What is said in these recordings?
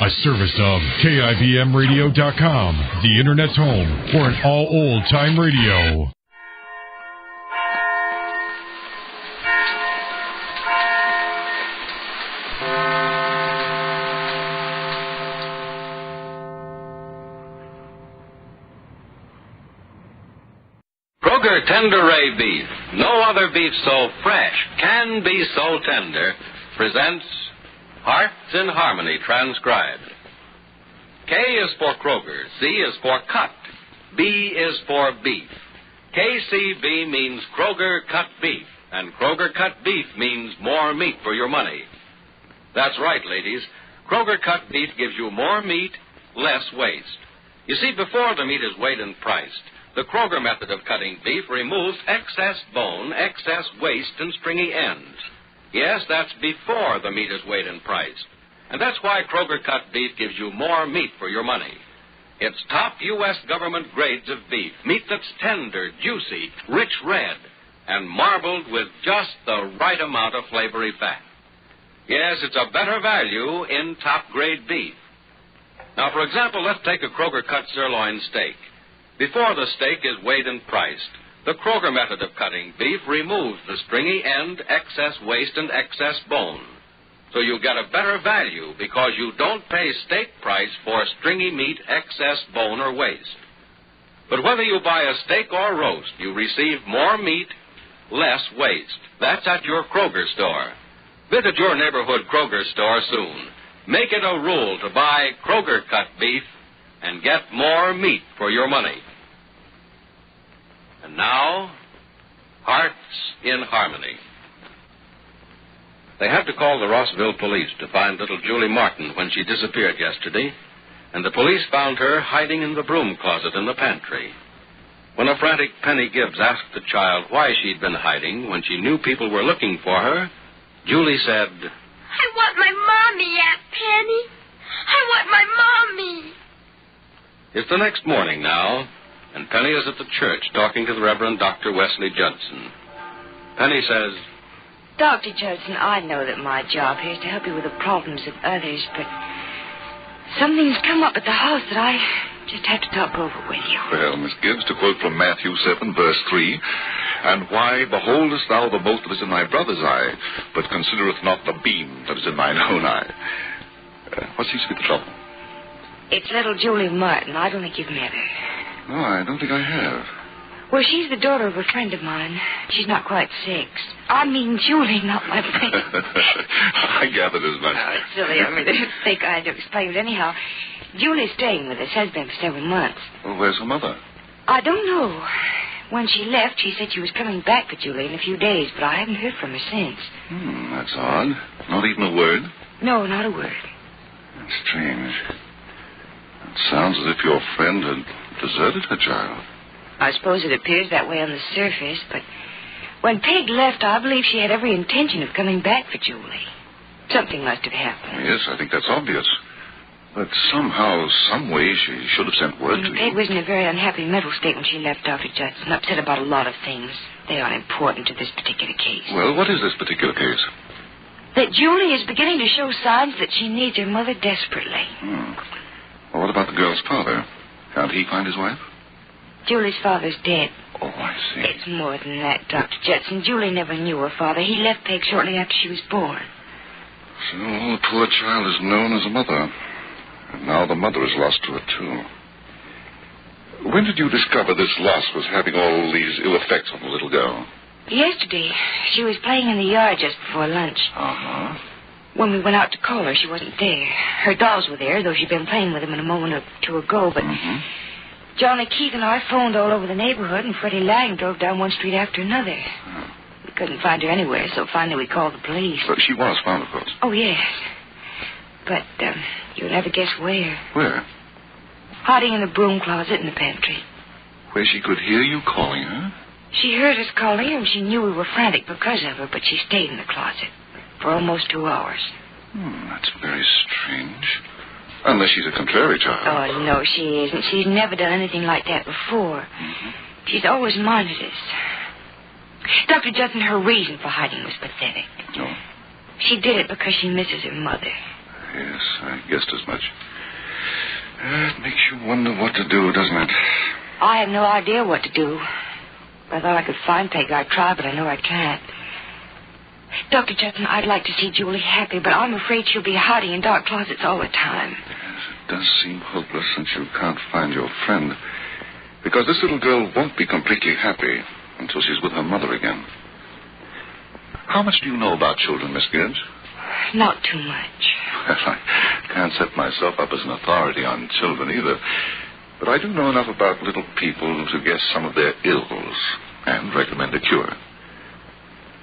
A service of KIBMradio.com, the Internet's home for an all-old-time radio. Kroger Tender Ray Beef, no other beef so fresh, can be so tender, presents Hearts in Harmony, transcribed. K is for Kroger, C is for cut, B is for beef. KCB means Kroger cut beef, and Kroger cut beef means more meat for your money. That's right, ladies. Kroger cut beef gives you more meat, less waste. You see, before the meat is weighed and priced, the Kroger method of cutting beef removes excess bone, excess waste, and stringy ends. Yes, that's before the meat is weighed and priced. And that's why Kroger cut beef gives you more meat for your money. It's top U.S. government grades of beef, meat that's tender, juicy, rich red, and marbled with just the right amount of flavory fat. Yes, it's a better value in top-grade beef. Now, for example, let's take a Kroger cut sirloin steak. Before the steak is weighed and priced, the Kroger method of cutting beef removes the stringy end, excess waste, and excess bone. So you get a better value because you don't pay steak price for stringy meat, excess bone, or waste. But whether you buy a steak or roast, you receive more meat, less waste. That's at your Kroger store. Visit your neighborhood Kroger store soon. Make it a rule to buy Kroger cut beef and get more meat for your money. And now, Hearts in Harmony. They had to call the Rossville police to find little Julie Martin when she disappeared yesterday, and the police found her hiding in the broom closet in the pantry. When a frantic Penny Gibbs asked the child why she'd been hiding when she knew people were looking for her, Julie said, I want my mommy, Aunt Penny. I want my mommy. It's the next morning now, and Penny is at the church talking to the Reverend Dr. Wesley Judson. Penny says, Dr. Judson, I know that my job here is to help you with the problems of others, but something's come up at the house that I just have to talk over with you. Well, Miss Gibbs, to quote from Matthew 7, verse 3, and why beholdest thou the mote that is in thy brother's eye, but considereth not the beam that is in thine own eye? What seems to be the trouble? It's little Julie Martin. I don't think you've met her. No, I don't think I have. Well, she's the daughter of a friend of mine. She's not quite 6. I mean Julie, not my friend. I gathered as much. Oh, it's silly. I mean, I think I had to explain it anyhow. Julie's staying with us, has been for several months. Well, where's her mother? I don't know. When she left, she said she was coming back for Julie in a few days, but I haven't heard from her since. That's odd. Not even a word? No, not a word. That's strange. It sounds as if your friend had deserted her child. I suppose it appears that way on the surface, but when Peg left, I believe she had every intention of coming back for Julie. Something must have happened. Yes, I think that's obvious. But somehow, some way, she should have sent word to you. Peg was in a very unhappy mental state when she left Dr. Judson, upset about a lot of things. They aren't important to this particular case. Well, what is this particular case? That Julie is beginning to show signs that she needs her mother desperately. Well, what about the girl's father? Can't he find his wife? Julie's father's dead. Oh, I see. It's more than that, Dr. Judson. Julie never knew her father. He left Peg shortly after she was born. So the poor child is known as a mother. And now the mother is lost to it, too. When did you discover this loss was having all these ill effects on the little girl? Yesterday. She was playing in the yard just before lunch. Uh-huh. When we went out to call her, she wasn't there. Her dolls were there, though she'd been playing with them a moment or two ago, but Johnny Keith and I phoned all over the neighborhood, and Freddie Lang drove down one street after another. We couldn't find her anywhere, so finally we called the police. But she was found, of course. Oh, yes. But you'll never guess where. Where? Hiding in the broom closet in the pantry. Where she could hear you calling her? She heard us calling her, and she knew we were frantic because of her, but she stayed in the closet for almost 2 hours. That's very strange. Unless she's a contrary child. Oh, no, she isn't. She's never done anything like that before. She's always minded us. Dr. Judson, her reason for hiding was pathetic. Oh? She did it because she misses her mother. Yes, I guessed as much. It makes you wonder what to do, doesn't it? I have no idea what to do. If I thought I could find Peg, I'd try, but I know I can't. Dr. Judson, I'd like to see Julie happy, but I'm afraid she'll be hiding in dark closets all the time. Yes, it does seem hopeless since you can't find your friend. Because this little girl won't be completely happy until she's with her mother again. How much do you know about children, Miss Gibbs? Not too much. Well, I can't set myself up as an authority on children either. But I do know enough about little people to guess some of their ills and recommend a cure.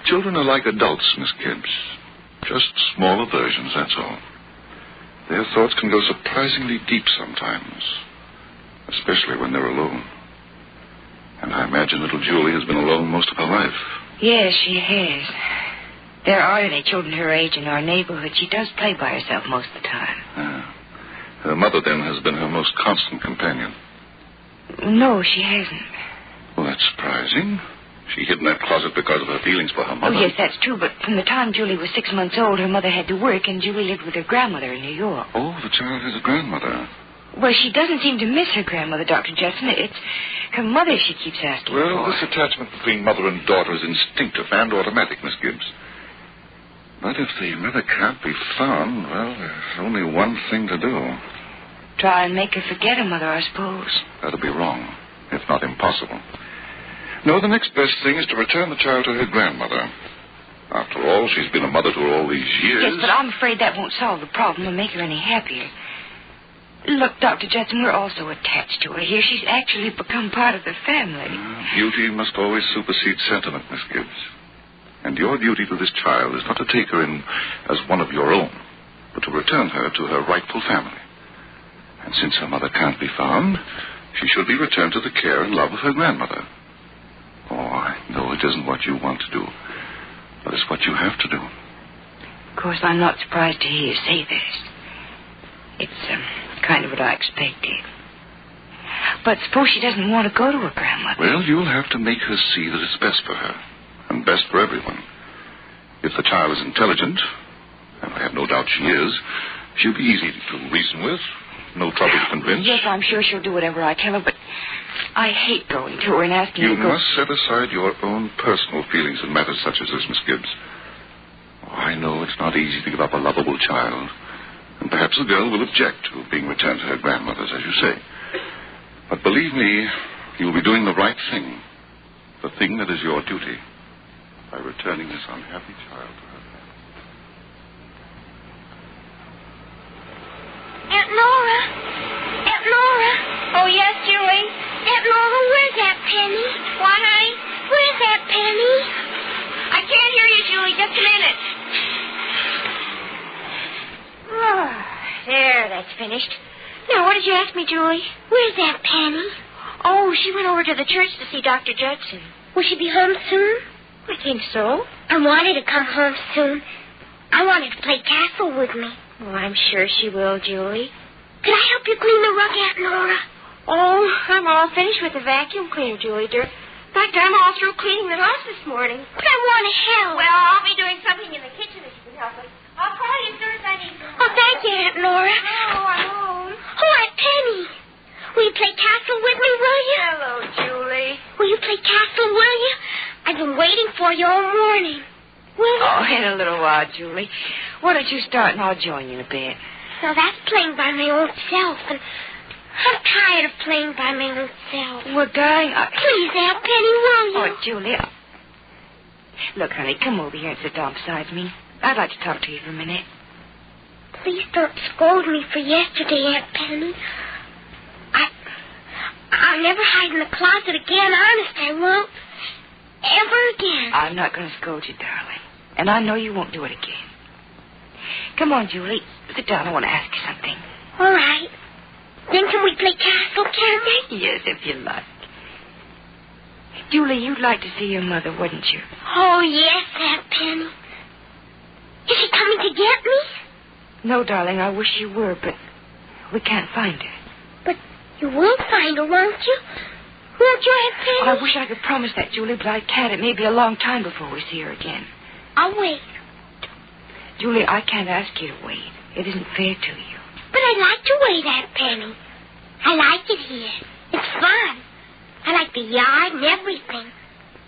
Children are like adults, Miss Gibbs. Just smaller versions, that's all. Their thoughts can go surprisingly deep sometimes, especially when they're alone. And I imagine little Julie has been alone most of her life. Yes, she has. There aren't any children her age in our neighborhood. She does play by herself most of the time. Her mother, then, has been her most constant companion. No, she hasn't. Well, that's surprising. She hid in that closet because of her feelings for her mother. Oh, yes, that's true, but from the time Julie was 6 months old, her mother had to work, and Julie lived with her grandmother in New York. Oh, the child has a grandmother. Well, she doesn't seem to miss her grandmother, Dr. Judson. It's her mother she keeps asking for. Well, this attachment between mother and daughter is instinctive and automatic, Miss Gibbs. But if the mother can't be found, well, there's only one thing to do. Try and make her forget her mother, I suppose. That'll be wrong, if not impossible. No, the next best thing is to return the child to her grandmother. After all, she's been a mother to her all these years. Yes, but I'm afraid that won't solve the problem or make her any happier. Look, Dr. Judson, we're also attached to her here. She's actually become part of the family. Beauty must always supersede sentiment, Miss Gibbs. And your duty to this child is not to take her in as one of your own, but to return her to her rightful family. And since her mother can't be found, she should be returned to the care and love of her grandmother. Oh, I know it isn't what you want to do, but it's what you have to do. Of course, I'm not surprised to hear you say this. It's kind of what I expected. But suppose she doesn't want to go to her grandmother. Well, you'll have to make her see that it's best for her, and best for everyone. If the child is intelligent, and I have no doubt she is, she'll be easy to reason with, no trouble to convince. Yes, I'm sure she'll do whatever I tell her, but I hate going to her and asking her to go. You must set aside your own personal feelings in matters such as this, Miss Gibbs. Oh, I know it's not easy to give up a lovable child, and perhaps the girl will object to being returned to her grandmother's, as you say. But believe me, you'll be doing the right thing, the thing that is your duty, by returning this unhappy child to her. Aunt Nora! Aunt Nora! Oh, yes, Julie? Aunt Nora, where's that Penny? What, honey? Where's that Penny? I can't hear you, Julie. Just a minute. Oh, there, that's finished. Now, what did you ask me, Julie? Where's that Penny? Oh, she went over to the church to see Dr. Judson. Will she be home soon? I think so. I wanted to come home soon. I wanted to play castle with me. Well, I'm sure she will, Julie. Could I help you clean the rug, Aunt Nora? Oh, I'm all finished with the vacuum cleaner, Julie, dear. In fact, I'm all through cleaning the house this morning. But I want to help. Well, I'll be doing something in the kitchen if you can help us. I'll call you as soon as I need some. Oh, thank you, Aunt Nora. Oh, I'm home. Oh, Aunt Penny. Will you play castle with me, will you? Hello, Julie. Will you play castle, will you? I've been waiting for you all morning. Will you? Oh, in a little while, Julie. Why don't you start and I'll join you in a bit. Now, that's playing by my own self, and I'm tired of playing by my own self. Well, darling, Please, Aunt Penny, will you? Oh, Julie. Look, honey, come over here and sit down beside me. I'd like to talk to you for a minute. Please don't scold me for yesterday, Aunt Penny. I'll never hide in the closet again. Honest, I won't. Ever again. I'm not going to scold you, darling. And I know you won't do it again. Come on, Julie. Sit down. I want to ask you something. All right. Then can we play castle, can we? Yes, if you like. Julie, you'd like to see your mother, wouldn't you? Oh, yes, Aunt Penny. Is she coming to get me? No, darling, I wish you were, but we can't find her. But you will find her, won't you? Won't you, Aunt Penny? I wish I could promise that, Julie, but I can't. It may be a long time before we see her again. I'll wait. Julie, I can't ask you to wait. It isn't fair to you. But I like to wait, Aunt Penny. I like it here. It's fun. I like the yard and everything.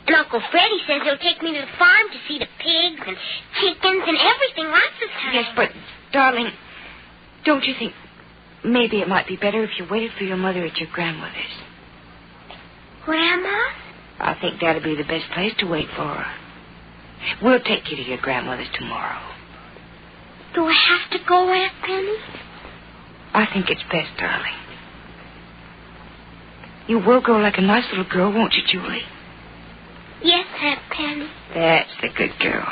And Uncle Freddie says he'll take me to the farm to see the pigs and chickens and everything lots of times. Yes, but, darling, don't you think maybe it might be better if you waited for your mother at your grandmother's? Grandma? I think that'd be the best place to wait for her. We'll take you to your grandmother's tomorrow. Do I have to go, Aunt Penny? I think it's best, darling. You will go like a nice little girl, won't you, Julie? Yes, Aunt Penny. That's the good girl.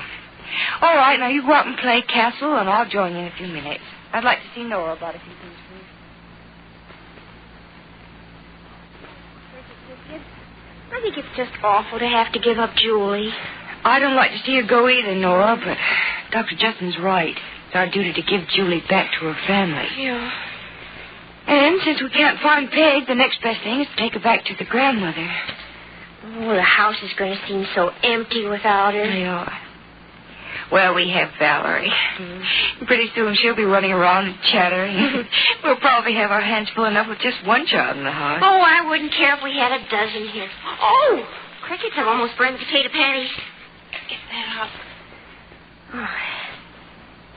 All right, now you go out and play castle, and I'll join you in a few minutes. I'd like to see Nora about a few things, please. I think it's just awful to have to give up Julie. I don't like to see her go either, Nora, but Dr. Justin's right. It's our duty to give Julie back to her family. Yeah. And since we can't find Peg, the next best thing is to take her back to the grandmother. Oh, the house is going to seem so empty without her. Yeah. Well, we have Valerie. Pretty soon she'll be running around and chattering. We'll probably have our hands full enough with just one child in the house. Oh, I wouldn't care if we had a dozen here. Oh, crickets have almost burned the potato patties. Get that up. Oh.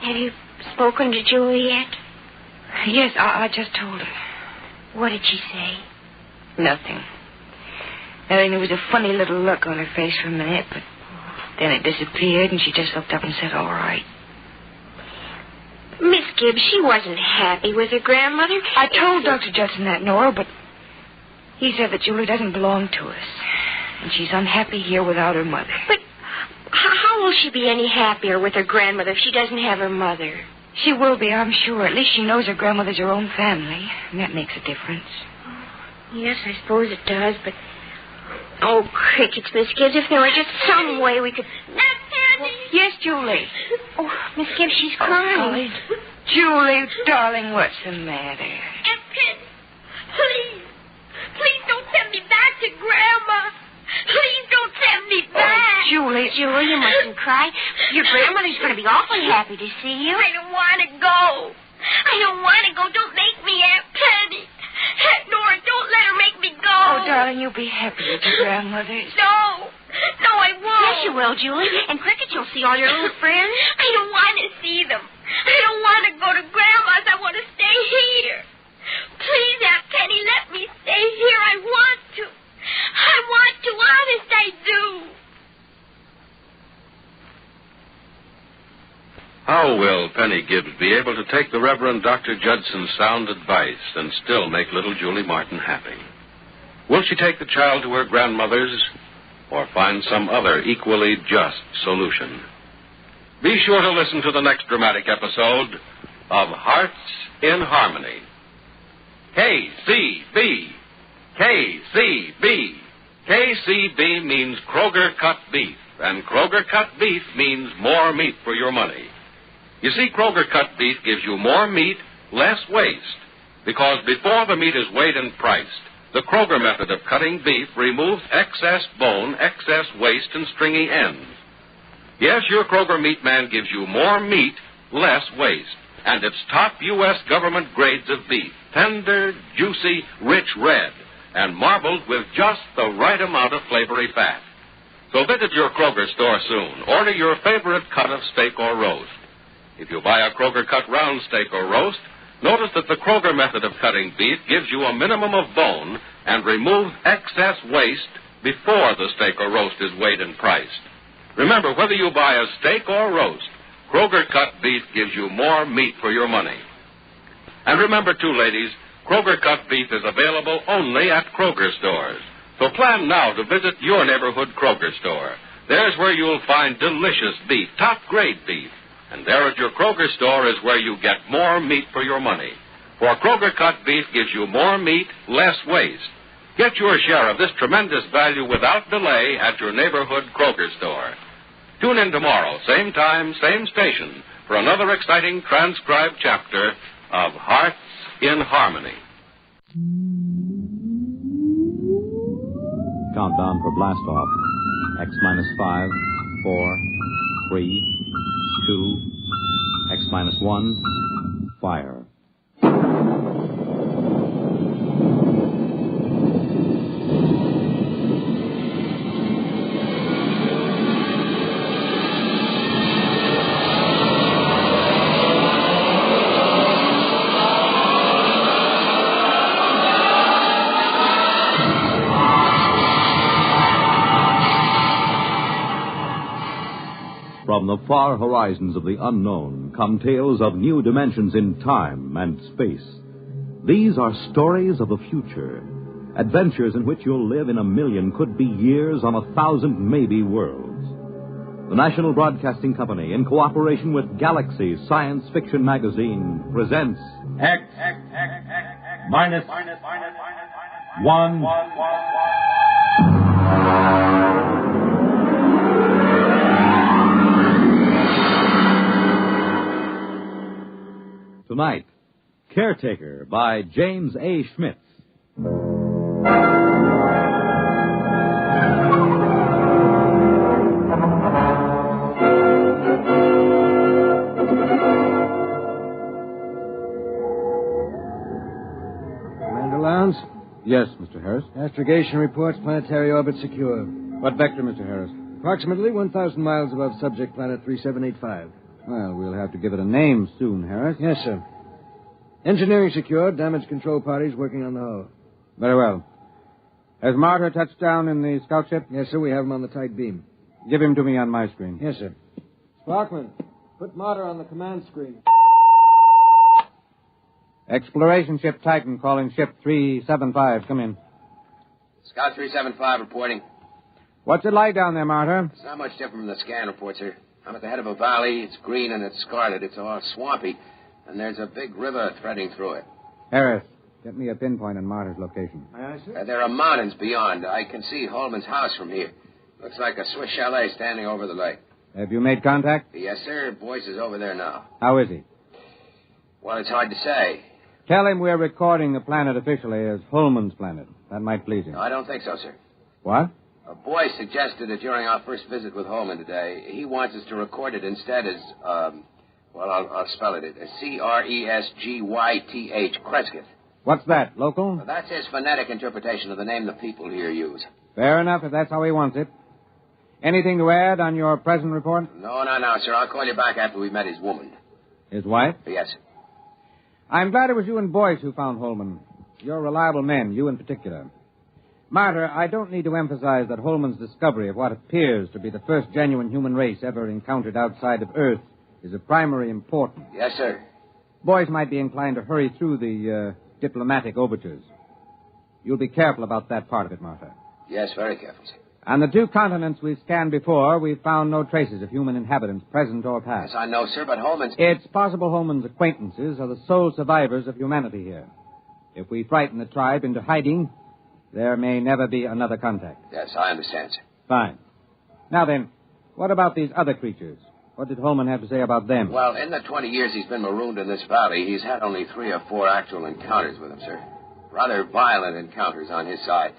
Have you spoken to Julie yet? Yes, I just told her. What did she say? Nothing. I mean, there was a funny little look on her face for a minute, but then it disappeared, and she just looked up and said, all right. Miss Gibbs, she wasn't happy with her grandmother. I told Dr. Judson that, Nora, but he said that Julie doesn't belong to us, and she's unhappy here without her mother. But how will she be any happier with her grandmother if she doesn't have her mother? She will be, I'm sure. At least she knows her grandmother's her own family, and that makes a difference. Yes, I suppose it does, but... Oh, crickets, Miss Gibbs, if there were just some way we could... Aunt Penny! Yes, Julie. Oh, Miss Gibbs, she's crying. Oh, Julie, darling, what's the matter? Aunt Penny, please. Please don't send me back to Grandma. Please don't send me back. Julie, You mustn't cry. Your grandmother's going to be awfully happy to see you. I don't want to go. I don't want to go. Don't make me, Aunt Penny. Aunt Nora, don't let her make me go. Oh, darling, you'll be happy with your grandmother's. No. No, I won't. Yes, you will, Julie. And crickets, you'll see all your old friends. I don't want to see them. I don't want to go to Grandma's. I want to stay here. Please, Aunt Penny, let me stay here. I want to. I want to. Honest, I do. How will Penny Gibbs be able to take the Reverend Dr. Judson's sound advice and still make little Julie Martin happy? Will she take the child to her grandmother's or find some other equally just solution? Be sure to listen to the next dramatic episode of Hearts in Harmony. KCB. KCB. KCB means Kroger cut beef, and Kroger cut beef means more meat for your money. You see, Kroger cut beef gives you more meat, less waste, because before the meat is weighed and priced, the Kroger method of cutting beef removes excess bone, excess waste, and stringy ends. Yes, your Kroger meat man gives you more meat, less waste, and it's top U.S. government grades of beef, tender, juicy, rich red, and marbled with just the right amount of flavory fat. So visit your Kroger store soon. Order your favorite cut of steak or roast. If you buy a Kroger cut round steak or roast, notice that the Kroger method of cutting beef gives you a minimum of bone and removes excess waste before the steak or roast is weighed and priced. Remember, whether you buy a steak or roast, Kroger cut beef gives you more meat for your money. And remember, too, ladies, Kroger cut beef is available only at Kroger stores. So plan now to visit your neighborhood Kroger store. There's where you'll find delicious beef, top-grade beef. And there at your Kroger store is where you get more meat for your money. For Kroger cut beef gives you more meat, less waste. Get your share of this tremendous value without delay at your neighborhood Kroger store. Tune in tomorrow, same time, same station, for another exciting transcribed chapter of Hearts in Harmony. Countdown for blast off. X-5, 4, 3, 2, X-1, fire. From the far horizons of the unknown come tales of new dimensions in time and space. These are stories of the future, adventures in which you'll live in 1,000,000 could-be years on 1,000 maybe worlds. The National Broadcasting Company, in cooperation with Galaxy Science Fiction Magazine, presents X minus 1. Tonight, Caretaker by James A. Schmitz. Commander Lowndes? Yes, Mr. Harris. Astrogation reports planetary orbit secure. What vector, Mr. Harris? Approximately 1,000 miles above subject planet 3785. Well, we'll have to give it a name soon, Harris. Yes, sir. Engineering secured. Damage control parties working on the hull. Very well. Has Martyr touched down in the scout ship? Yes, sir. We have him on the tight beam. Give him to me on my screen. Yes, sir. Sparkman, put Martyr on the command screen. Exploration ship Titan calling ship 375. Come in. Scout 375 reporting. What's it like down there, Martyr? It's not much different from the scan report, sir. I'm at the head of a valley. It's green and it's scarlet. It's all swampy. And there's a big river threading through it. Harris, get me a pinpoint on Martyr's location. Aye, sir. There are mountains beyond. I can see Holman's house from here. Looks like a Swiss chalet standing over the lake. Have you made contact? Yes, sir. Boyce is over there now. How is he? Well, it's hard to say. Tell him we're recording the planet officially as Holman's planet. That might please him. No, I don't think so, sir. What? Boyce suggested that during our first visit with Holman today, he wants us to record it instead as, I'll spell it. Cresgyth, Cresgyth. What's that, local? Well, that's his phonetic interpretation of the name the people here use. Fair enough, if that's how he wants it. Anything to add on your present report? No, sir. I'll call you back after we've met his woman. His wife? Yes. I'm glad it was you and Boyce who found Holman. You're reliable men, you in particular. Martyr, I don't need to emphasize that Holman's discovery of what appears to be the first genuine human race ever encountered outside of Earth is of primary importance. Yes, sir. Boyce might be inclined to hurry through the diplomatic overtures. You'll be careful about that part of it, Martha. Yes, very careful, sir. On the 2 continents we've scanned before, we've found no traces of human inhabitants, present or past. Yes, I know, sir, but Holman's... It's possible Holman's acquaintances are the sole survivors of humanity here. If we frighten the tribe into hiding, there may never be another contact. Yes, I understand, sir. Fine. Now then, what about these other creatures? What did Holman have to say about them? Well, in the 20 years he's been marooned in this valley, he's had only 3 or 4 actual encounters with them, sir. Rather violent encounters on his side.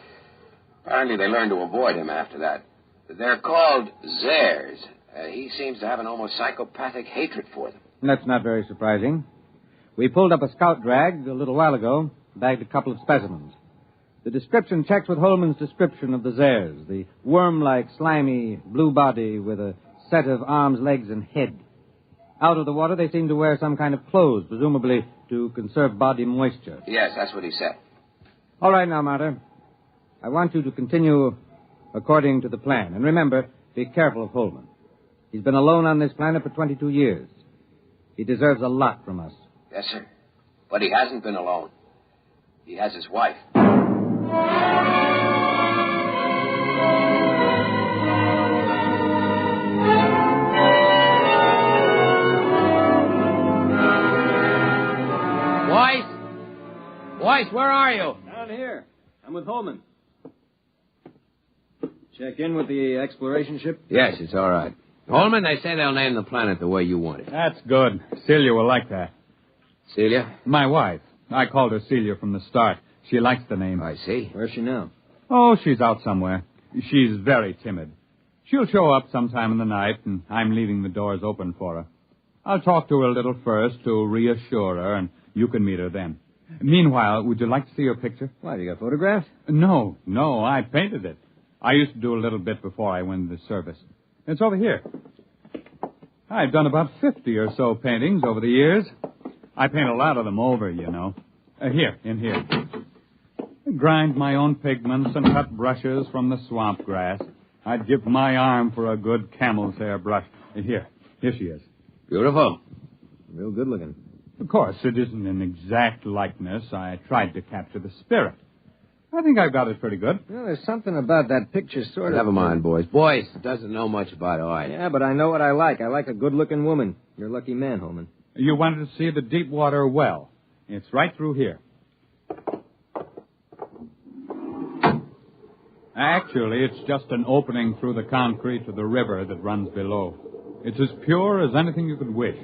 Apparently they learned to avoid him after that. They're called Zares. He seems to have an almost psychopathic hatred for them. That's not very surprising. We pulled up a scout drag a little while ago, bagged a couple of specimens. The description checks with Holman's description of the Zares, the worm-like, slimy, blue body with a set of arms, legs, and head. Out of the water, they seem to wear some kind of clothes, presumably to conserve body moisture. Yes, that's what he said. All right now, Martyr. I want you to continue according to the plan. And remember, be careful of Holman. He's been alone on this planet for 22 years. He deserves a lot from us. Yes, sir. But he hasn't been alone. He has his wife. Boyce, where are you? Down here. I'm with Holman. Check in with the exploration ship? Yes, it's all right. Holman, they say they'll name the planet the way you want it. That's good. Celia will like that. Celia? My wife. I called her Celia from the start. She likes the name. I see. Where's she now? Oh, she's out somewhere. She's very timid. She'll show up sometime in the night, and I'm leaving the doors open for her. I'll talk to her a little first to reassure her, and you can meet her then. Meanwhile, would you like to see her picture? Why, you got photographs? No, I painted it. I used to do a little bit before I went into service. It's over here. I've done about 50 or so paintings over the years. I paint a lot of them over, you know. Here. I grind my own pigments and cut brushes from the swamp grass. I'd give my arm for a good camel's hair brush. Here she is. Beautiful. Real good looking. Of course, it isn't an exact likeness. I tried to capture the spirit. I think I got it pretty good. Well, there's something about that picture sort of... Never mind, boys. Boyce doesn't know much about art. Yeah, but I know what I like. I like a good-looking woman. You're a lucky man, Holman. You wanted to see the Deepwater well. It's right through here. Actually, it's just an opening through the concrete to the river that runs below. It's as pure as anything you could wish.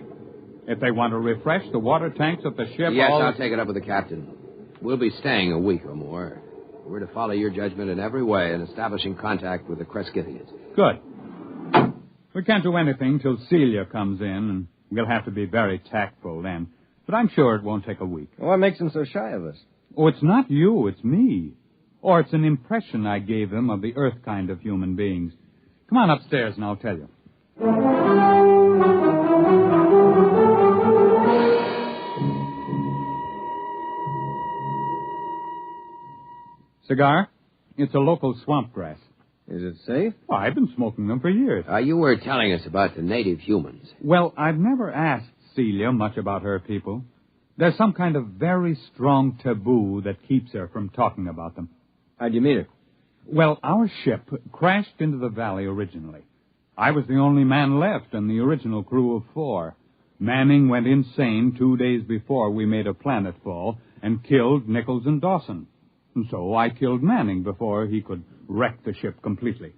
If they want to refresh the water tanks at the ship... Yes, I'll take it up with the captain. We'll be staying a week or more. We're to follow your judgment in every way in establishing contact with the Crescithians. Good. We can't do anything till Celia comes in, and we'll have to be very tactful then. But I'm sure it won't take a week. Well, what makes him so shy of us? Oh, it's not you, it's me. Or it's an impression I gave him of the Earth kind of human beings. Come on upstairs and I'll tell you. Cigar? It's a local swamp grass. Is it safe? Oh, I've been smoking them for years. You were telling us about the native humans. Well, I've never asked Celia much about her people. There's some kind of very strong taboo that keeps her from talking about them. How'd you meet her? Well, our ship crashed into the valley originally. I was the only man left in the original crew of 4. Manning went insane 2 days before we made a planetfall and killed Nichols and Dawson. And so I killed Manning before he could wreck the ship completely.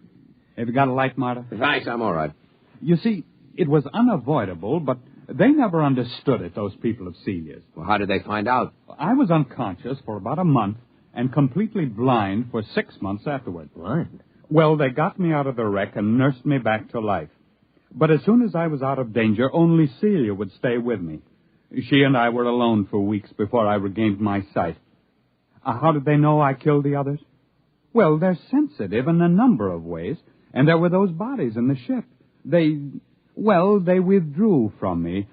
Have you got a light, Marta? Thanks, I'm all right. You see, it was unavoidable, but they never understood it, those people of Celia's. Well, how did they find out? I was unconscious for about a month and completely blind for 6 months afterward. Blind? Well, they got me out of the wreck and nursed me back to life. But as soon as I was out of danger, only Celia would stay with me. She and I were alone for weeks before I regained my sight. How did they know I killed the others? Well, they're sensitive in a number of ways, and there were those bodies in the ship. They withdrew from me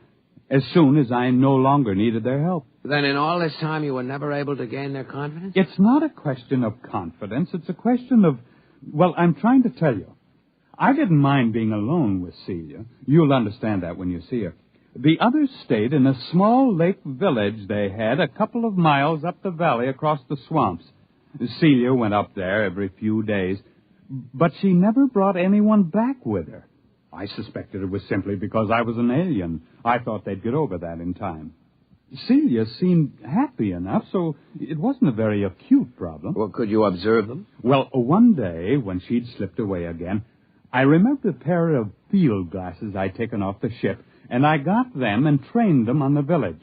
as soon as I no longer needed their help. Then in all this time you were never able to gain their confidence? It's not a question of confidence. It's a question of, well, I'm trying to tell you. I didn't mind being alone with Celia. You'll understand that when you see her. The others stayed in a small lake village they had a couple of miles up the valley across the swamps. Celia went up there every few days, but she never brought anyone back with her. I suspected it was simply because I was an alien. I thought they'd get over that in time. Celia seemed happy enough, so it wasn't a very acute problem. Well, could you observe them? Well, one day, when she'd slipped away again, I remembered a pair of field glasses I'd taken off the ship, and I got them and trained them on the village.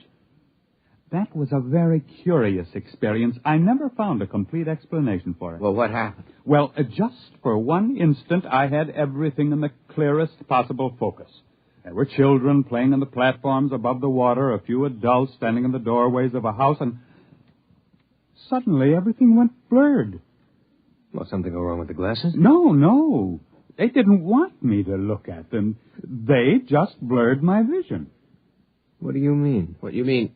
That was a very curious experience. I never found a complete explanation for it. Well, what happened? Well, just for one instant, I had everything in the clearest possible focus. There were children playing on the platforms above the water, a few adults standing in the doorways of a house, and suddenly everything went blurred. Well, something go wrong with the glasses? No. They didn't want me to look at them. They just blurred my vision. What do you mean? What, you mean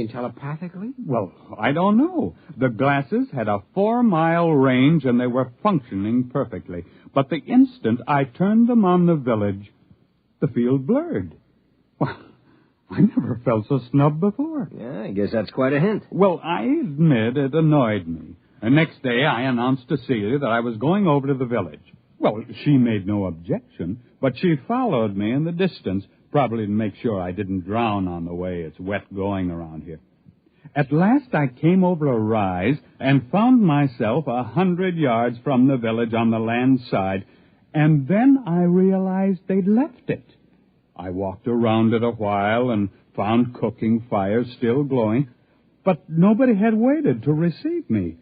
telepathically? Well, I don't know. The glasses had a 4-mile range, and they were functioning perfectly. But the instant I turned them on the village, the field blurred. Well, I never felt so snubbed before. Yeah, I guess that's quite a hint. Well, I admit it annoyed me. The next day, I announced to Celia that I was going over to the village. Well, she made no objection, but she followed me in the distance, probably to make sure I didn't drown on the way. It's wet going around here. At last, I came over a rise and found myself 100 yards from the village on the land side, and then I realized they'd left it. I walked around it a while and found cooking fires still glowing, but nobody had waited to receive me.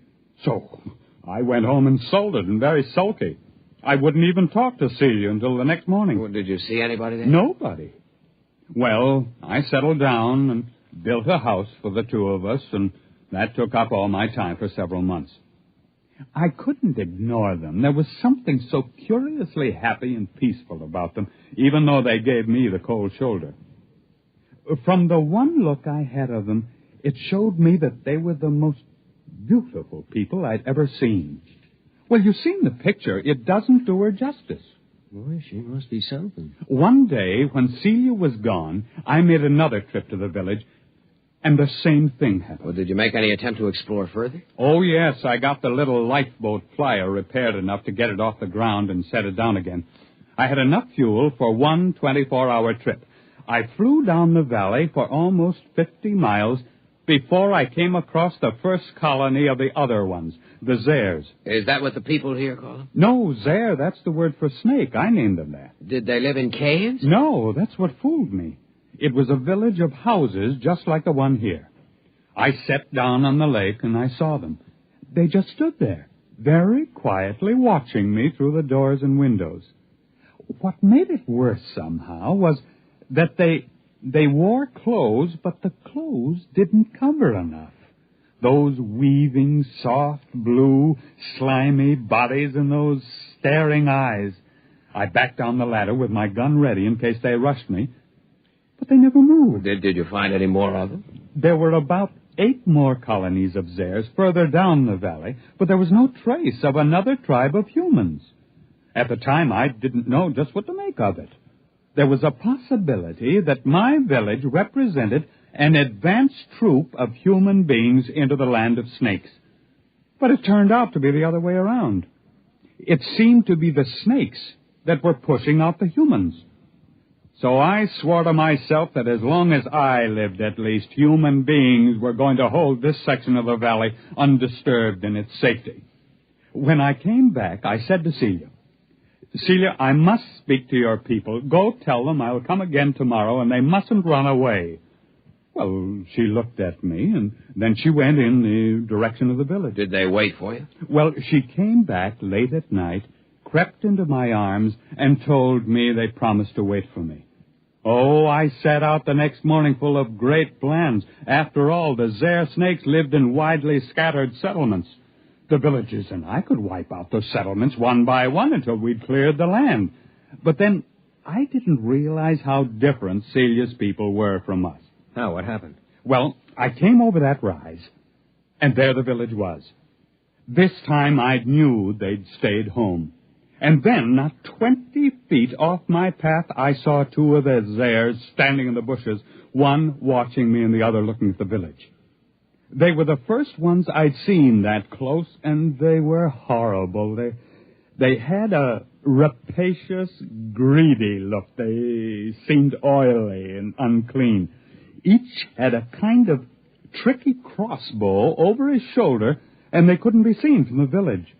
So I went home insulted and very sulky. I wouldn't even talk to Celia until the next morning. Well, did you see anybody there? Nobody. Well, I settled down and built a house for the two of us, and that took up all my time for several months. I couldn't ignore them. There was something so curiously happy and peaceful about them, even though they gave me the cold shoulder. From the one look I had of them, it showed me that they were the most beautiful people I'd ever seen. Well, you've seen the picture. It doesn't do her justice. Boy, she must be something. One day, when Celia was gone, I made another trip to the village, and the same thing happened. Well, did you make any attempt to explore further? Oh, yes. I got the little lifeboat flyer repaired enough to get it off the ground and set it down again. I had enough fuel for one 24-hour trip. I flew down the valley for almost 50 miles before I came across the first colony of the other ones, the Zares. Is that what the people here call them? No, Zare, that's the word for snake. I named them that. Did they live in caves? No, that's what fooled me. It was a village of houses just like the one here. I sat down on the lake and I saw them. They just stood there, very quietly watching me through the doors and windows. What made it worse somehow was that they wore clothes, but the clothes didn't cover enough. Those weaving, soft, blue, slimy bodies and those staring eyes. I backed down the ladder with my gun ready in case they rushed me, but they never moved. Did you find any more of them? There were about 8 more colonies of Zares further down the valley, but there was no trace of another tribe of humans. At the time, I didn't know just what to make of it. There was a possibility that my village represented an advanced troop of human beings into the land of snakes. But it turned out to be the other way around. It seemed to be the snakes that were pushing out the humans. So I swore to myself that as long as I lived, at least, human beings were going to hold this section of the valley undisturbed in its safety. When I came back, I said to Celia, I must speak to your people. Go tell them I'll come again tomorrow, and they mustn't run away. Well, she looked at me, and then she went in the direction of the village. Did they wait for you? Well, she came back late at night, crept into my arms, and told me they promised to wait for me. Oh, I set out the next morning full of great plans. After all, the Zare snakes lived in widely scattered settlements. The villagers and I could wipe out those settlements one by one until we'd cleared the land. But then I didn't realize how different Celia's people were from us. How? What happened? Well, I came over that rise, and there the village was. This time I knew they'd stayed home. And then, not 20 feet off my path, I saw 2 of the Zares standing in the bushes, one watching me and the other looking at the village. They were the first ones I'd seen that close, and they were horrible. They had a rapacious, greedy look. They seemed oily and unclean. Each had a kind of tricky crossbow over his shoulder, and they couldn't be seen from the village.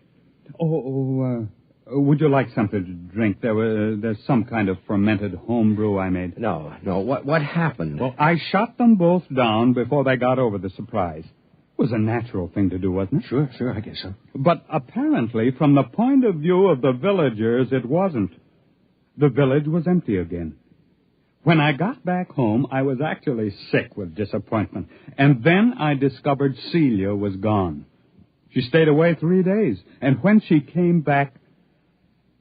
Would you like something to drink? There's some kind of fermented homebrew I made. No. What happened? Well, I shot them both down before they got over the surprise. It was a natural thing to do, wasn't it? Sure, I guess so. But apparently, from the point of view of the villagers, it wasn't. The village was empty again. When I got back home, I was actually sick with disappointment. And then I discovered Celia was gone. She stayed away 3 days. And when she came back,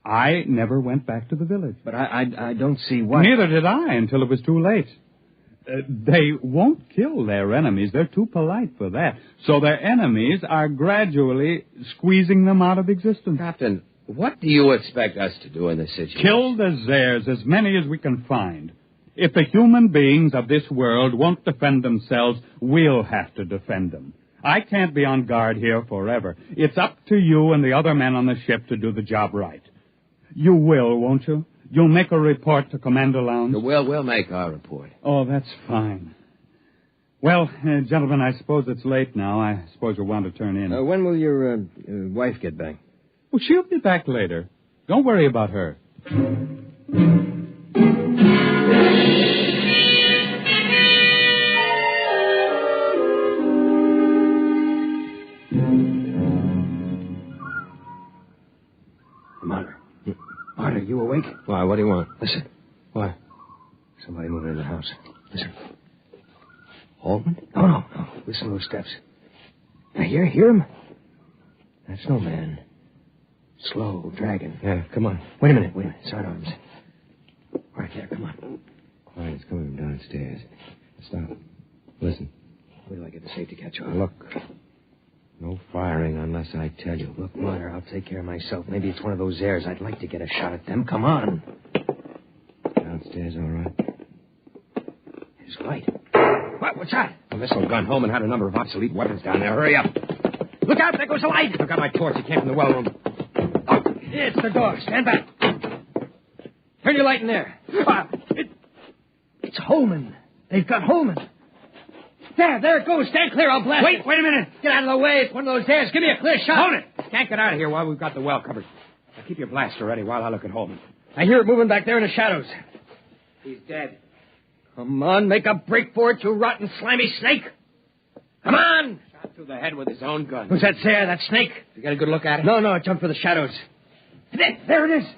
I never went back to the village. But I don't see why. Neither did I until it was too late. They won't kill their enemies. They're too polite for that. So their enemies are gradually squeezing them out of existence. Captain, what do you expect us to do in this situation? Kill the Zares, as many as we can find. If the human beings of this world won't defend themselves, we'll have to defend them. I can't be on guard here forever. It's up to you and the other men on the ship to do the job right. You will, won't you? You'll make a report to Commander Lowndes? We'll make our report. Oh, that's fine. Well, gentlemen, I suppose it's late now. I suppose you'll want to turn in. When will your wife get back? Well, she'll be back later. Don't worry about her. Marta, you awake? Why, what do you want? Listen. What? Somebody moving in the house. Listen. Holman? No. Listen to those steps. Now, hear him? That's no man. Slow, dragging. Yeah, come on. Wait a minute. Sidearms. Right there, come on. Quiet, it's coming from downstairs. Stop. Listen. Wait till I get the safety catch on. Look. No firing unless I tell you. Look, Meyer, I'll take care of myself. Maybe it's one of those airs. I'd like to get a shot at them. Come on. Downstairs, all right. There's light. What's that? A missile gun. Holman had a number of obsolete weapons down there. Hurry up. Look out, there goes the light. I've got my torch. It came from the well room. Oh, it's the door. Stand back. Turn your light in there. It's Holman. They've got Holman. There it goes. Stand clear. I'll blast it. Wait a minute. Get out of the way. It's one of those airs. Give me a clear shot. Hold it. Can't get out of here while we've got the well covered. Now keep your blaster ready while I look at Holman. I hear it moving back there in the shadows. He's dead. Come on, make a break for it, you rotten, slimy snake. Come on. Shot through the head with his own gun. Who's that there, that snake? You got a good look at it? No, it jumped for the shadows. There it is.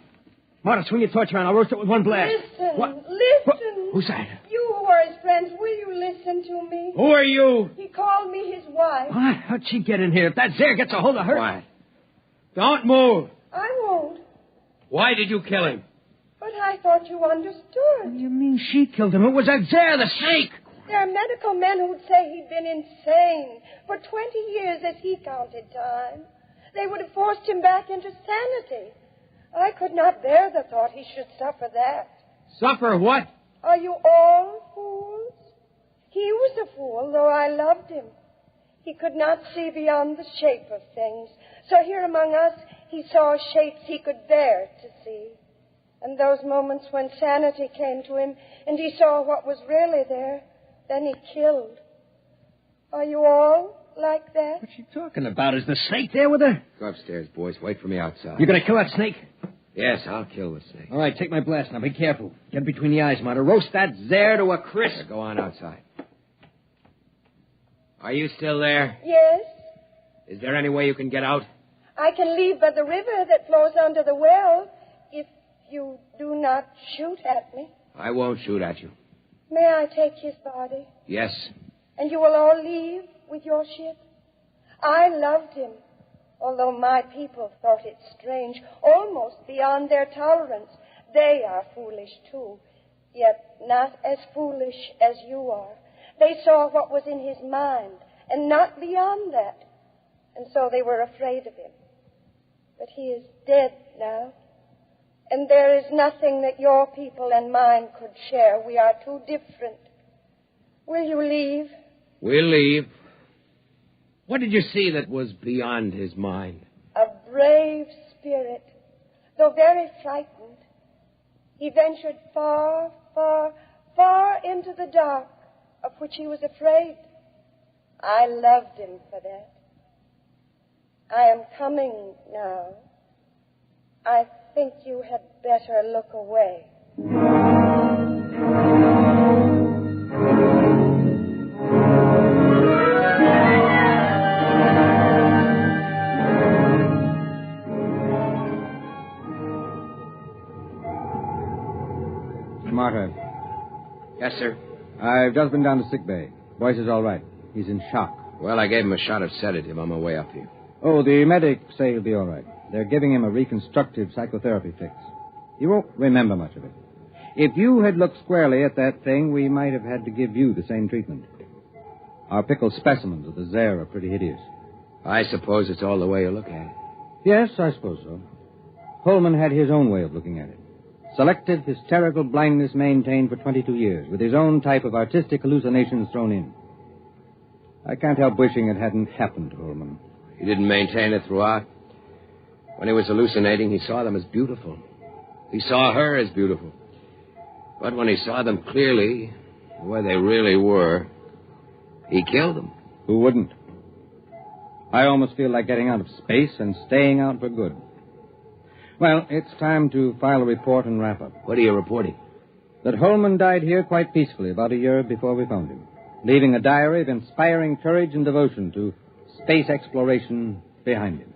Marta, swing your torch around. I'll roast it with one blast. Listen. Who's that? You who are his friends, will you listen to me? Who are you? He called me his wife. What? How'd she get in here? If that Zare gets a hold of her... Quiet. Don't move. I won't. Why did you kill him? But I thought you understood. What do you mean she killed him? It was that Zare, the snake. There are medical men who'd say he'd been insane for 20 years as he counted time. They would have forced him back into sanity. I could not bear the thought he should suffer that. Suffer what? Are you all fools? He was a fool, though I loved him. He could not see beyond the shape of things. So here among us, he saw shapes he could bear to see. And those moments when sanity came to him and he saw what was really there, then he killed. Are you all like that? What's she talking about? Is the snake there with her? Go upstairs, boys. Wait for me outside. You're going to kill that snake? Yes, I'll kill the snake. All right, take my blast now. Be careful. Get between the eyes, Marta. Roast that Zare to a crisp. Go on outside. Are you still there? Yes. Is there any way you can get out? I can leave by the river that flows under the well if you do not shoot at me. I won't shoot at you. May I take his body? Yes. And you will all leave with your ship? I loved him, although my people thought it strange, almost beyond their tolerance. They are foolish, too, yet not as foolish as you are. They saw what was in his mind, and not beyond that. And so they were afraid of him. But he is dead now. And there is nothing that your people and mine could share. We are too different. Will you leave? We'll leave. What did you see that was beyond his mind? A brave spirit, though very frightened. He ventured far, far, far into the dark, of which he was afraid. I loved him for that. I am coming now. I think you had better look away. Marta. Yes, sir. I've just been down to sick bay. Boyce is all right. He's in shock. Well, I gave him a shot of sedative on my way up here. Oh, the medics say he'll be all right. They're giving him a reconstructive psychotherapy fix. He won't remember much of it. If you had looked squarely at that thing, we might have had to give you the same treatment. Our pickled specimens of the Zare are pretty hideous. I suppose it's all the way you look at it. Yes, I suppose so. Holman had his own way of looking at it. Selective, hysterical blindness maintained for 22 years, with his own type of artistic hallucinations thrown in. I can't help wishing it hadn't happened to Holman. He didn't maintain it throughout. When he was hallucinating, he saw them as beautiful. He saw her as beautiful. But when he saw them clearly, the way they really were, he killed them. Who wouldn't? I almost feel like getting out of space and staying out for good. Well, it's time to file a report and wrap up. What are you reporting? That Holman died here quite peacefully about a year before we found him, leaving a diary of inspiring courage and devotion to space exploration behind him.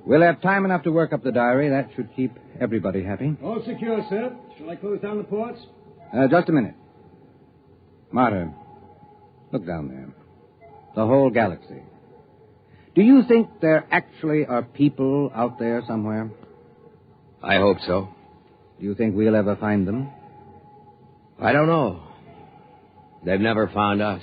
We'll have time enough to work up the diary. That should keep everybody happy. All secure, sir. Shall I close down the ports? Just a minute. Marta, look down there. The whole galaxy. Do you think there actually are people out there somewhere? I hope so. Do you think we'll ever find them? I don't know. They've never found us.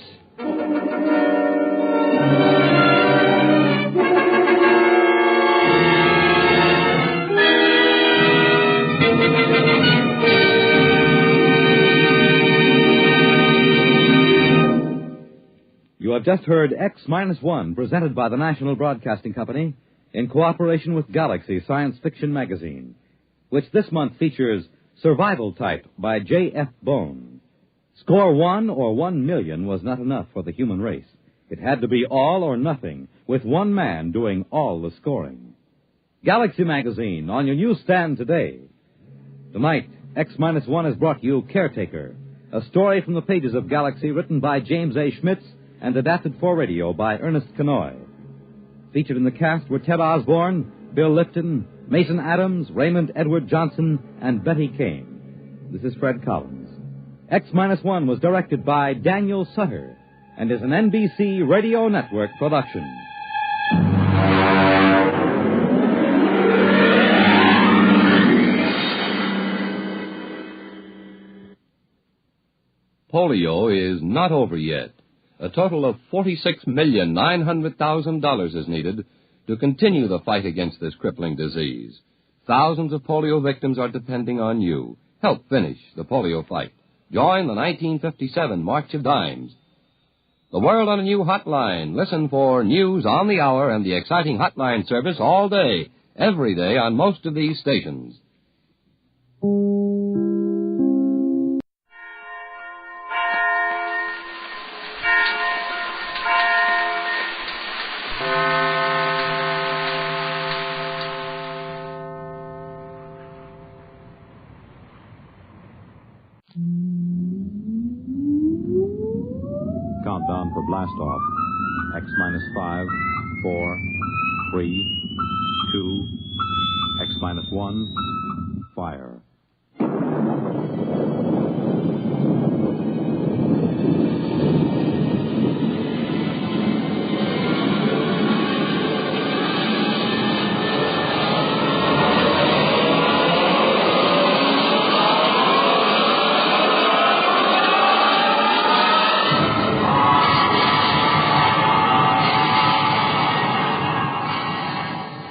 You have just heard X-1, presented by the National Broadcasting Company in cooperation with Galaxy Science Fiction Magazine, which this month features Survival Type by J.F. Bone. Score 1 or 1 million was not enough for the human race. It had to be all or nothing, with one man doing all the scoring. Galaxy Magazine, on your newsstand today. Tonight, X-1 has brought you Caretaker, a story from the pages of Galaxy written by James A. Schmitz and adapted for radio by Ernest Kenoy. Featured in the cast were Ted Osborne, Bill Lifton, Mason Adams, Raymond Edward Johnson, and Betty Kane. This is Fred Collins. X-1 was directed by Daniel Sutter and is an NBC Radio Network production. Polio is not over yet. A total of $46,900,000 is needed to continue the fight against this crippling disease. Thousands of polio victims are depending on you. Help finish the polio fight. Join the 1957 March of Dimes. The World on a New Hotline. Listen for news on the hour and the exciting hotline service all day, every day on most of these stations. Countdown for blast off. X-5, 4, 3, 2, X-1, fire.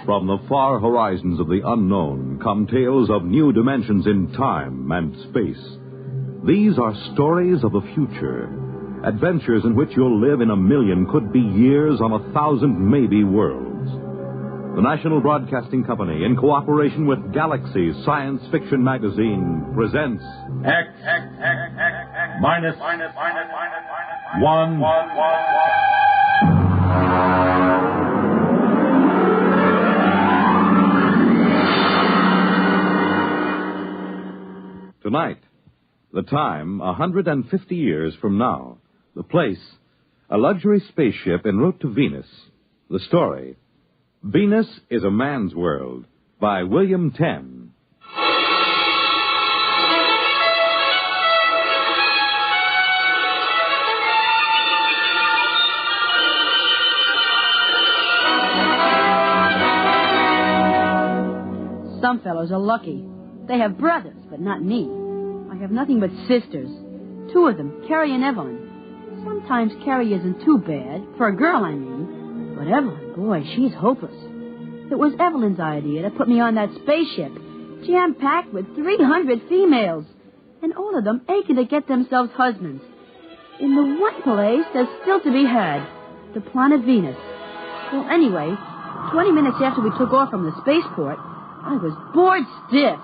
From the far horizons of the unknown come tales of new dimensions in time and space. These are stories of the future, adventures in which you'll live in a million, could be years, on 1,000 maybe worlds. The National Broadcasting Company, in cooperation with Galaxy Science Fiction Magazine, presents X-1. Tonight, the time, 150 years from now. The place, a luxury spaceship en route to Venus. The story, Venus is a Man's World, by William Tenn. Some fellows are lucky. They have brothers, but not me. I have nothing but sisters. 2 of them, Carrie and Evelyn. Sometimes Carrie isn't too bad, for a girl, I mean. But Evelyn, boy, she's hopeless. It was Evelyn's idea to put me on that spaceship, jam-packed with 300 females, and all of them aching to get themselves husbands. In the one place that's still to be had, the planet Venus. Well, anyway, 20 minutes after we took off from the spaceport, I was bored stiff.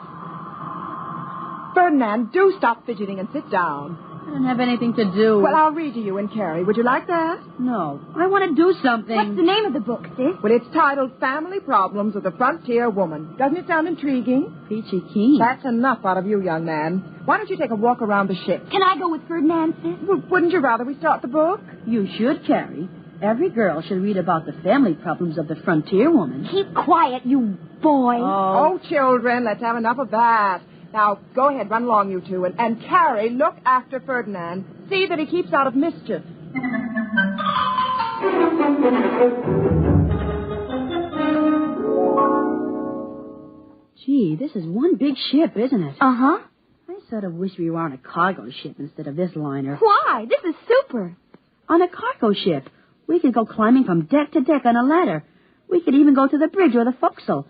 Ferdinand, do stop fidgeting and sit down. I don't have anything to do. Well, I'll read to you and Carrie. Would you like that? No. I want to do something. What's the name of the book, Sis? Well, it's titled Family Problems of the Frontier Woman. Doesn't it sound intriguing? Peachy keen. That's enough out of you, young man. Why don't you take a walk around the ship? Can I go with Ferdinand, Sis? Well, wouldn't you rather we start the book? You should, Carrie. Every girl should read about the family problems of the frontier woman. Keep quiet, you boy. Oh, children, let's have enough of that. Now, go ahead, run along, you two. And Carrie, look after Ferdinand. See that he keeps out of mischief. Gee, this is one big ship, isn't it? Uh-huh. I sort of wish we were on a cargo ship instead of this liner. Why? This is super. On a cargo ship, we could go climbing from deck to deck on a ladder. We could even go to the bridge or the forecastle.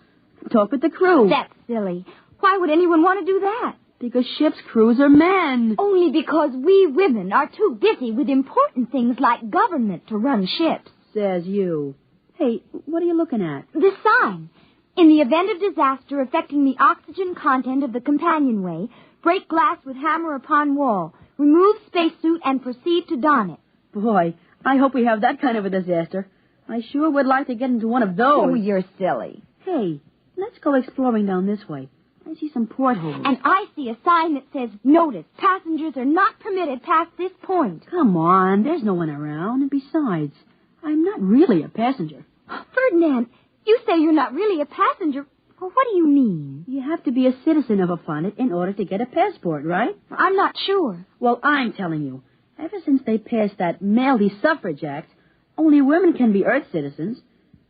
Talk with the crew. That's silly. Why would anyone want to do that? Because ship's crews are men. Only because we women are too busy with important things like government to run ships. Says you. Hey, what are you looking at? The sign. In the event of disaster affecting the oxygen content of the companionway, break glass with hammer upon wall. Remove spacesuit and proceed to don it. Boy, I hope we have that kind of a disaster. I sure would like to get into one of those. Oh, you're silly. Hey, let's go exploring down this way. I see some portholes. And I see a sign that says, notice, passengers are not permitted past this point. Come on, there's no one around. And besides, I'm not really a passenger. Ferdinand, you say you're not really a passenger. Well, what do you mean? You have to be a citizen of a planet in order to get a passport, right? I'm not sure. Well, I'm telling you. Ever since they passed that Maley Suffrage Act, only women can be Earth citizens.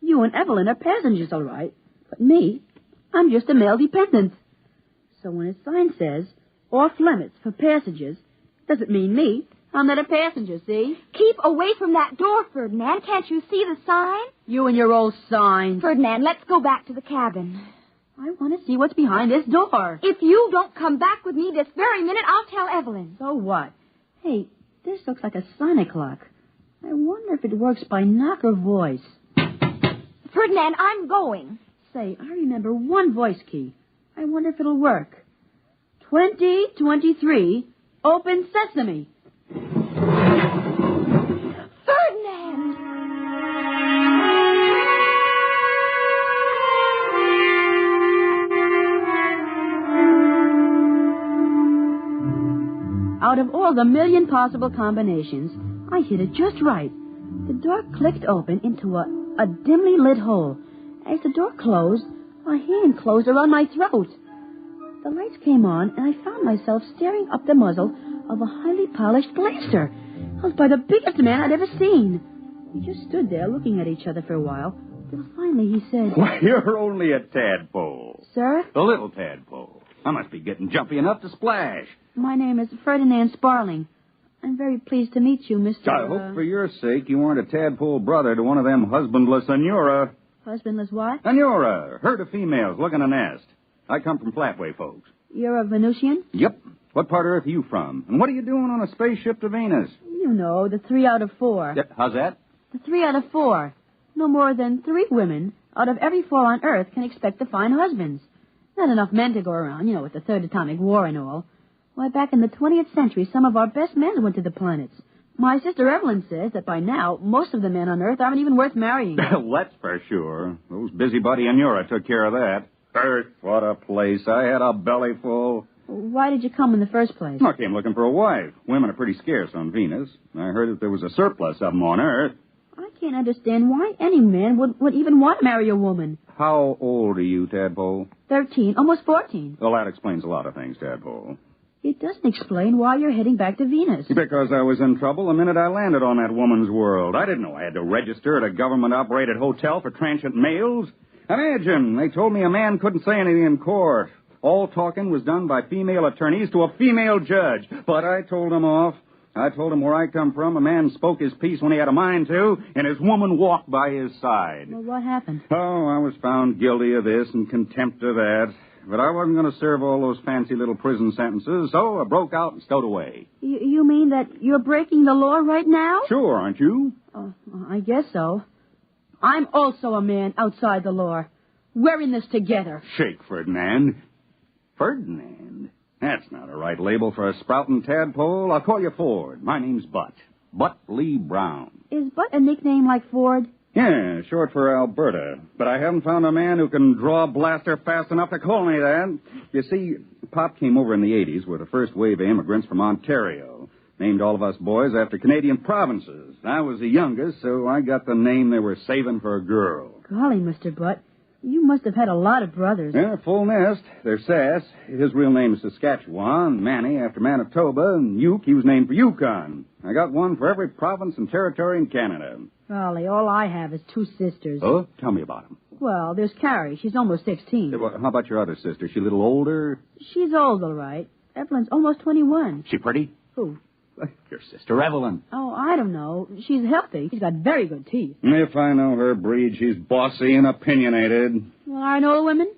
You and Evelyn are passengers, all right. But me, I'm just a male dependent. So when a sign says, off limits for passengers, doesn't mean me. I'm not a passenger, see? Keep away from that door, Ferdinand. Can't you see the sign? You and your old sign. Ferdinand, let's go back to the cabin. I want to see what's behind this door. If you don't come back with me this very minute, I'll tell Evelyn. So what? Hey, this looks like a sonic lock. I wonder if it works by knock or voice. Ferdinand, I'm going. Say, I remember one voice key. I wonder if it'll work. 2023, open sesame. Ferdinand! Out of all the million possible combinations, I hit it just right. The door clicked open into a dimly lit hole. As the door closed, a hand closed around my throat. The lights came on, and I found myself staring up the muzzle of a highly polished blaster, held by the biggest man I'd ever seen. We just stood there looking at each other for a while, till finally he said... Why, you're only a tadpole. Sir? The little tadpole. I must be getting jumpy enough to splash. My name is Ferdinand Sparling. I'm very pleased to meet you, Mr. I hope for your sake you weren't a tadpole brother to one of them husbandless Senora. Husbandless what? Senora, herd of females looking a nest. I come from Flatway, folks. You're a Venusian? Yep. What part of Earth are you from? And what are you doing on a spaceship to Venus? You know, the 3 out of 4. How's that? The 3 out of 4. No more than 3 women out of every 4 on Earth can expect to find husbands. Not enough men to go around, with the Third Atomic War and all. Why, back in the 20th century, some of our best men went to the planets. My sister Evelyn says that by now, most of the men on Earth aren't even worth marrying. That's for sure. Those busybody Senora took care of that. Earth, what a place. I had a belly full. Why did you come in the first place? I came looking for a wife. Women are pretty scarce on Venus. I heard that there was a surplus of them on Earth. I can't understand why any man would even want to marry a woman. How old are you, Tadpole? 13, almost 14. Well, that explains a lot of things, Tadpole. It doesn't explain why you're heading back to Venus. Because I was in trouble the minute I landed on that woman's world. I didn't know I had to register at a government-operated hotel for transient males. Imagine, they told me a man couldn't say anything in court. All talking was done by female attorneys to a female judge. But I told them off. I told him where I come from, a man spoke his piece when he had a mind to, and his woman walked by his side. Well, what happened? Oh, I was found guilty of this and contempt of that. But I wasn't going to serve all those fancy little prison sentences, so I broke out and stowed away. You mean that you're breaking the law right now? Sure, aren't you? Oh, I guess so. I'm also a man outside the law. We're in this together. Shake, Ferdinand. Ferdinand? That's not a right label for a sprouting tadpole. I'll call you Ford. My name's Butt. Butt Lee Brown. Is Butt a nickname like Ford? Yeah, short for Alberta. But I haven't found a man who can draw a blaster fast enough to call me that. You see, Pop came over in the 80s with the first wave of immigrants from Ontario. Named all of us boys after Canadian provinces. I was the youngest, so I got the name they were saving for a girl. Golly, Mr. Butt, You must have had a lot of brothers. Yeah, full nest. There's Sass. His real name is Saskatchewan. Manny after Manitoba. And Uke, he was named for Yukon. I got one for every province and territory in Canada. Golly, all I have is 2 sisters. Oh? Tell me about them. Well, there's Carrie. She's almost 16. Hey, well, how about your other sister? She a little older? She's old, all right. Evelyn's almost 21. She pretty? Who? Your sister Evelyn. Oh, I don't know. She's healthy. She's got very good teeth. If I know her breed, she's bossy and opinionated. Well, I know the women.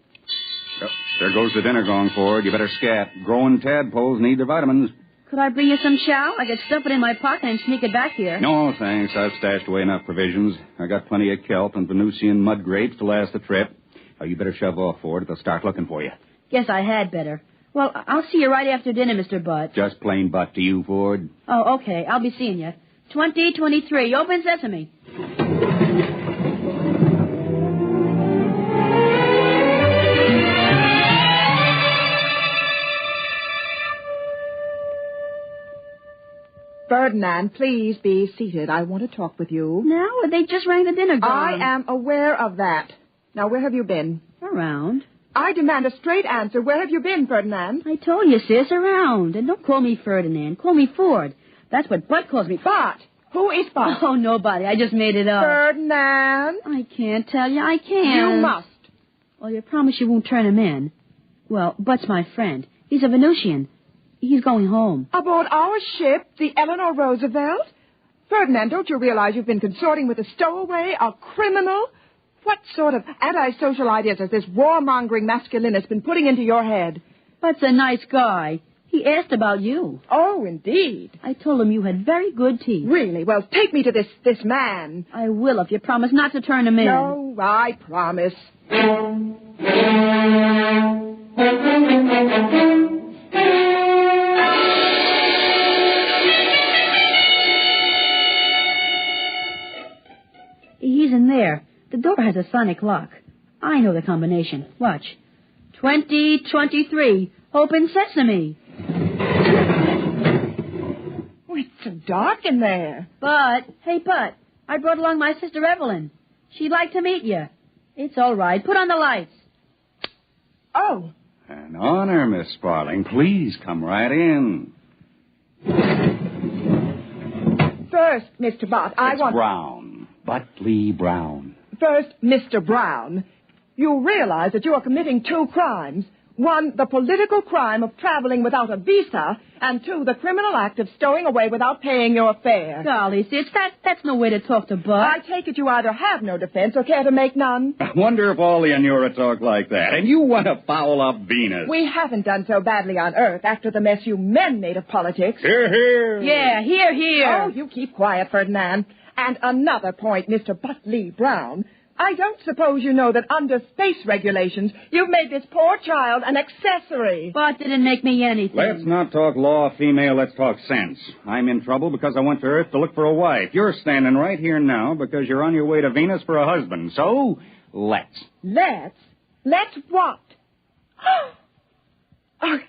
Yep. There goes the dinner going forward. You better scat. Growing tadpoles need their vitamins. Could I bring you some chow? I could stuff it in my pocket and sneak it back here. No, thanks. I've stashed away enough provisions. I got plenty of kelp and Venusian mud grapes to last the trip. Oh, you better shove off, Ford. They'll start looking for you. Guess I had better. Well, I'll see you right after dinner, Mr. Butt. Just plain butt to you, Ford. Oh, okay. I'll be seeing you. 2023. Open sesame. Ferdinand, please be seated. I want to talk with you. Now? They just rang the dinner gong. I am aware of that. Now, where have you been? Around. I demand a straight answer. Where have you been, Ferdinand? I told you, sis, around. And don't call me Ferdinand. Call me Ford. That's what Bud calls me. Bud? Who is Bud? Oh, nobody. I just made it up. Ferdinand? I can't tell you. I can't. You must. Well, you promise you won't turn him in. Well, Bud's my friend. He's a Venusian. He's going home. Aboard our ship, the Eleanor Roosevelt? Ferdinand, don't you realize you've been consorting with a stowaway, a criminal? What sort of antisocial ideas has this warmongering masculinist been putting into your head? Bud's a nice guy. He asked about you. Oh, indeed. I told him you had very good teeth. Really? Well, take me to this man. I will if you promise not to turn him in. No, I promise. He's in there. The door has a sonic lock. I know the combination. Watch. 2023. Open sesame. Oh, it's so dark in there. But, hey, Bud, I brought along my sister Evelyn. She'd like to meet you. It's all right. Put on the lights. Oh. An honor, Miss Sparling. Please come right in. First, Mr. Bott, I want... Brown. Butley Brown. First, Mr. Brown, you realize that you are committing 2 crimes. 1, the political crime of traveling without a visa, and 2, the criminal act of stowing away without paying your fare. Golly, sis, that's no way to talk to Bud. I take it you either have no defense or care to make none. I wonder if all the Inura talk like that. And you want to foul up Venus. We haven't done so badly on Earth after the mess you men made of politics. Hear, hear. Yeah, hear, hear. Oh, you keep quiet, Ferdinand. And another point, Mr. Butley Brown. I don't suppose you know that under space regulations, you've made this poor child an accessory. But didn't make me anything. Let's not talk law, female. Let's talk sense. I'm in trouble because I went to Earth to look for a wife. You're standing right here now because you're on your way to Venus for a husband. So, let's. Let's? Let's what? Are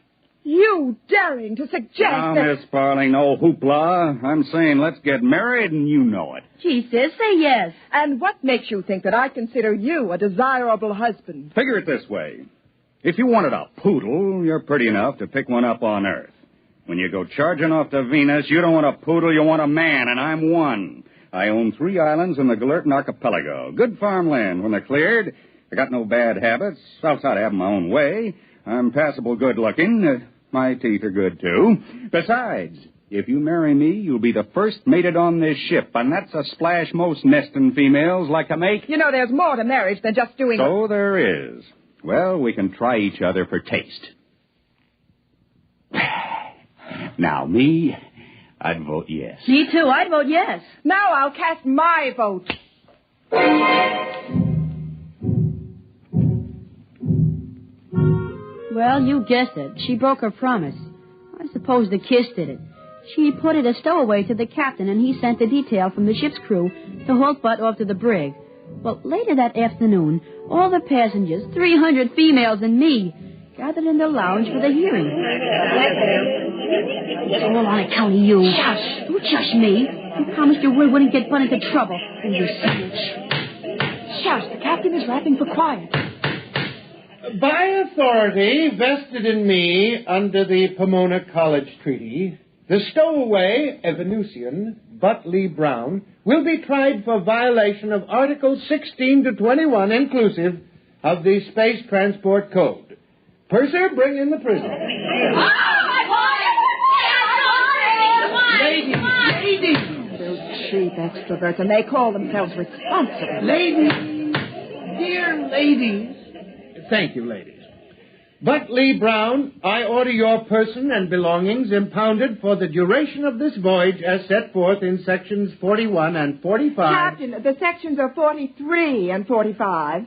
you daring to suggest now, that... Miss Sparling, no hoopla. I'm saying let's get married, and you know it. Gee, sis, say yes. And what makes you think that I consider you a desirable husband? Figure it this way. If you wanted a poodle, you're pretty enough to pick one up on Earth. When you go charging off to Venus, you don't want a poodle, you want a man, and I'm one. I own 3 islands in the Galertan Archipelago. Good farmland when they're cleared. I got no bad habits, outside of having my own way. I'm passable good-looking. My teeth are good, too. Besides, if you marry me, you'll be the first mated on this ship, and that's a splash most nesting females like to make. You know, there's more to marriage than just doing... So there is. Well, we can try each other for taste. Now, me, I'd vote yes. Me too, I'd vote yes. Now I'll cast my vote. Well, you guessed it. She broke her promise. I suppose the kiss did it. She put it a stowaway to the captain, and he sent the detail from the ship's crew to halt Bud off to the brig. Well, later that afternoon, all the passengers, 300 females and me, gathered in the lounge for the hearing. It's all on account of you. Shush. Don't shush me. You promised you wouldn't get Bud into trouble. Oh, you snitch. Shush, the captain is rapping for quiet. By authority vested in me under the Pomona College Treaty, the stowaway, a Venusian, Butley Brown, will be tried for violation of Articles 16 to 21 inclusive of the Space Transport Code. Purser, bring in the prisoner. Ladies! Those cheap extroverts, and they call themselves responsible. Ladies! Dear ladies! Thank you, ladies. Butley Brown, I order your person and belongings impounded for the duration of this voyage as set forth in sections 41 and 45. Captain, the sections are 43 and 45.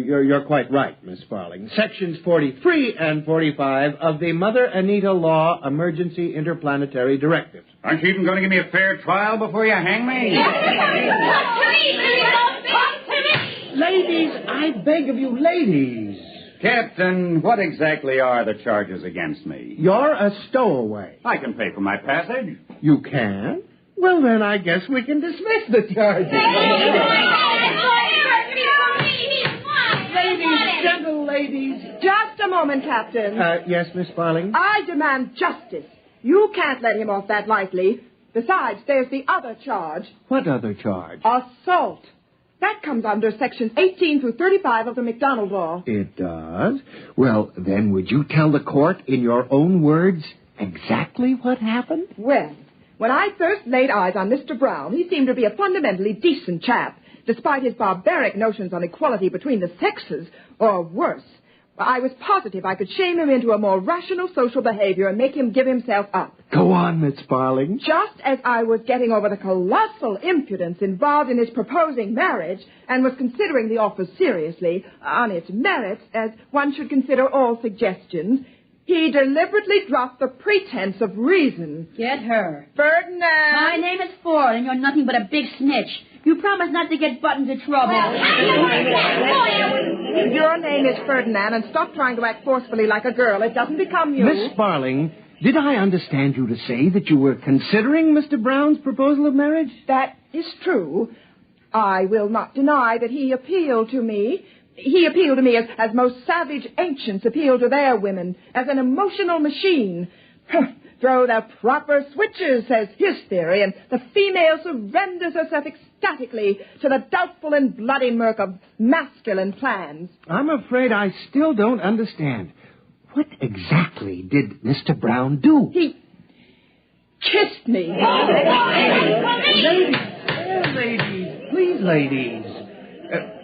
You're quite right, Miss Sparling. Sections 43 and 45 of the Mother Anita Law Emergency Interplanetary Directives. Aren't you even going to give me a fair trial before you hang me? Ladies, I beg of you, ladies. Captain, what exactly are the charges against me? You're a stowaway. I can pay for my passage. You can? Well, then I guess we can dismiss the charges. Ladies, gentle ladies. Just a moment, Captain. Yes, Miss Sparling? I demand justice. You can't let him off that lightly. Besides, there's the other charge. What other charge? Assault. That comes under sections 18 through 35 of the McDonald Law. It does? Well, then would you tell the court in your own words exactly what happened? Well, when I first laid eyes on Mr. Brown, he seemed to be a fundamentally decent chap, despite his barbaric notions on equality between the sexes, or worse. I was positive I could shame him into a more rational social behavior and make him give himself up. Go on, Miss Sparling. Just as I was getting over the colossal impudence involved in his proposing marriage and was considering the offer seriously, on its merits, as one should consider all suggestions, he deliberately dropped the pretense of reason. Get her. Ferdinand! My name is Ford, and you're nothing but a big snitch. You promised not to get Buttons into trouble. Your name is Ferdinand, and stop trying to act forcefully like a girl. It doesn't become you. Miss Sparling, did I understand you to say that you were considering Mr. Brown's proposal of marriage? That is true. I will not deny that he appealed to me. He appealed to me as most savage ancients appeal to their women, as an emotional machine. Throw the proper switches, says his theory, and the female surrenders herself ecstatically to the doubtful and bloody murk of masculine plans. I'm afraid I still don't understand. What exactly did Mr. Brown do? He kissed me. Ladies, please, ladies.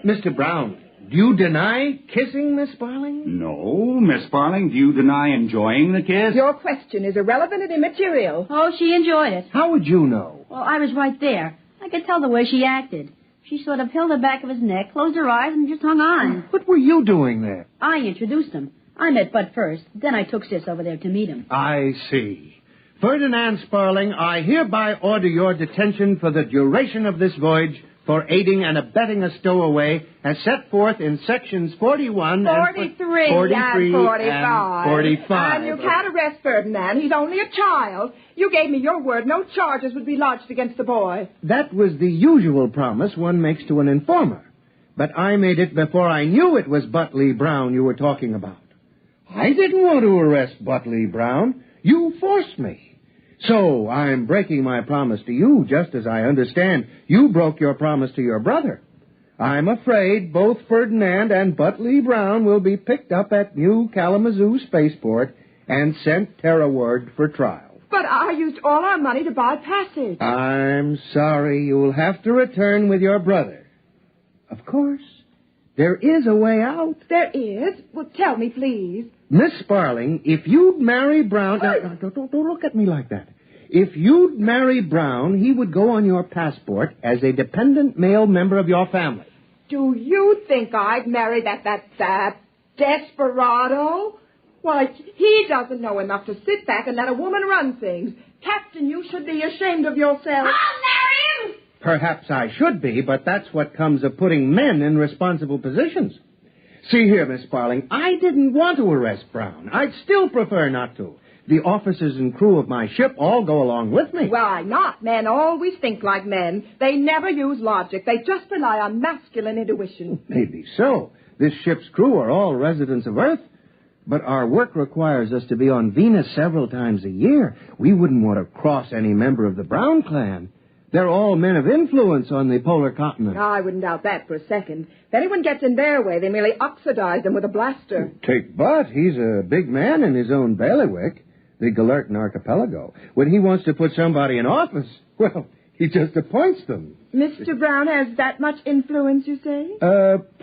Mr. Brown, do you deny kissing Miss Sparling? No, Miss Sparling. Do you deny enjoying the kiss? Your question is irrelevant and immaterial. Oh, she enjoyed it. How would you know? Well, I was right there. I could tell the way she acted. She sort of held the back of his neck, closed her eyes, and just hung on. What were you doing there? I introduced him. I met Bud first. Then I took Sis over there to meet him. I see. Ferdinand Sparling, I hereby order your detention for the duration of this voyage for aiding and abetting a stowaway as set forth in sections 41 43 and 43 and 45. And 45. And you can't arrest Ferdinand. He's only a child. You gave me your word no charges would be lodged against the boy. That was the usual promise one makes to an informer. But I made it before I knew it was Butley Brown you were talking about. I didn't want to arrest Butley Brown. You forced me. So I'm breaking my promise to you, just as I understand you broke your promise to your brother. I'm afraid both Ferdinand and Butley Brown will be picked up at New Kalamazoo Spaceport and sent terrorward for trial. But I used all our money to buy passage. I'm sorry. You'll have to return with your brother. Of course, there is a way out. There is? Well, tell me, please. Miss Sparling, if you'd marry Brown... Now, don't look at me like that. If you'd marry Brown, he would go on your passport as a dependent male member of your family. Do you think I'd marry that desperado? Why, he doesn't know enough to sit back and let a woman run things. Captain, you should be ashamed of yourself. I'll marry him! Perhaps I should be, but that's what comes of putting men in responsible positions. See here, Miss Sparling, I didn't want to arrest Brown. I'd still prefer not to. The officers and crew of my ship all go along with me. Why not? Men always think like men. They never use logic. They just rely on masculine intuition. Maybe so. This ship's crew are all residents of Earth. But our work requires us to be on Venus several times a year. We wouldn't want to cross any member of the Brown clan. They're all men of influence on the polar continent. I wouldn't doubt that for a second. If anyone gets in their way, they merely oxidize them with a blaster. Take Butt. He's a big man in his own bailiwick, the Galertan Archipelago. When he wants to put somebody in office, well, he just appoints them. Mr. Brown has that much influence, you say?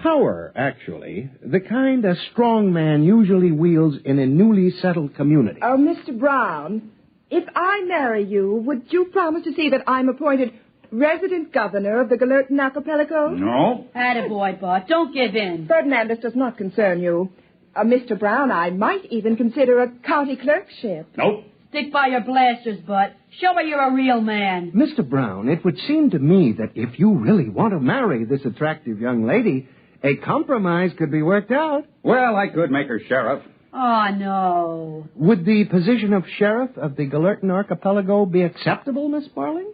Power, actually. The kind a strong man usually wields in a newly settled community. Oh, Mr. Brown, if I marry you, would you promise to see that I'm appointed resident governor of the Galertan Archipelago? No. Attaboy, Bart. Don't give in. Ferdinand, this does not concern you. Mr. Brown, I might even consider a county clerkship. Nope. Stick by your blasters, Bart. Show her you're a real man. Mr. Brown, it would seem to me that if you really want to marry this attractive young lady, a compromise could be worked out. Well, I could make her sheriff. Oh, no. Would the position of sheriff of the Galertan Archipelago be acceptable, Miss Sparling?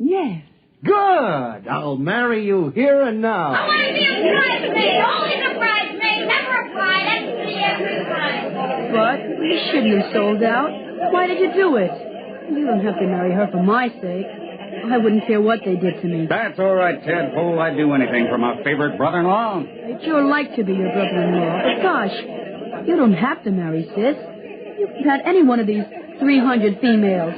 Yes. Good. I'll marry you here and now. I want to be a bridesmaid. Always a bridesmaid. Never a bride. That's the every time. But you shouldn't have sold out. Why did you do it? You don't have to marry her for my sake. I wouldn't care what they did to me. That's all right, Tadpole. I'd do anything for my favorite brother-in-law. I'd sure like to be your brother-in-law. But gosh, you don't have to marry Sis. You can have any one of these 300 females.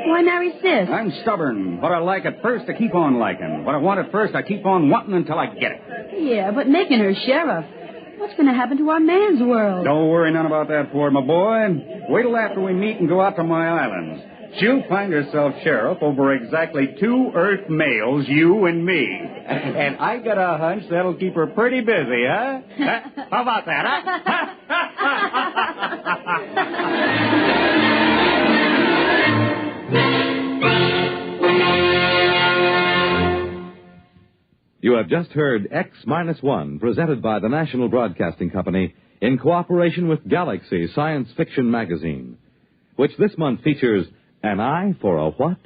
Why marry Sis? I'm stubborn. What I like at first, I keep on liking. What I want at first, I keep on wanting until I get it. Yeah, but making her sheriff, what's going to happen to our man's world? Don't worry none about that, Ford, my boy. Wait till after we meet and go out to my islands. She'll find herself sheriff over exactly 2 Earth males, you and me. And I got a hunch that'll keep her pretty busy, huh? How about that, huh? You have just heard X-1, presented by the National Broadcasting Company in cooperation with Galaxy Science Fiction Magazine, which this month features An Eye for a What?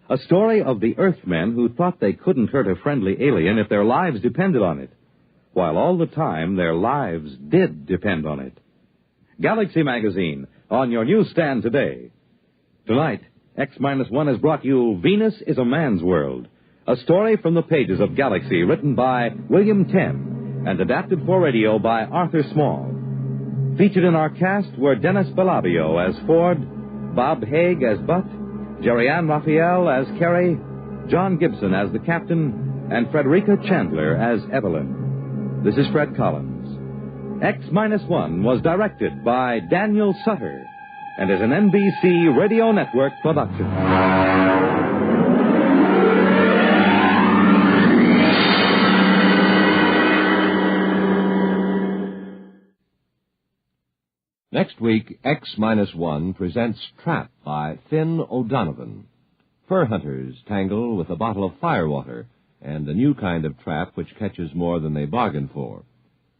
A story of the Earthmen who thought they couldn't hurt a friendly alien if their lives depended on it, while all the time their lives did depend on it. Galaxy Magazine, on your newsstand today. Tonight, X-1 has brought you Venus is a Man's World, a story from the pages of Galaxy written by William Tenn and adapted for radio by Arthur Small. Featured in our cast were Dennis Bellavio as Ford, Bob Haig as Butt, Jerry Ann Raphael as Carrie, John Gibson as the captain, and Frederica Chandler as Evelyn. This is Fred Collins. X-1 was directed by Daniel Sutter and is an NBC Radio Network production. Next week, X-1 presents Trap by Finn O'Donovan. Fur hunters tangle with a bottle of firewater and a new kind of trap which catches more than they bargain for.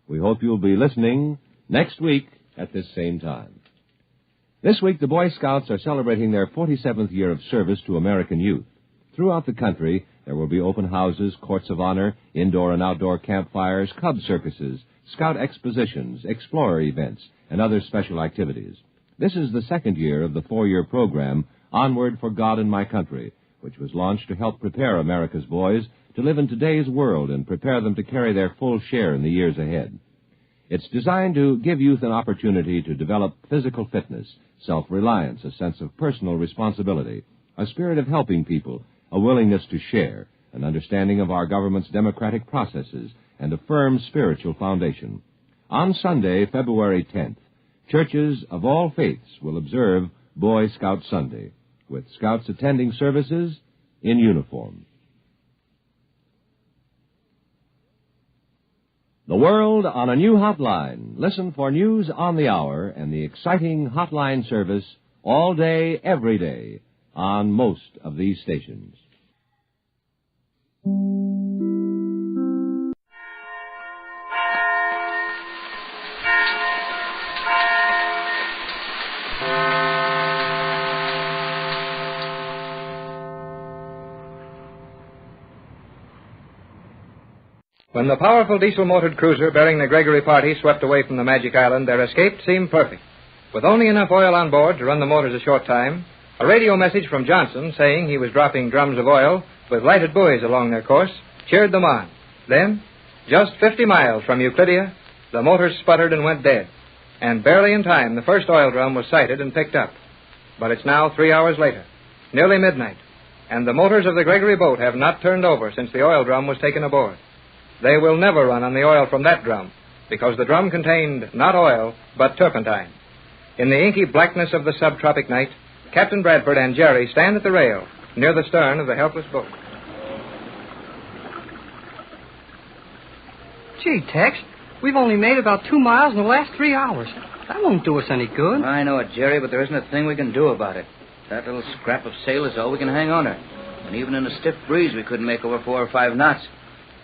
We hope you'll be listening next week at this same time. This week, the Boy Scouts are celebrating their 47th year of service to American youth. Throughout the country, there will be open houses, courts of honor, indoor and outdoor campfires, cub circuses, scout expositions, explorer events, and other special activities. This is the second year of the 4-year program, Onward for God and My Country, which was launched to help prepare America's boys to live in today's world and prepare them to carry their full share in the years ahead. It's designed to give youth an opportunity to develop physical fitness, self-reliance, a sense of personal responsibility, a spirit of helping people, a willingness to share, an understanding of our government's democratic processes, and a firm spiritual foundation. On Sunday, February 10th, churches of all faiths will observe Boy Scout Sunday, with Scouts attending services in uniform. The world on a new hotline. Listen for news on the hour and the exciting hotline service all day, every day, on most of these stations. When the powerful diesel-motored cruiser bearing the Gregory party swept away from the Magic Island, their escape seemed perfect. With only enough oil on board to run the motors a short time, a radio message from Johnson saying he was dropping drums of oil with lighted buoys along their course cheered them on. Then, just 50 miles from Euclidia, the motors sputtered and went dead. And barely in time, the first oil drum was sighted and picked up. But it's now 3 hours later, nearly midnight, and the motors of the Gregory boat have not turned over since the oil drum was taken aboard. They will never run on the oil from that drum, because the drum contained not oil, but turpentine. In the inky blackness of the subtropic night, Captain Bradford and Jerry stand at the rail near the stern of the helpless boat. Gee, Tex, we've only made about 2 miles in the last 3 hours. That won't do us any good. I know it, Jerry, but there isn't a thing we can do about it. That little scrap of sail is all we can hang on to. And even in a stiff breeze, we couldn't make over 4 or 5 knots.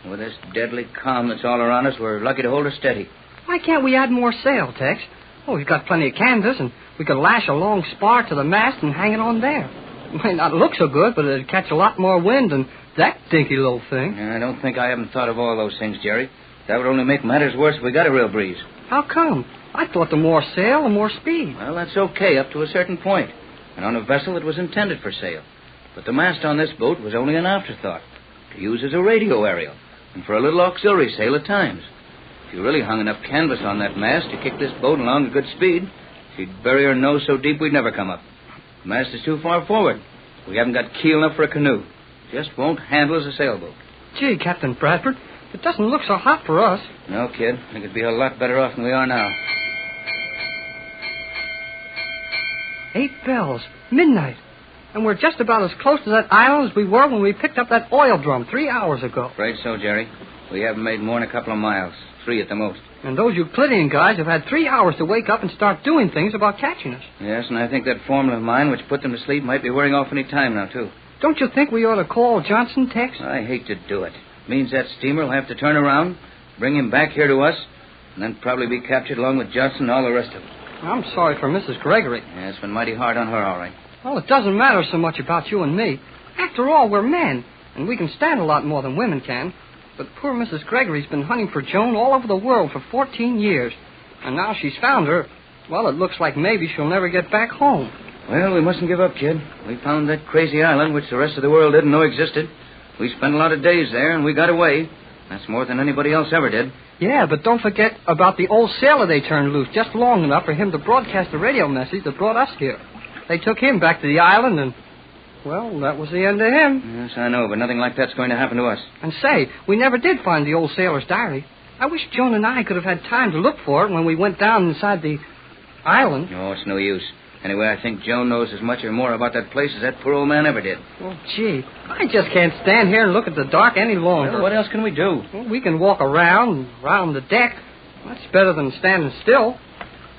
With this deadly calm that's all around us, we're lucky to hold her steady. Why can't we add more sail, Tex? Oh, we've got plenty of canvas, and we could lash a long spar to the mast and hang it on there. It might not look so good, but it'd catch a lot more wind than that dinky little thing. I don't think I haven't thought of all those things, Jerry. That would only make matters worse if we got a real breeze. How come? I thought the more sail, the more speed. Well, that's okay up to a certain point. And on a vessel that was intended for sail. But the mast on this boat was only an afterthought, to use as a radio aerial, and for a little auxiliary sail at times. If you really hung enough canvas on that mast to kick this boat along at good speed, she'd bury her nose so deep we'd never come up. The mast is too far forward. We haven't got keel enough for a canoe. Just won't handle as a sailboat. Gee, Captain Bradford, it doesn't look so hot for us. No, kid. We could be a lot better off than we are now. 8 bells, midnight. And we're just about as close to that island as we were when we picked up that oil drum 3 hours ago. Afraid so, Jerry. We haven't made more than a couple of miles. 3 at the most. And those Euclidean guys have had 3 hours to wake up and start doing things about catching us. Yes, and I think that formula of mine, which put them to sleep, might be wearing off any time now, too. Don't you think we ought to call Johnson, Tex? I hate to do it. It means that steamer will have to turn around, bring him back here to us, and then probably be captured along with Johnson and all the rest of them. I'm sorry for Mrs. Gregory. Yeah, it's been mighty hard on her, all right. Well, it doesn't matter so much about you and me. After all, we're men, and we can stand a lot more than women can. But poor Mrs. Gregory's been hunting for Joan all over the world for 14 years. And now she's found her. Well, it looks like maybe she'll never get back home. Well, we mustn't give up, kid. We found that crazy island, which the rest of the world didn't know existed. We spent a lot of days there, and we got away. That's more than anybody else ever did. Yeah, but don't forget about the old sailor they turned loose just long enough for him to broadcast the radio message that brought us here. They took him back to the island, and, well, that was the end of him. Yes, I know, but nothing like that's going to happen to us. And say, we never did find the old sailor's diary. I wish Joan and I could have had time to look for it when we went down inside the island. Oh, it's no use. Anyway, I think Joan knows as much or more about that place as that poor old man ever did. Oh, gee, I just can't stand here and look at the dark any longer. Well, what else can we do? Well, we can walk around the deck. That's better than standing still.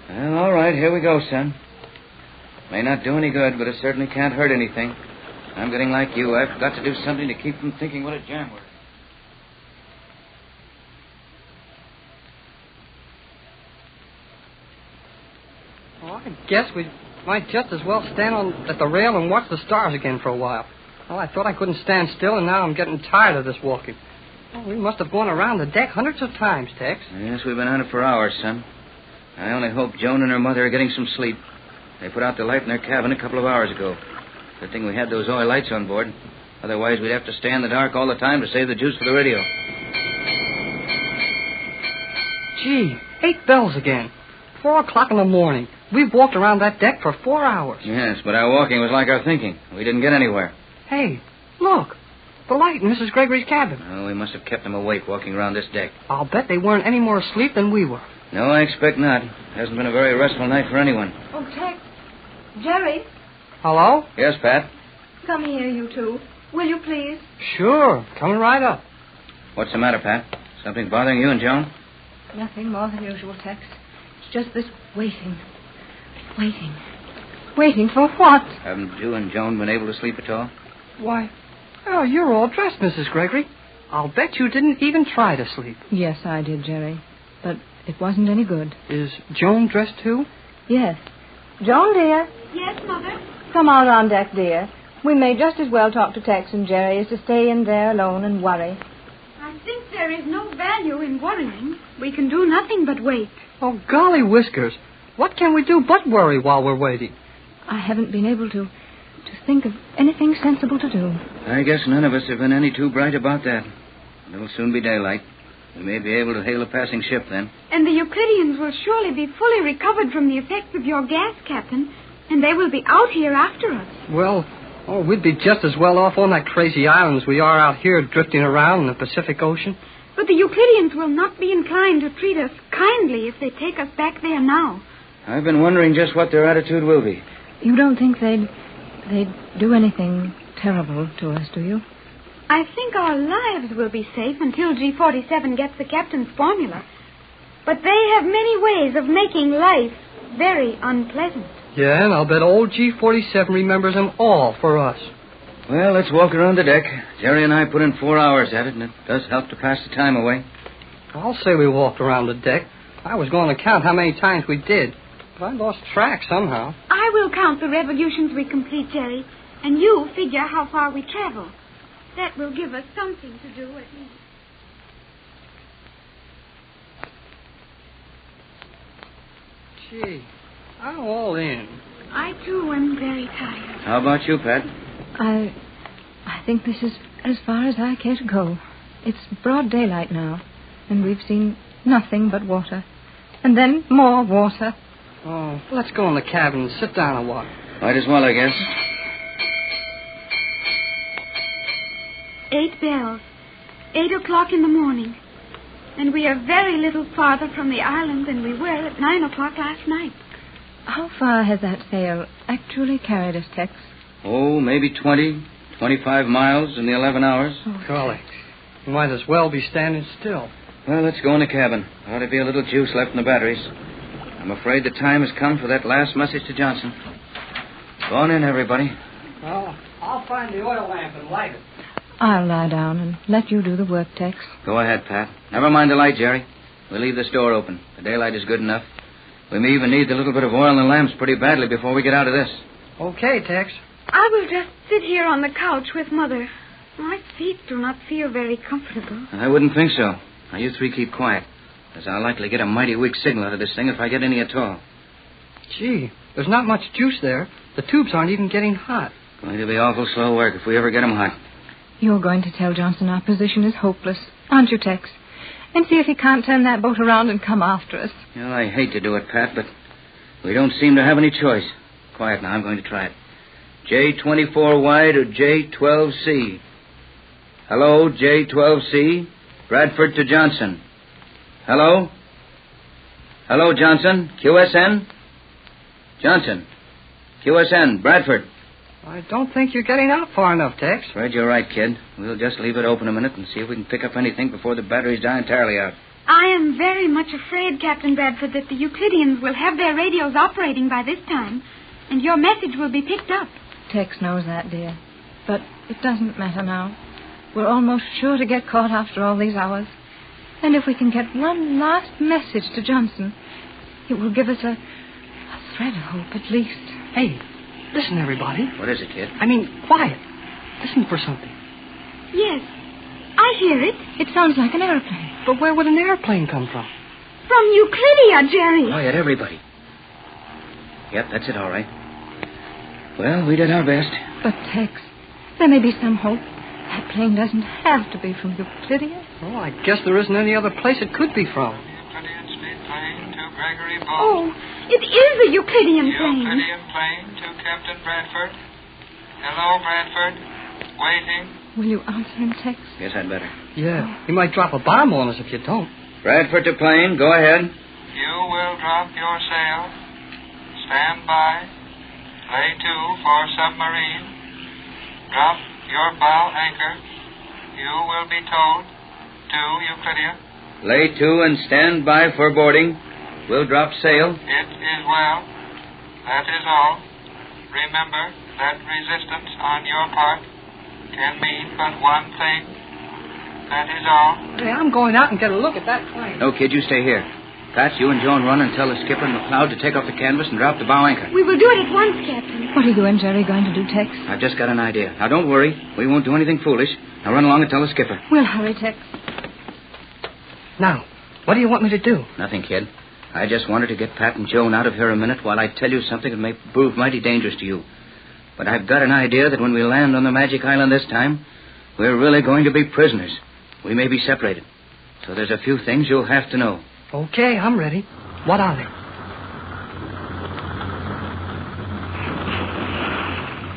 Well, all right, here we go, son. May not do any good, but it certainly can't hurt anything. I'm getting like you. I've got to do something to keep from thinking what a jam we're in. Well, I guess we might just as well stand at the rail and watch the stars again for a while. Well, I thought I couldn't stand still, and now I'm getting tired of this walking. Well, we must have gone around the deck hundreds of times, Tex. Yes, we've been on it for hours, son. I only hope Joan and her mother are getting some sleep. They put out the light in their cabin a couple of hours ago. Good thing we had those oil lights on board. Otherwise, we'd have to stay in the dark all the time to save the juice for the radio. Gee, 8 bells again. 4 o'clock in the morning. We've walked around that deck for 4 hours. Yes, but our walking was like our thinking. We didn't get anywhere. Hey, look. The light in Mrs. Gregory's cabin. Oh, we must have kept them awake walking around this deck. I'll bet they weren't any more asleep than we were. No, I expect not. It hasn't been a very restful night for anyone. Oh, Tex. Jerry. Hello? Yes, Pat? Come here, you two. Will you please? Sure. Coming right up. What's the matter, Pat? Something bothering you and Joan? Nothing more than usual, Tex. It's just this waiting. Waiting. Waiting for what? Haven't you and Joan been able to sleep at all? Why, oh, you're all dressed, Mrs. Gregory. I'll bet you didn't even try to sleep. Yes, I did, Jerry. But it wasn't any good. Is Joan dressed, too? Yes. Joan, dear. Yes, Mother? Come out on deck, dear. We may just as well talk to Tex and Jerry as to stay in there alone and worry. I think There is no value in worrying. We can do nothing but wait. Oh, golly whiskers. What can we do but worry while we're waiting? I haven't been able to think of anything sensible to do. I guess none of us have been any too bright about that. It'll soon be daylight. We may be able to hail a passing ship then. And the Euclideans will surely be fully recovered from the effects of your gas, Captain, and they will be out here after us. Well, we'd be just as well off on that crazy island as we are out here drifting around in the Pacific Ocean. But the Euclideans will not be inclined to treat us kindly if they take us back there now. I've been wondering just what their attitude will be. You don't think they'd do anything terrible to us, do you? I think our lives will be safe until G47 gets the captain's formula. But they have many ways of making life very unpleasant. Yeah, and I'll bet old G47 remembers them all for us. Well, let's walk around the deck. Jerry and I put in 4 hours at it, and it does help to pass the time away. I'll say we walked around the deck. I was going to count how many times we did, but I lost track somehow. I will count the revolutions we complete, Jerry, and you figure how far we travel. That will give us something to do at least. Gee, I'm all in. I, too, am very tired. How about you, Pat? I think this is as far as I care to go. It's broad daylight now, and we've seen nothing but water. And then more water. Oh, let's go in the cabin and sit down a while. Might as well, I guess. 8 bells. 8 o'clock in the morning. And we are very little farther from the island than we were at 9 o'clock last night. How far has that sail actually carried us, Tex? Oh, maybe 20, 25 miles in the 11 hours. Oh, golly. We might as well be standing still. Well, let's go in the cabin. Ought to be a little juice left in the batteries. I'm afraid the time has come for that last message to Johnson. Go on in, everybody. Well, I'll find the oil lamp and light it. I'll lie down and let you do the work, Tex. Go ahead, Pat. Never mind the light, Jerry. We'll leave this door open. The daylight is good enough. We may even need the little bit of oil in the lamps pretty badly before we get out of this. Okay, Tex. I will just sit here on the couch with Mother. My feet do not feel very comfortable. I wouldn't think so. Now, you three keep quiet, as I'll likely get a mighty weak signal out of this thing if I get any at all. Gee, there's not much juice there. The tubes aren't even getting hot. Going to be awful slow work if we ever get them hot. You're going to tell Johnson our position is hopeless, aren't you, Tex? And see if he can't turn that boat around and come after us. Well, I hate to do it, Pat, but we don't seem to have any choice. Quiet now, I'm going to try it. J24Y to J12C. Hello, J12C. Bradford to Johnson. Hello? Hello, Johnson. QSN? Johnson. QSN. Bradford. I don't think you're getting out far enough, Tex. Fred, you're right, kid. We'll just leave it open a minute and see if we can pick up anything before the batteries die entirely out. I am very much afraid, Captain Bradford, that the Euclideans will have their radios operating by this time, and your message will be picked up. Tex knows that, dear. But it doesn't matter now. We're almost sure to get caught after all these hours. And if we can get one last message to Johnson, it will give us a thread of hope at least. Hey, listen, everybody. What is it, kid? I mean, quiet. Listen for something. Yes, I hear it. It sounds like an airplane. But where would an airplane come from? From Euclidia, Jerry. Quiet, everybody. Yep, that's it, all right. Well, we did our best. But, Tex, there may be some hope. That plane doesn't have to be from Euclidia. Oh, I guess there isn't any other place it could be from. Euclidean speed plane to Gregory Boat. Oh, it is a Euclidean plane. Euclidean plane to Captain Bradford. Hello, Bradford. Waiting. Will you answer him, Tex? Yes, I'd better. Yeah, he might drop a bomb on us if you don't. Bradford to plane. Go ahead. You will drop your sail. Stand by. Lay to for submarine. Drop your bow anchor. You will be towed to Euclidia. Lay to and stand by for boarding. We'll drop sail. It is well. That is all. Remember that resistance on your part can mean but one thing. That is all. Hey, I'm going out and get a look at that plane. No, kid, you stay here. Pat, you and Joan run and tell the skipper and McLeod to take off the canvas and drop the bow anchor. We will do it at once, Captain. What are you and Jerry going to do, Tex? I've just got an idea. Now, don't worry. We won't do anything foolish. Now, run along and tell the skipper. We'll hurry, Tex. Now, what do you want me to do? Nothing, kid. I just wanted to get Pat and Joan out of here a minute while I tell you something that may prove mighty dangerous to you. But I've got an idea that when we land on the Magic Island this time, we're really going to be prisoners. We may be separated. So there's a few things you'll have to know. Okay, I'm ready. What are they?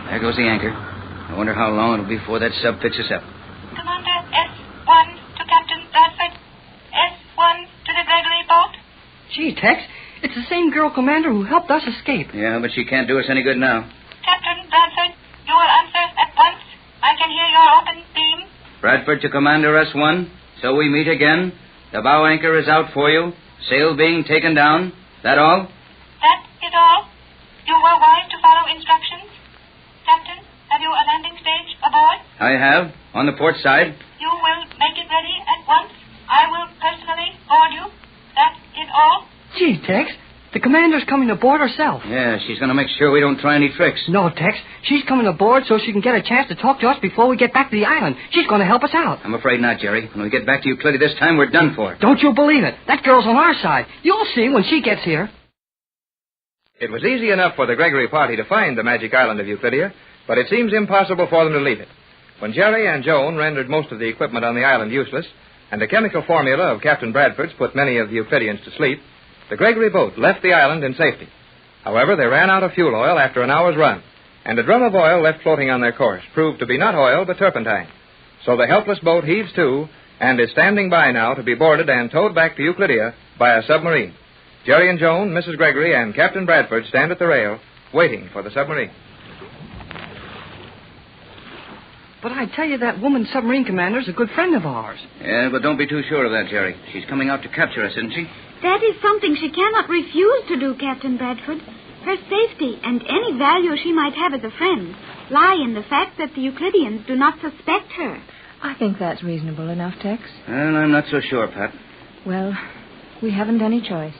There goes the anchor. I wonder how long it'll be before that sub picks us up. Commander S1 to Captain Bradford. S1 to the Gregory boat. Gee, Tex, it's the same girl, Commander, who helped us escape. Yeah, but she can't do us any good now. Captain Bradford, you will answer at once. I can hear your open beam. Bradford to Commander S1. So we meet again. The bow anchor is out for you. Sail being taken down. That all? That is all. You were wise to follow instructions. Captain, have you a landing stage aboard? I have. On the port side. You will make it ready at once. I will personally board you. That is all. Gee, Tex, the Commander's coming aboard herself. Yeah, she's going to make sure we don't try any tricks. No, Tex, she's coming aboard so she can get a chance to talk to us before we get back to the island. She's going to help us out. I'm afraid not, Jerry. When we get back to Euclid this time, we're done for. Don't you believe it. That girl's on our side. You'll see when she gets here. It was easy enough for the Gregory party to find the magic island of Euclidia, but it seems impossible for them to leave it. When Jerry and Joan rendered most of the equipment on the island useless, and the chemical formula of Captain Bradford's put many of the Euclidians to sleep, the Gregory boat left the island in safety. However, they ran out of fuel oil after an hour's run, and a drum of oil left floating on their course proved to be not oil but turpentine. So the helpless boat heaves to and is standing by now to be boarded and towed back to Euclidia by a submarine. Jerry and Joan, Mrs. Gregory, and Captain Bradford stand at the rail, waiting for the submarine. But I tell you, that woman submarine commander's a good friend of ours. Yeah, but don't be too sure of that, Jerry. She's coming out to capture us, isn't she? That is something she cannot refuse to do, Captain Bradford. Her safety and any value she might have as a friend lie in the fact that the Euclidians do not suspect her. I think that's reasonable enough, Tex. Well, I'm not so sure, Pat. Well, we haven't any choice.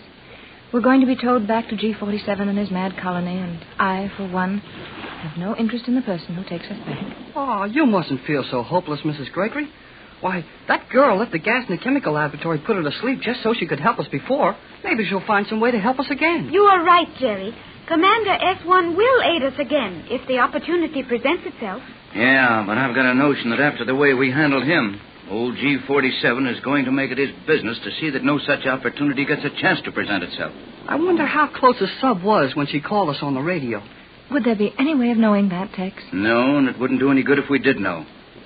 We're going to be towed back to G47 and his mad colony, and I, for one, have no interest in the person who takes us back. Oh, you mustn't feel so hopeless, Mrs. Gregory. Why, that girl let the gas in the chemical laboratory put her to sleep just so she could help us before. Maybe she'll find some way to help us again. You are right, Jerry. Commander S1 will aid us again if the opportunity presents itself. Yeah, but I've got a notion that after the way we handled him, old G47 is going to make it his business to see that no such opportunity gets a chance to present itself. I wonder how close the sub was when she called us on the radio. Would there be any way of knowing that, Tex? No, and it wouldn't do any good if we did know.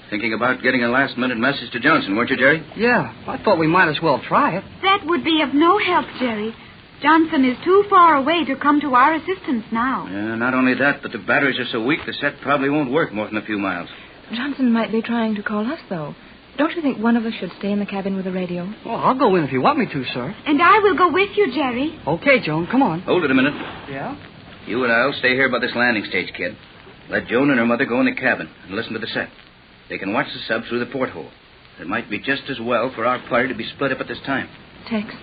Thinking about getting a last-minute message to Johnson, weren't you, Jerry? Yeah, I thought we might as well try it. That would be of no help, Jerry. Johnson is too far away to come to our assistance now. Yeah, not only that, but the batteries are so weak the set probably won't work more than a few miles. Johnson might be trying to call us, though. Don't you think one of us should stay in the cabin with the radio? Well, I'll go in if you want me to, sir. And I will go with you, Jerry. Okay, Joan, come on. Hold it a minute. Yeah? You and I'll stay here by this landing stage, kid. Let Joan and her mother go in the cabin and listen to the set. They can watch the sub through the porthole. It might be just as well for our party to be split up at this time. Tex,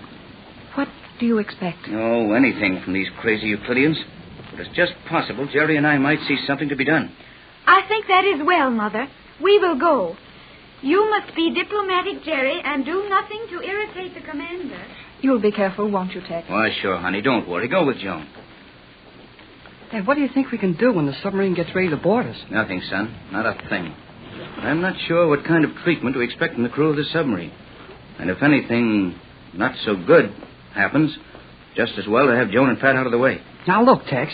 what do you expect? Oh, anything from these crazy Euclideans. But it's just possible Jerry and I might see something to be done. I think that is well, Mother. We will go. You must be diplomatic, Jerry, and do nothing to irritate the commander. You'll be careful, won't you, Tex? Why, sure, honey. Don't worry. Go with Joan. Hey, what do you think we can do when the submarine gets ready to board us? Nothing, son. Not a thing. I'm not sure what kind of treatment to expect from the crew of the submarine. And if anything not so good happens, just as well to have Joan and Pat out of the way. Now, look, Tex.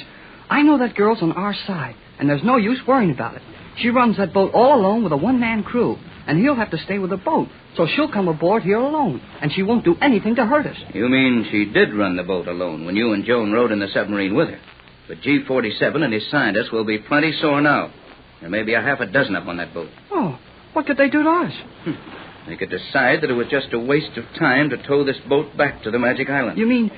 I know that girl's on our side, and there's no use worrying about it. She runs that boat all alone with a one-man crew, and he'll have to stay with the boat. So she'll come aboard here alone, and she won't do anything to hurt us. You mean she did run the boat alone when you and Joan rode in the submarine with her? But G47 and his scientists will be plenty sore now. There may be a half a dozen up on that boat. Oh, what could they do to us? They could decide that it was just a waste of time to tow this boat back to the Magic Island. You mean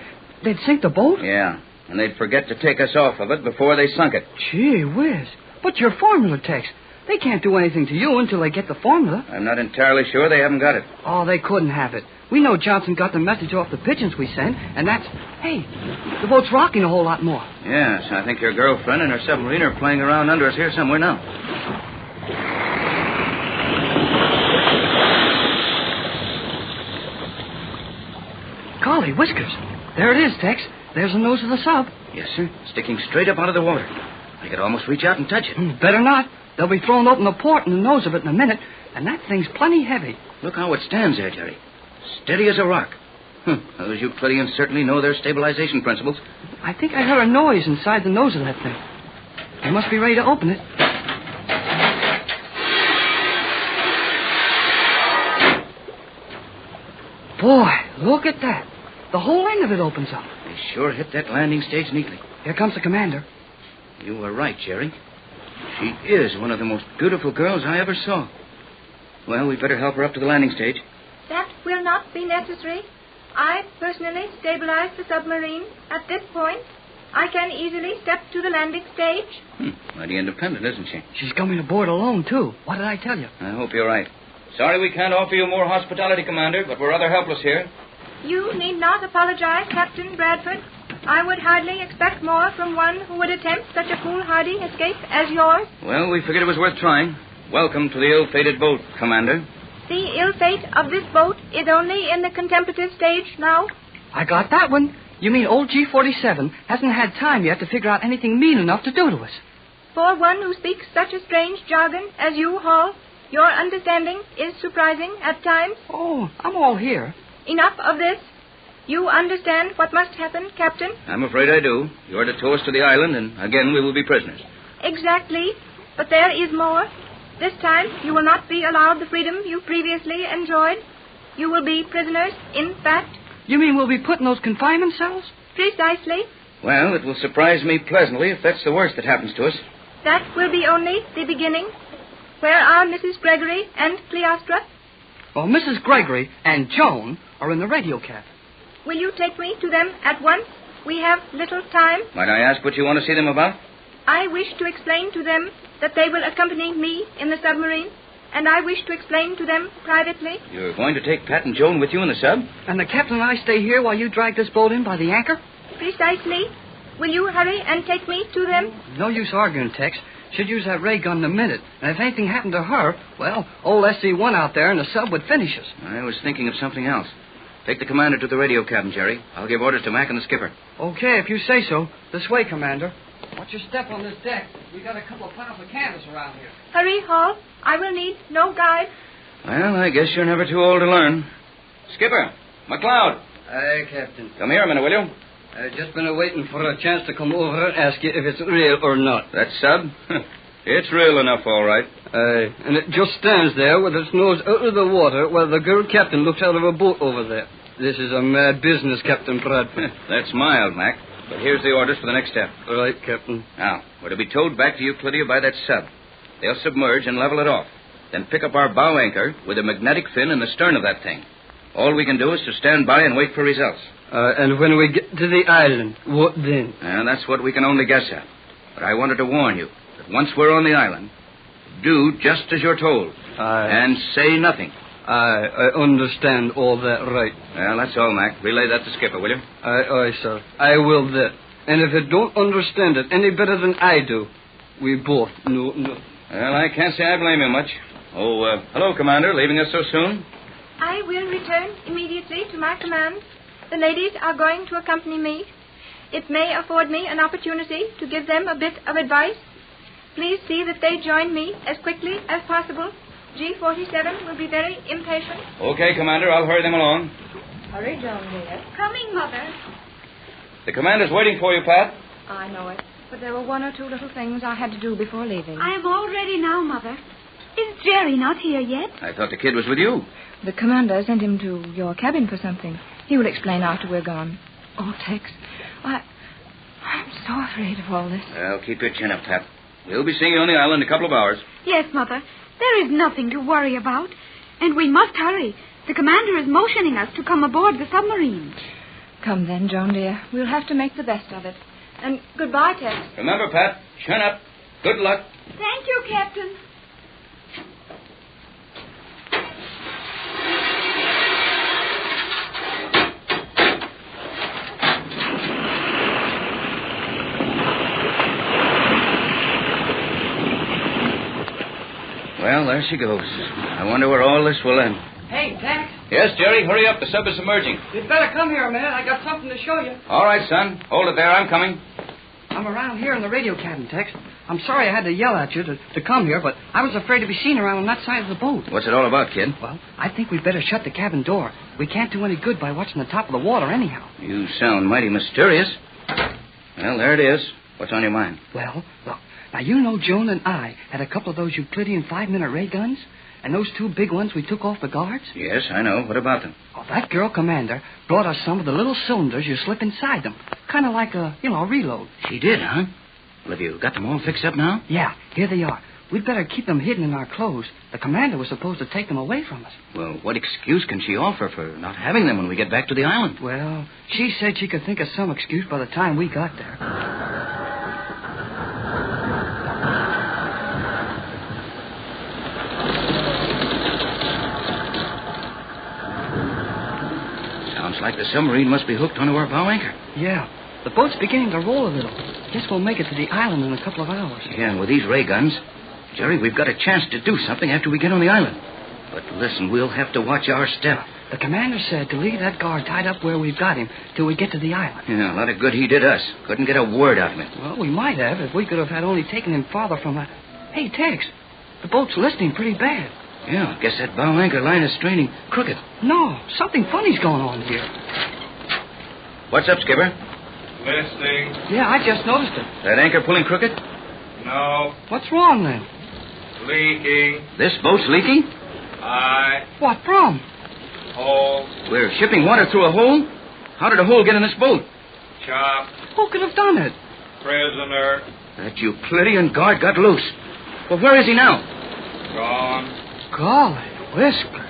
they'd sink the boat? Yeah, and they'd forget to take us off of it before they sunk it. Gee whiz. But your formula, Tex. They can't do anything to you until they get the formula. I'm not entirely sure they haven't got it. Oh, they couldn't have it. We know Johnson got the message off the pigeons we sent, and that's... Hey, the boat's rocking a whole lot more. Yes, I think your girlfriend and her submarine are playing around under us here somewhere now. golly, Whiskers. There it is, Tex. There's the nose of the sub. Yes, sir. Sticking straight up out of the water. I could almost reach out and touch it. Better not. They'll be throwing open the port and the nose of it in a minute, and that thing's plenty heavy. Look how it stands there, Jerry. Steady as a rock. Those Euclideans certainly know their stabilization principles. I think I heard a noise inside the nose of that thing. They must be ready to open it. Boy, look at that. The whole end of it opens up. They sure hit that landing stage neatly. Here comes the commander. You were right, Jerry. She is one of the most beautiful girls I ever saw. Well, we'd better help her up to the landing stage. That will not be necessary. I personally stabilize the submarine at this point. I can easily step to the landing stage. Mighty independent, isn't she? She's coming aboard alone, too. What did I tell you? I hope you're right. Sorry we can't offer you more hospitality, Commander, but we're rather helpless here. You need not apologize, Captain Bradford. I would hardly expect more from one who would attempt such a foolhardy escape as yours. Well, we figured it was worth trying. Welcome to the ill-fated boat, Commander. The ill fate of this boat is only in the contemplative stage now. I got that one. You mean old G47 hasn't had time yet to figure out anything mean enough to do to us? For one who speaks such a strange jargon as you, Hall, your understanding is surprising at times. Oh, I'm all here. Enough of this. You understand what must happen, Captain? I'm afraid I do. You're to tow us to the island, and again we will be prisoners. Exactly. But there is more. This time, you will not be allowed the freedom you previously enjoyed. You will be prisoners, in fact. You mean we'll be put in those confinement cells? Precisely. Well, it will surprise me pleasantly if that's the worst that happens to us. That will be only the beginning. Where are Mrs. Gregory and Cleostra? Well, Mrs. Gregory and Joan are in the radio cabin. Will you take me to them at once? We have little time. Might I ask what you want to see them about? I wish to explain to them that they will accompany me in the submarine, and I wish to explain to them privately. You're going to take Pat and Joan with you in the sub? And the captain and I stay here while you drag this boat in by the anchor? Precisely. Will you hurry and take me to them? No use arguing, Tex. She'd use that ray gun in a minute. And if anything happened to her, well, old SC-1 out there in the sub would finish us. I was thinking of something else. Take the commander to the radio cabin, Jerry. I'll give orders to Mac and the skipper. Okay, if you say so. This way, Commander. Watch your step on this deck. We got a couple of piles of canvas around here. Hurry, Hall. I will need no guide. Well, I guess you're never too old to learn. Skipper, McLeod. Aye, Captain. Come here a minute, will you? I've just been waiting for a chance to come over and ask you if it's real or not. That sub? It's real enough, all right. Aye, and it just stands there with its nose out of the water while the girl captain looks out of a boat over there. This is a mad business, Captain Bradford. That's mild, Mac. But here's the orders for the next step. All right, Captain. Now, we're to be towed back to Euclidia by that sub. They'll submerge and level it off. Then pick up our bow anchor with a magnetic fin in the stern of that thing. All we can do is to stand by and wait for results. And when we get to the island, what then? And that's what we can only guess at. But I wanted to warn you that once we're on the island, do just as you're told. And say nothing. I understand all that right. Well, that's all, Mac. Relay that to Skipper, will you? Aye, sir. I will that. And if you don't understand it any better than I do, we both know nothing. Well, I can't say I blame you much. Oh, hello, Commander. Leaving us so soon? I will return immediately to my command. The ladies are going to accompany me. It may afford me an opportunity to give them a bit of advice. Please see that they join me as quickly as possible. G47 will be very impatient. Okay, Commander. I'll hurry them along. Hurry, Joan, dear. Coming, Mother. The commander's waiting for you, Pat. I know it. But there were one or two little things I had to do before leaving. I am all ready now, Mother. Is Jerry not here yet? I thought the kid was with you. The commander sent him to your cabin for something. He will explain after we're gone. Oh, Tex, I'm so afraid of all this. Well, keep your chin up, Pat. We'll be seeing you on the island in a couple of hours. Yes, Mother. There is nothing to worry about. And we must hurry. The commander is motioning us to come aboard the submarine. Come then, Joan, dear. We'll have to make the best of it. And goodbye, Tex. Remember, Pat, chin up. Good luck. Thank you, Captain. Well, there she goes. I wonder where all this will end. Hey, Tex, Yes, Jerry, hurry up. The sub is submerging. You'd better come here a minute. I got something to show you. All right, son. Hold it there. I'm coming. I'm around here in the radio cabin, Tex. I'm sorry I had to yell at you to come here, but I was afraid to be seen around on that side of the boat. What's it all about, kid? Well, I think we'd better shut the cabin door. We can't do any good by watching the top of the water anyhow. You sound mighty mysterious. Well, there it is. What's on your mind? Well, look. Now, you know Joan and I had a couple of those Euclidean 5-minute ray guns? And those 2 big ones we took off the guards? Yes, I know. What about them? Oh, that girl commander brought us some of the little cylinders you slip inside them. Kind of like a reload. She did, huh? Well, have you got them all fixed up now? Yeah, here they are. We'd better keep them hidden in our clothes. The commander was supposed to take them away from us. Well, what excuse can she offer for not having them when we get back to the island? Well, she said she could think of some excuse by the time we got there. Sounds like the submarine must be hooked onto our bow anchor. Yeah. The boat's beginning to roll a little. Guess we'll make it to the island in a couple of hours. Yeah, and with these ray guns, Jerry, we've got a chance to do something after we get on the island. But listen, we'll have to watch our step. The commander said to leave that guard tied up where we've got him till we get to the island. Yeah, a lot of good he did us. Couldn't get a word out of him. Well, we might have if we could have had only taken him farther from that. Hey, Tex, the boat's listing pretty bad. Yeah, guess that bow anchor line is straining crooked. No, something funny's going on here. What's up, Skipper? Listening. Yeah, I just noticed it. That anchor pulling crooked? No. What's wrong, then? Leaking. This boat's leaking? Aye. What from? Hole. We're shipping water through a hole? How did a hole get in this boat? Chop. Who could have done it? Prisoner. That Euclidean guard got loose. Well, where is he now? Gone. Golly whiskers.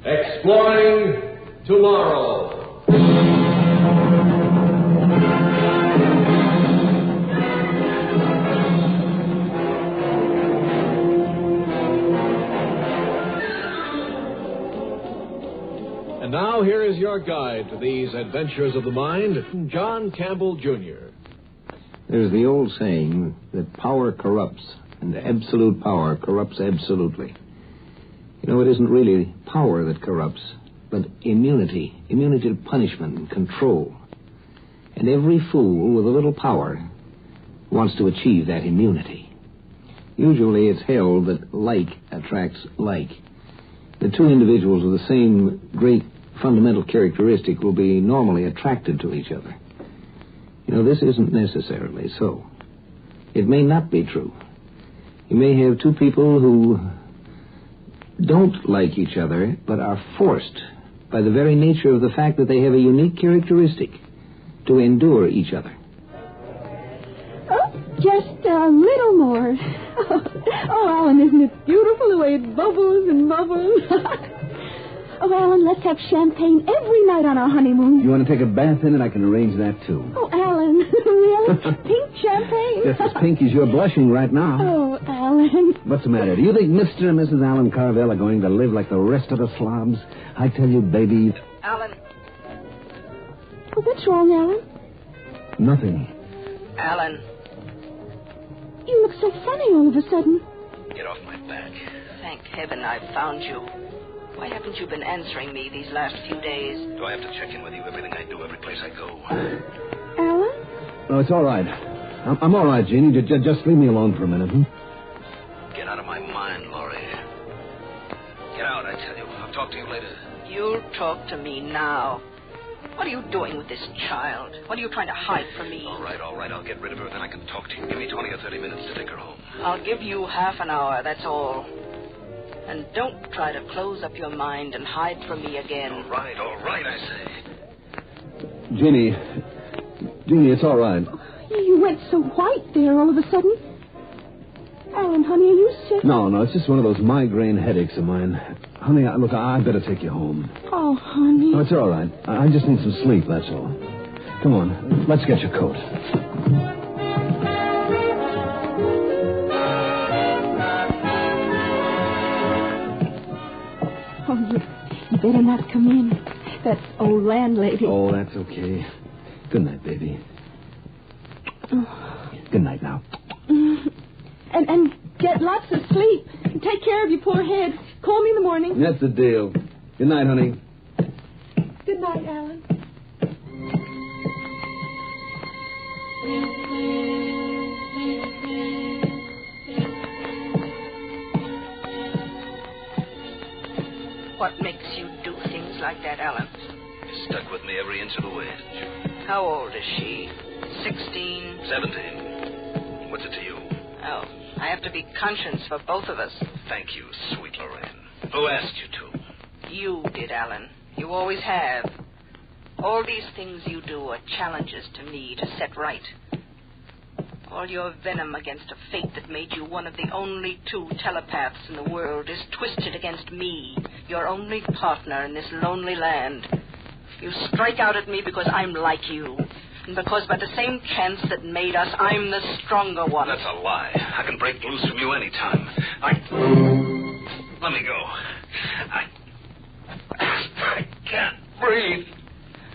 Exploring tomorrow. And now here is your guide to these adventures of the mind, John Campbell, Jr. There's the old saying that power corrupts, and absolute power corrupts absolutely. You know, it isn't really power that corrupts, but immunity to punishment and control. And every fool with a little power wants to achieve that immunity. Usually it's held that like attracts like. The 2 individuals with the same great fundamental characteristic will be normally attracted to each other. You know, this isn't necessarily so. It may not be true. You may have 2 people who don't like each other, but are forced by the very nature of the fact that they have a unique characteristic to endure each other. Oh, just a little more. Oh, Alan, isn't it beautiful the way it bubbles and bubbles? Oh, Alan, let's have champagne every night on our honeymoon. You want to take a bath in it? I can arrange that, too. Oh, Alan, really? Pink champagne? Just as pink as you're blushing right now. Oh, Alan. What's the matter? Do you think Mr. and Mrs. Alan Carvel are going to live like the rest of the slobs? I tell you, baby... Alan. Oh, what's wrong, Alan? Nothing. Alan. You look so funny all of a sudden. Get off my back. Thank heaven I've found you. Why haven't you been answering me these last few days? Do I have to check in with you everything I do, every place I go? Alan? Oh, it's all right. I'm all right, Jeannie. Just leave me alone for a minute, Get out of my mind, Laurie. Get out, I tell you. I'll talk to you later. You'll talk to me now. What are you doing with this child? What are you trying to hide from me? All right. I'll get rid of her, then I can talk to you. Give me 20 or 30 minutes to take her home. I'll give you half an hour, that's all. And don't try to close up your mind and hide from me again. All right, I say. Jeannie, it's all right. You went so white there all of a sudden. Alan, honey, are you sick? No, it's just one of those migraine headaches of mine. Honey, look, I better take you home. Oh, honey. No, it's all right. I just need some sleep, that's all. Come on, let's get your coat. better not come in. That's old landlady. Oh, that's okay. Good night, baby. Good night now. And get lots of sleep. Take care of your poor head. Call me in the morning. That's the deal. Good night, honey. Good night, Alan. What makes you do things like that, Alan? You stuck with me every inch of the way, didn't you? How old is she? 16? 17. What's it to you? Oh, I have to be conscious for both of us. Thank you, sweet Lorraine. Who asked you to? You did, Alan. You always have. All these things you do are challenges to me to set right. All your venom against a fate that made you one of the only 2 telepaths in the world is twisted against me, your only partner in this lonely land. You strike out at me because I'm like you, and because by the same chance that made us, I'm the stronger one. That's a lie. I can break loose from you any time. Let me go. I can't breathe.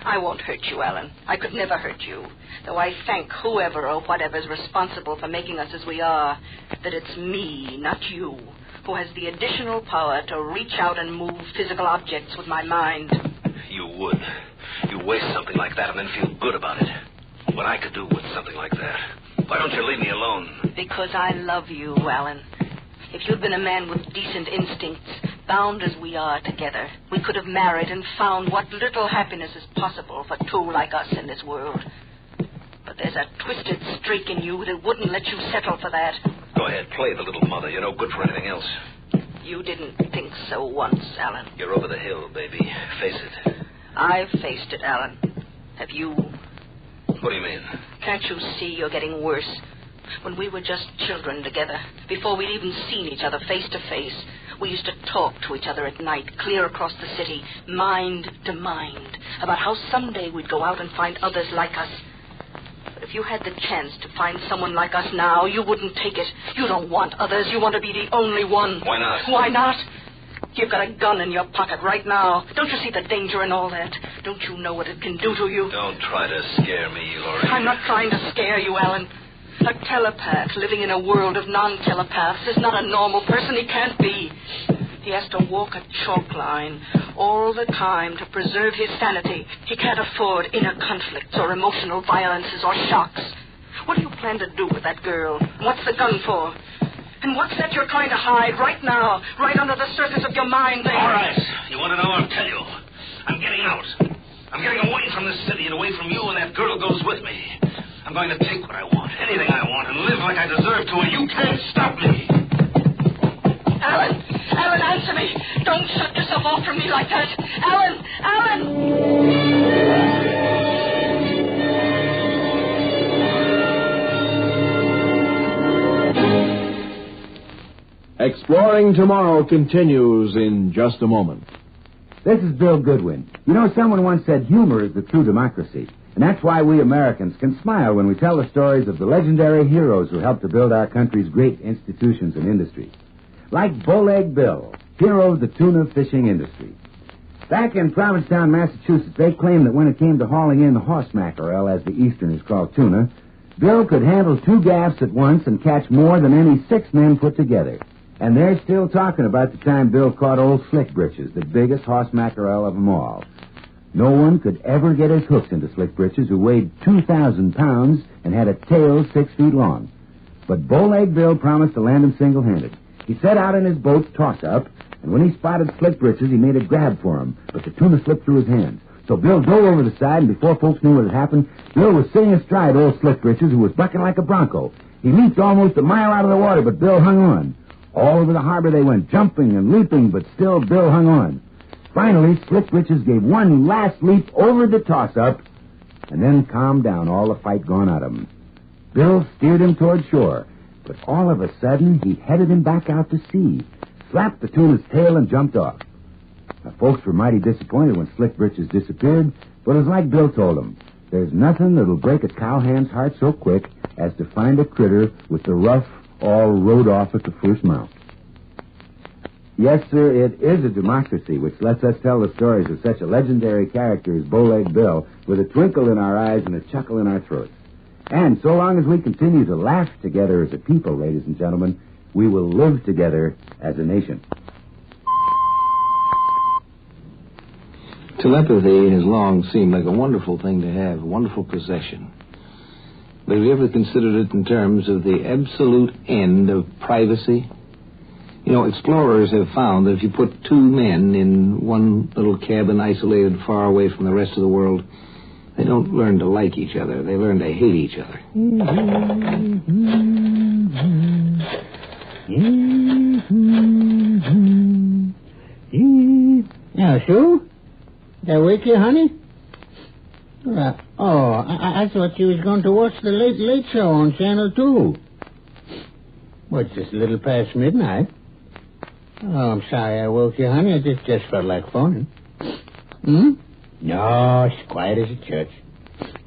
I won't hurt you, Alan. I could never hurt you. Though I thank whoever or whatever's responsible for making us as we are, that it's me, not you, who has the additional power to reach out and move physical objects with my mind. You would. You waste something like that and then feel good about it. What I could do with something like that. Why don't you leave me alone? Because I love you, Alan. If you'd been a man with decent instincts, bound as we are together, we could have married and found what little happiness is possible for 2 like us in this world. But there's a twisted streak in you that wouldn't let you settle for that. Go ahead, play the little mother. You're no good for anything else. You didn't think so once, Alan. You're over the hill, baby. Face it. I've faced it, Alan. Have you? What do you mean? Can't you see you're getting worse? When we were just children together, before we'd even seen each other face to face, we used to talk to each other at night, clear across the city, mind to mind, about how someday we'd go out and find others like us. But if you had the chance to find someone like us now, you wouldn't take it. You don't want others. You want to be the only one. Why not? Why not? You've got a gun in your pocket right now. Don't you see the danger in all that? Don't you know what it can do to you? Don't try to scare me, Lorraine. I'm not trying to scare you, Alan. A telepath living in a world of non-telepaths is not a normal person. He can't be. He has to walk a chalk line all the time to preserve his sanity. He can't afford inner conflicts or emotional violences or shocks. What do you plan to do with that girl? What's the gun for? And what's that you're trying to hide right now, right under the surface of your mind there? All right. You want to know? I'll tell you. I'm getting out. I'm getting away from this city and away from you, and that girl goes with me. I'm going to take what I want, anything I want, and live like I deserve to, and you can't stop me. Alan! Alan, answer me! Don't shut yourself off from me like that! Alan! Alan! Exploring Tomorrow continues in just a moment. This is Bill Goodwin. You know, someone once said humor is the true democracy. And that's why we Americans can smile when we tell the stories of the legendary heroes who helped to build our country's great institutions and industries. Like Bowleg Bill, hero of the tuna fishing industry. Back in Provincetown, Massachusetts, they claimed that when it came to hauling in the horse mackerel, as the Easterners call tuna, Bill could handle 2 gaffs at once and catch more than any 6 men put together. And they're still talking about the time Bill caught old Slick Britches, the biggest horse mackerel of them all. No one could ever get his hooks into Slick Britches, who weighed 2,000 pounds and had a tail 6 feet long. But Bowleg Bill promised to land him single-handed. He set out in his boat's toss-up, and when he spotted Slick Britches, he made a grab for him, but the tuna slipped through his hands. So Bill dove over the side, and before folks knew what had happened, Bill was sitting astride old Slick Britches, who was bucking like a bronco. He leaped almost a mile out of the water, but Bill hung on. All over the harbor they went, jumping and leaping, but still Bill hung on. Finally, Slick Britches gave one last leap over the toss-up, and then calmed down, all the fight gone out of him. Bill steered him toward shore, but all of a sudden he headed him back out to sea, slapped the tuna's tail, and jumped off. Now, folks were mighty disappointed when Slick Britches disappeared, but it was like Bill told them. There's nothing that'll break a cowhand's heart so quick as to find a critter with the rough all rode off at the first mount. Yes, sir, it is a democracy which lets us tell the stories of such a legendary character as Bowleg Bill with a twinkle in our eyes and a chuckle in our throats. And so long as we continue to laugh together as a people, ladies and gentlemen, we will live together as a nation. Telepathy has long seemed like a wonderful thing to have, a wonderful possession. But have you ever considered it in terms of the absolute end of privacy? You know, explorers have found that if you put two men in one little cabin isolated far away from the rest of the world, they don't learn to like each other. They learn to hate each other. Now, Sue? Did I wake you, honey? I thought you was going to watch the Late Show on Channel 2. Well, it's just a little past midnight. Oh, I'm sorry I woke you, honey. I just felt like phoning. No, it's quiet as a church.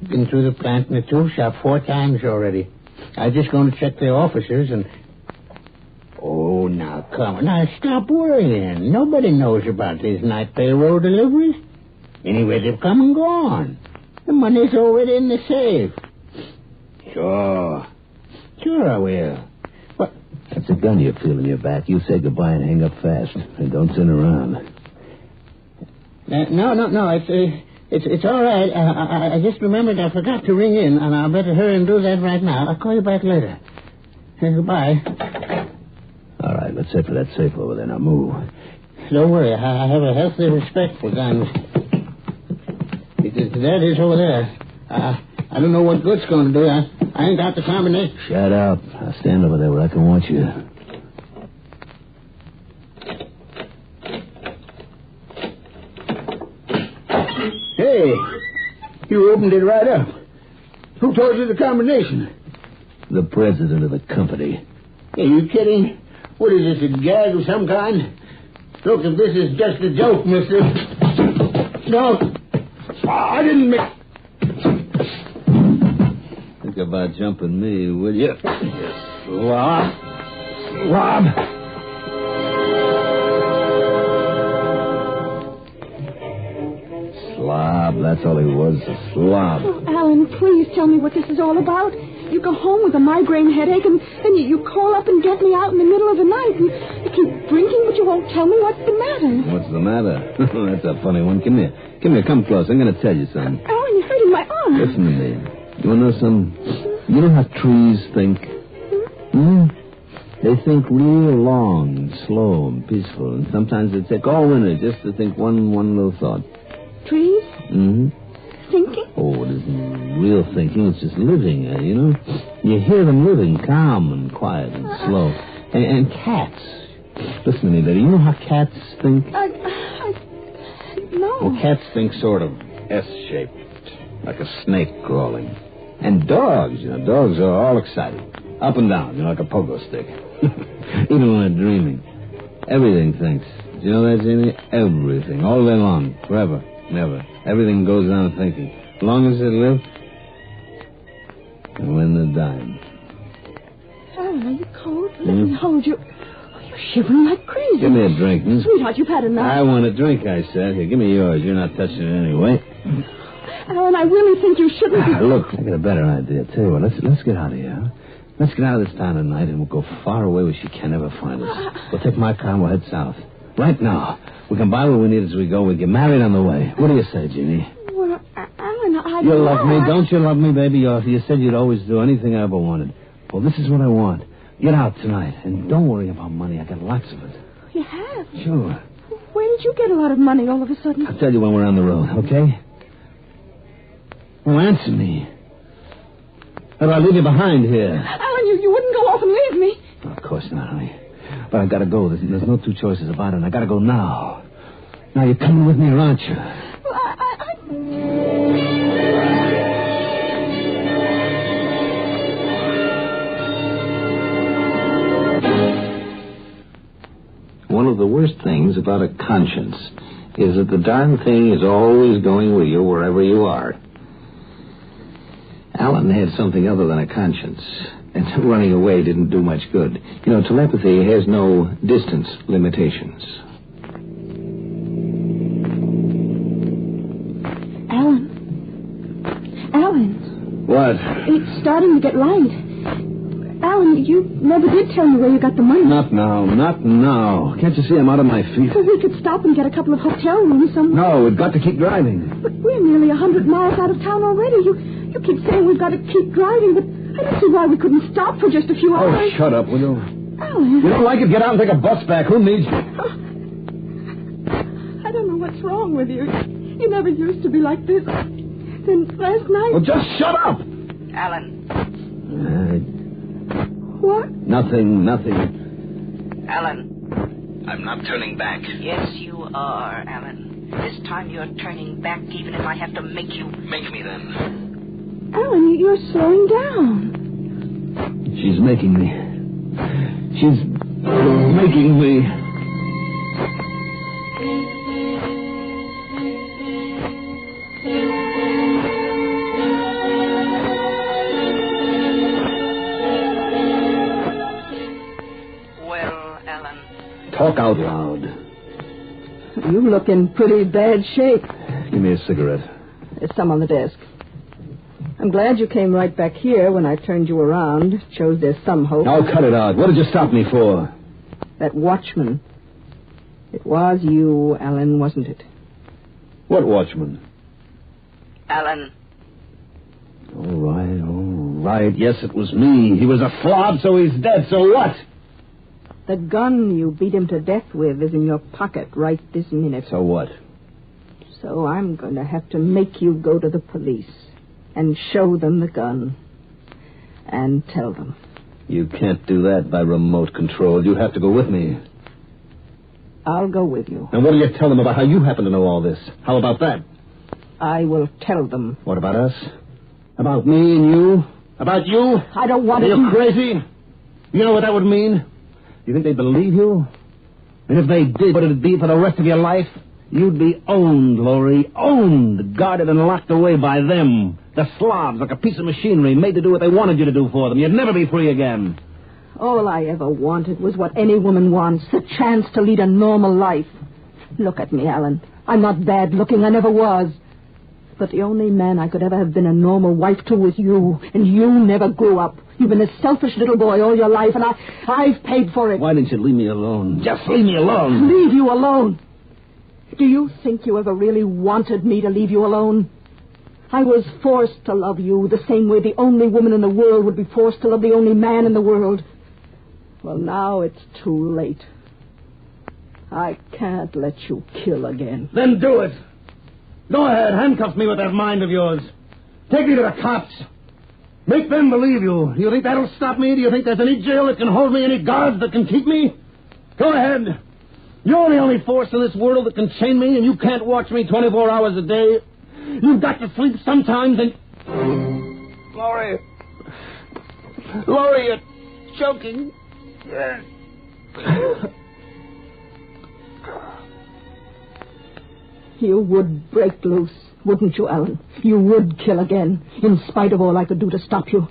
Been through the plant and the tool shop 4 times already. I just going to check the officers and... Oh, now, come on. Now, stop worrying. Nobody knows about these night payroll deliveries. Anyway, they've come and gone. The money's already in the safe. Sure I will. What? That's a gun you feel in your back. You say goodbye and hang up fast. And don't turn around. No. It's all right. I just remembered I forgot to ring in, and I'll better hurry and do that right now. I'll call you back later. Goodbye. All right, let's head for that safe over there. Now move. Don't worry. I have a healthy respect for guns. That is over there. I don't know what good's going to do. I ain't got the combination. Shut up. I'll stand over there where I can watch you. Hey, you opened it right up. Who told you the combination? The president of the company. Are you kidding? What is this, a gag of some kind? Look, if this is just a joke, mister... No, I didn't make... Think about jumping me, will you? Slob. Slob, that's all he was, a slob. Oh, Alan, please tell me what this is all about. You go home with a migraine headache, and then you call up and get me out in the middle of the night, and you keep drinking, but you won't tell me what's the matter. What's the matter? That's a funny one. Come here, come close. I'm going to tell you something. Alan, you're hurting my arm. Listen to me. You want to know something? You know how trees think? They think real long and slow and peaceful, and sometimes they take all winter just to think one little thought. Trees? Thinking? Oh, it isn't real thinking. It's just living, you know? You hear them living, calm and quiet and slow. And cats. Listen to me, lady. You know how cats think? No. Well, cats think sort of S-shaped, like a snake crawling. And dogs, dogs are all excited. Up and down, like a pogo stick. Even when they're dreaming. Everything thinks. Do you know that, Jimmy? Everything. All day long. Forever. Never. Everything goes on thinking. As long as they live, and when they're dying. Alan, are you cold? Let me hold you. Oh, you're shivering like crazy. Give me a drink, Sweetheart, you've had enough. I want a drink, I said. Here, give me yours. You're not touching it anyway. Alan, I really think you shouldn't be... Look, I got a better idea. Tell you what, let's get out of here, huh? Let's get out of this town tonight, and we'll go far away where she can't ever find us. We'll take my car and we'll head south. Right now. We can buy what we need as we go. We'll get married on the way. What do you say, Jeannie? Well, Alan, I... You love me. Don't you love me, baby? You said you'd always do anything I ever wanted. Well, this is what I want. Get out tonight, and don't worry about money. I got lots of it. You have? Sure. Where did you get a lot of money all of a sudden? I'll tell you when we're on the road, okay? Well, answer me. Or do I leave you behind here? Alan, you wouldn't go off and leave me. Oh, of course not, honey. But I gotta go. There's no two choices about it, and I gotta go now. Now, you're coming with me, aren't you? Well, One of the worst things about a conscience is that the darn thing is always going with you wherever you are. Alan had something other than a conscience, and running away didn't do much good. You know, telepathy has no distance limitations. Alan. What? It's starting to get light. Alan, you never did tell me where you got the money. Not now. Can't you see I'm out of my feet? Well, we could stop and get a couple of hotel rooms somewhere. No, we've got to keep driving. But we're nearly 100 miles out of town already. You keep saying we've got to keep driving, but I don't see why we couldn't stop for just a few hours. Oh, shut up, will you? Alan. You don't like it? Get out and take a bus back. Who needs you? I don't know what's wrong with you. You never used to be like this. Then last night... Well, just shut up! Alan. What? Nothing. Alan. I'm not turning back. Yes, you are, Alan. This time you're turning back, even if I have to make you. Make me, then. Alan, you're slowing down. She's making me. She's making me. Talk out loud. You look in pretty bad shape. Give me a cigarette. There's some on the desk. I'm glad you came right back here when I turned you around. Shows there's some hope. Now cut it out. What did you stop me for? That watchman. It was you, Alan, wasn't it? What watchman? Alan. All right. Yes, it was me. He was a flob, so he's dead. So what? The gun you beat him to death with is in your pocket right this minute. So what? So I'm going to have to make you go to the police and show them the gun and tell them. You can't do that by remote control. You have to go with me. I'll go with you. And what do you tell them about how you happen to know all this? How about that? I will tell them. What about us? About me and you? About you? I don't want to... Are you crazy? You know what that would mean? You think they'd believe you? And if they did, what would it be for the rest of your life? You'd be owned, Laurie. Owned, guarded and locked away by them. The Slavs, like a piece of machinery, made to do what they wanted you to do for them. You'd never be free again. All I ever wanted was what any woman wants, the chance to lead a normal life. Look at me, Alan. I'm not bad looking. I never was. But the only man I could ever have been a normal wife to was you. And you never grew up. You've been a selfish little boy all your life, and I've paid for it. Why didn't you leave me alone? Just leave me alone. Leave you alone? Do you think you ever really wanted me to leave you alone? I was forced to love you the same way the only woman in the world would be forced to love the only man in the world. Well, now it's too late. I can't let you kill again. Then do it. Go ahead, handcuff me with that mind of yours. Take me to the cops. Make them believe you. Do you think that'll stop me? Do you think there's any jail that can hold me, any guards that can keep me? Go ahead. You're the only force in this world that can chain me, and you can't watch me 24 hours a day. You've got to sleep sometimes, and... Laurie, you're choking. You would break loose, wouldn't you, Alan? You would kill again, in spite of all I could do to stop you.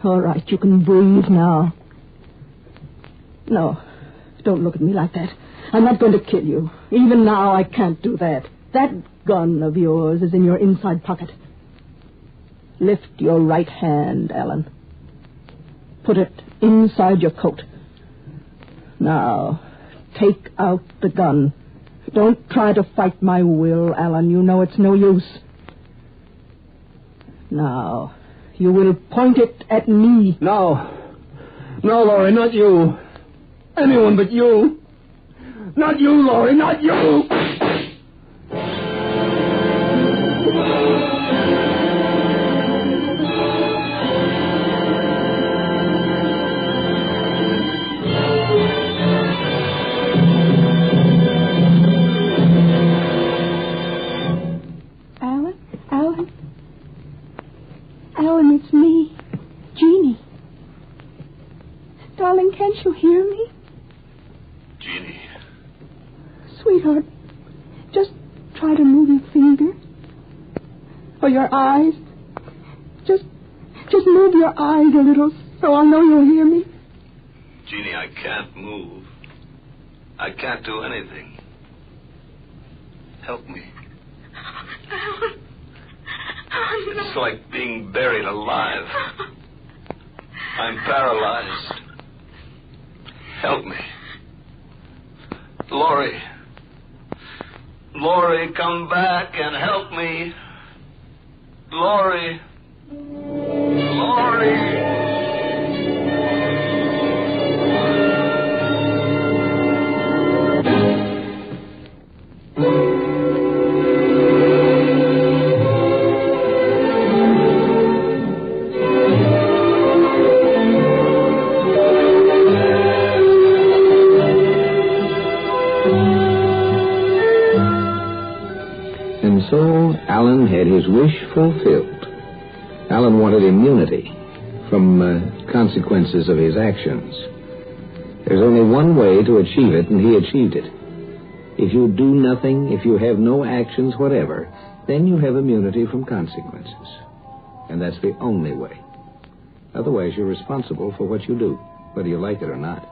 All right, you can breathe now. No, don't look at me like that. I'm not going to kill you. Even now, I can't do that. That gun of yours is in your inside pocket. Lift your right hand, Alan. Put it inside your coat. Now, take out the gun. Don't try to fight my will, Alan. You know it's no use. Now, you will point it at me. No, Laurie, not you. Anyone but you. Not you, Laurie, not you. Alan, it's me, Jeannie. Darling, can't you hear me? Jeannie. Sweetheart, just try to move your finger. Or your eyes. Just move your eyes a little so I'll know you'll hear me. Jeannie, I can't move. I can't do anything. Help me. It's like being buried alive. I'm paralyzed. Help me. Laurie, come back and help me. Laurie. And so Alan had his wish fulfilled. Alan wanted immunity from consequences of his actions. There's only one way to achieve it, and he achieved it. If you do nothing, if you have no actions whatever, then you have immunity from consequences. And that's the only way. Otherwise, you're responsible for what you do, whether you like it or not.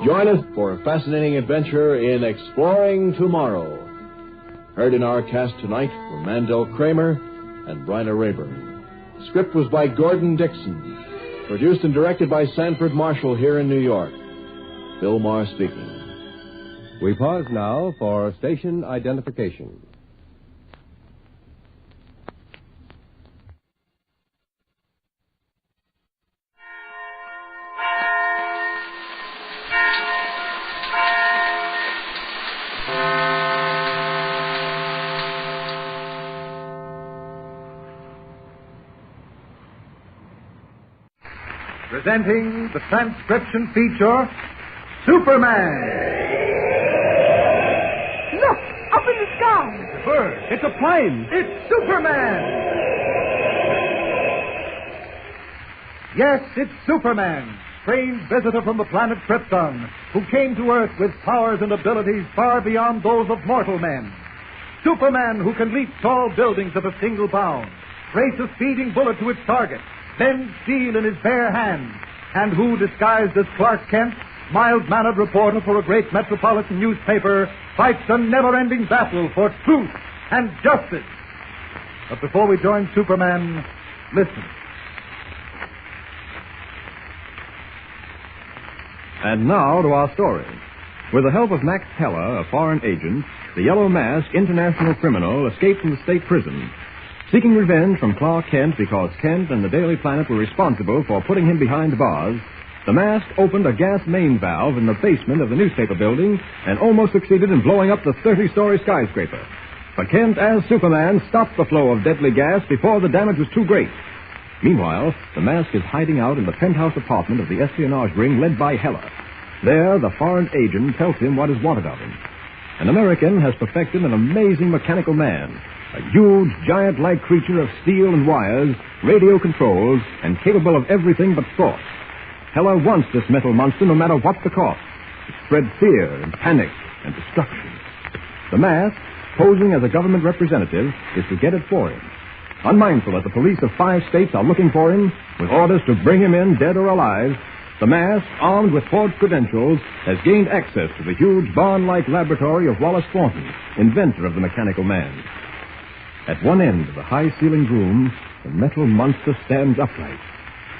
Join us for a fascinating adventure in Exploring Tomorrow. Heard in our cast tonight were Mandel Kramer and Bryna Rayburn. The script was by Gordon Dixon. Produced and directed by Sanford Marshall here in New York. Bill Maher speaking. We pause now for station identification. Presenting the transcription feature, Superman. Look, up in the sky. It's a bird. It's a plane. It's Superman. Yes, it's Superman, strange visitor from the planet Krypton, who came to Earth with powers and abilities far beyond those of mortal men. Superman, who can leap tall buildings at a single bound, race a speeding bullet to its target, bend steel in his bare hands, and who, disguised as Clark Kent, mild-mannered reporter for a great metropolitan newspaper, fights a never-ending battle for truth and justice. But before we join Superman, listen. And now to our story. With the help of Max Heller, a foreign agent, the Yellow Mask international criminal escaped from the state prison. Seeking revenge from Clark Kent because Kent and the Daily Planet were responsible for putting him behind bars, the Mask opened a gas main valve in the basement of the newspaper building and almost succeeded in blowing up the 30-story skyscraper. But Kent, as Superman, stopped the flow of deadly gas before the damage was too great. Meanwhile, the Mask is hiding out in the penthouse apartment of the espionage ring led by Heller. There, the foreign agent tells him what is wanted of him. An American has perfected an amazing mechanical man, a huge, giant-like creature of steel and wires, radio controls, and capable of everything but thought. Heller wants this metal monster no matter what the cost. It spreads fear and panic and destruction. The Mask, posing as a government representative, is to get it for him. Unmindful that the police of 5 states are looking for him, with orders to bring him in dead or alive, the Mask, armed with forged credentials, has gained access to the huge barn-like laboratory of Wallace Thornton, inventor of the mechanical man. At one end of the high-ceilinged room, the metal monster stands upright,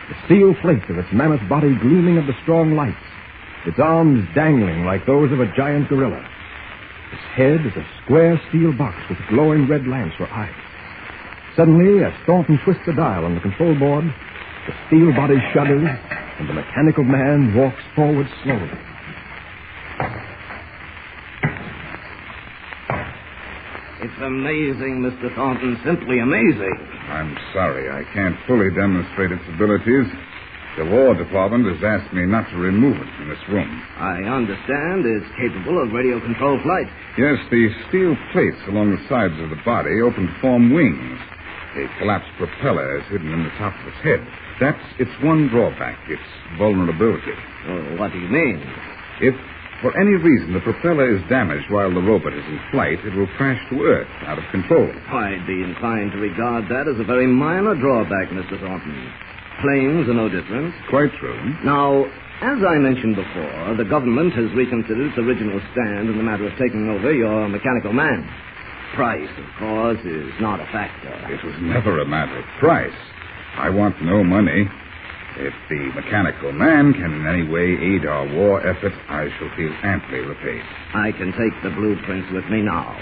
the steel plates of its mammoth body gleaming of the strong lights, its arms dangling like those of a giant gorilla. Its head is a square steel box with glowing red lamps for eyes. Suddenly, as Thornton twists the dial on the control board, the steel body shudders, and the mechanical man walks forward slowly. It's amazing, Mr. Thornton, simply amazing. I'm sorry, I can't fully demonstrate its abilities. The War Department has asked me not to remove it from this room. I understand it's capable of radio-controlled flight. Yes, the steel plates along the sides of the body open to form wings. A collapsed propeller is hidden in the top of its head. That's its one drawback, its vulnerability. Oh, what do you mean? If, for any reason, the propeller is damaged while the robot is in flight, it will crash to Earth, out of control. I'd be inclined to regard that as a very minor drawback, Mr. Thornton. Planes are no different. Quite true. Now, as I mentioned before, the government has reconsidered its original stand in the matter of taking over your mechanical man. Price, of course, is not a factor. It was never a matter of price. I want no money. If the mechanical man can in any way aid our war effort, I shall feel amply repaid. I can take the blueprints with me now.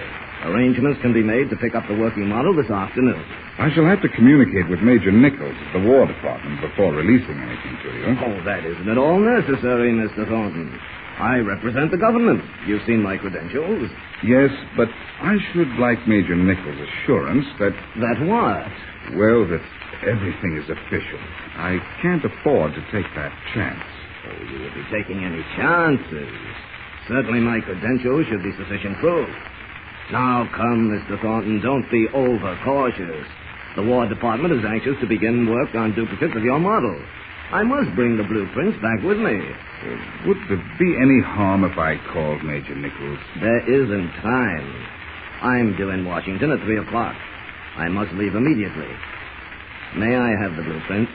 Arrangements can be made to pick up the working model this afternoon. I shall have to communicate with Major Nichols of the War Department before releasing anything to you. Oh, that isn't at all necessary, Mr. Thornton. I represent the government. You've seen my credentials. Yes, but I should like Major Nichols' assurance that... That what? Well, that everything is official. I can't afford to take that chance. Oh, you would be taking any chances. Certainly my credentials should be sufficient proof. Now, come, Mr. Thornton, don't be overcautious. The War Department is anxious to begin work on duplicates of your model. I must bring the blueprints back with me. Would there be any harm if I called Major Nichols? There isn't time. I'm due in Washington at 3 o'clock. I must leave immediately. May I have the blueprints?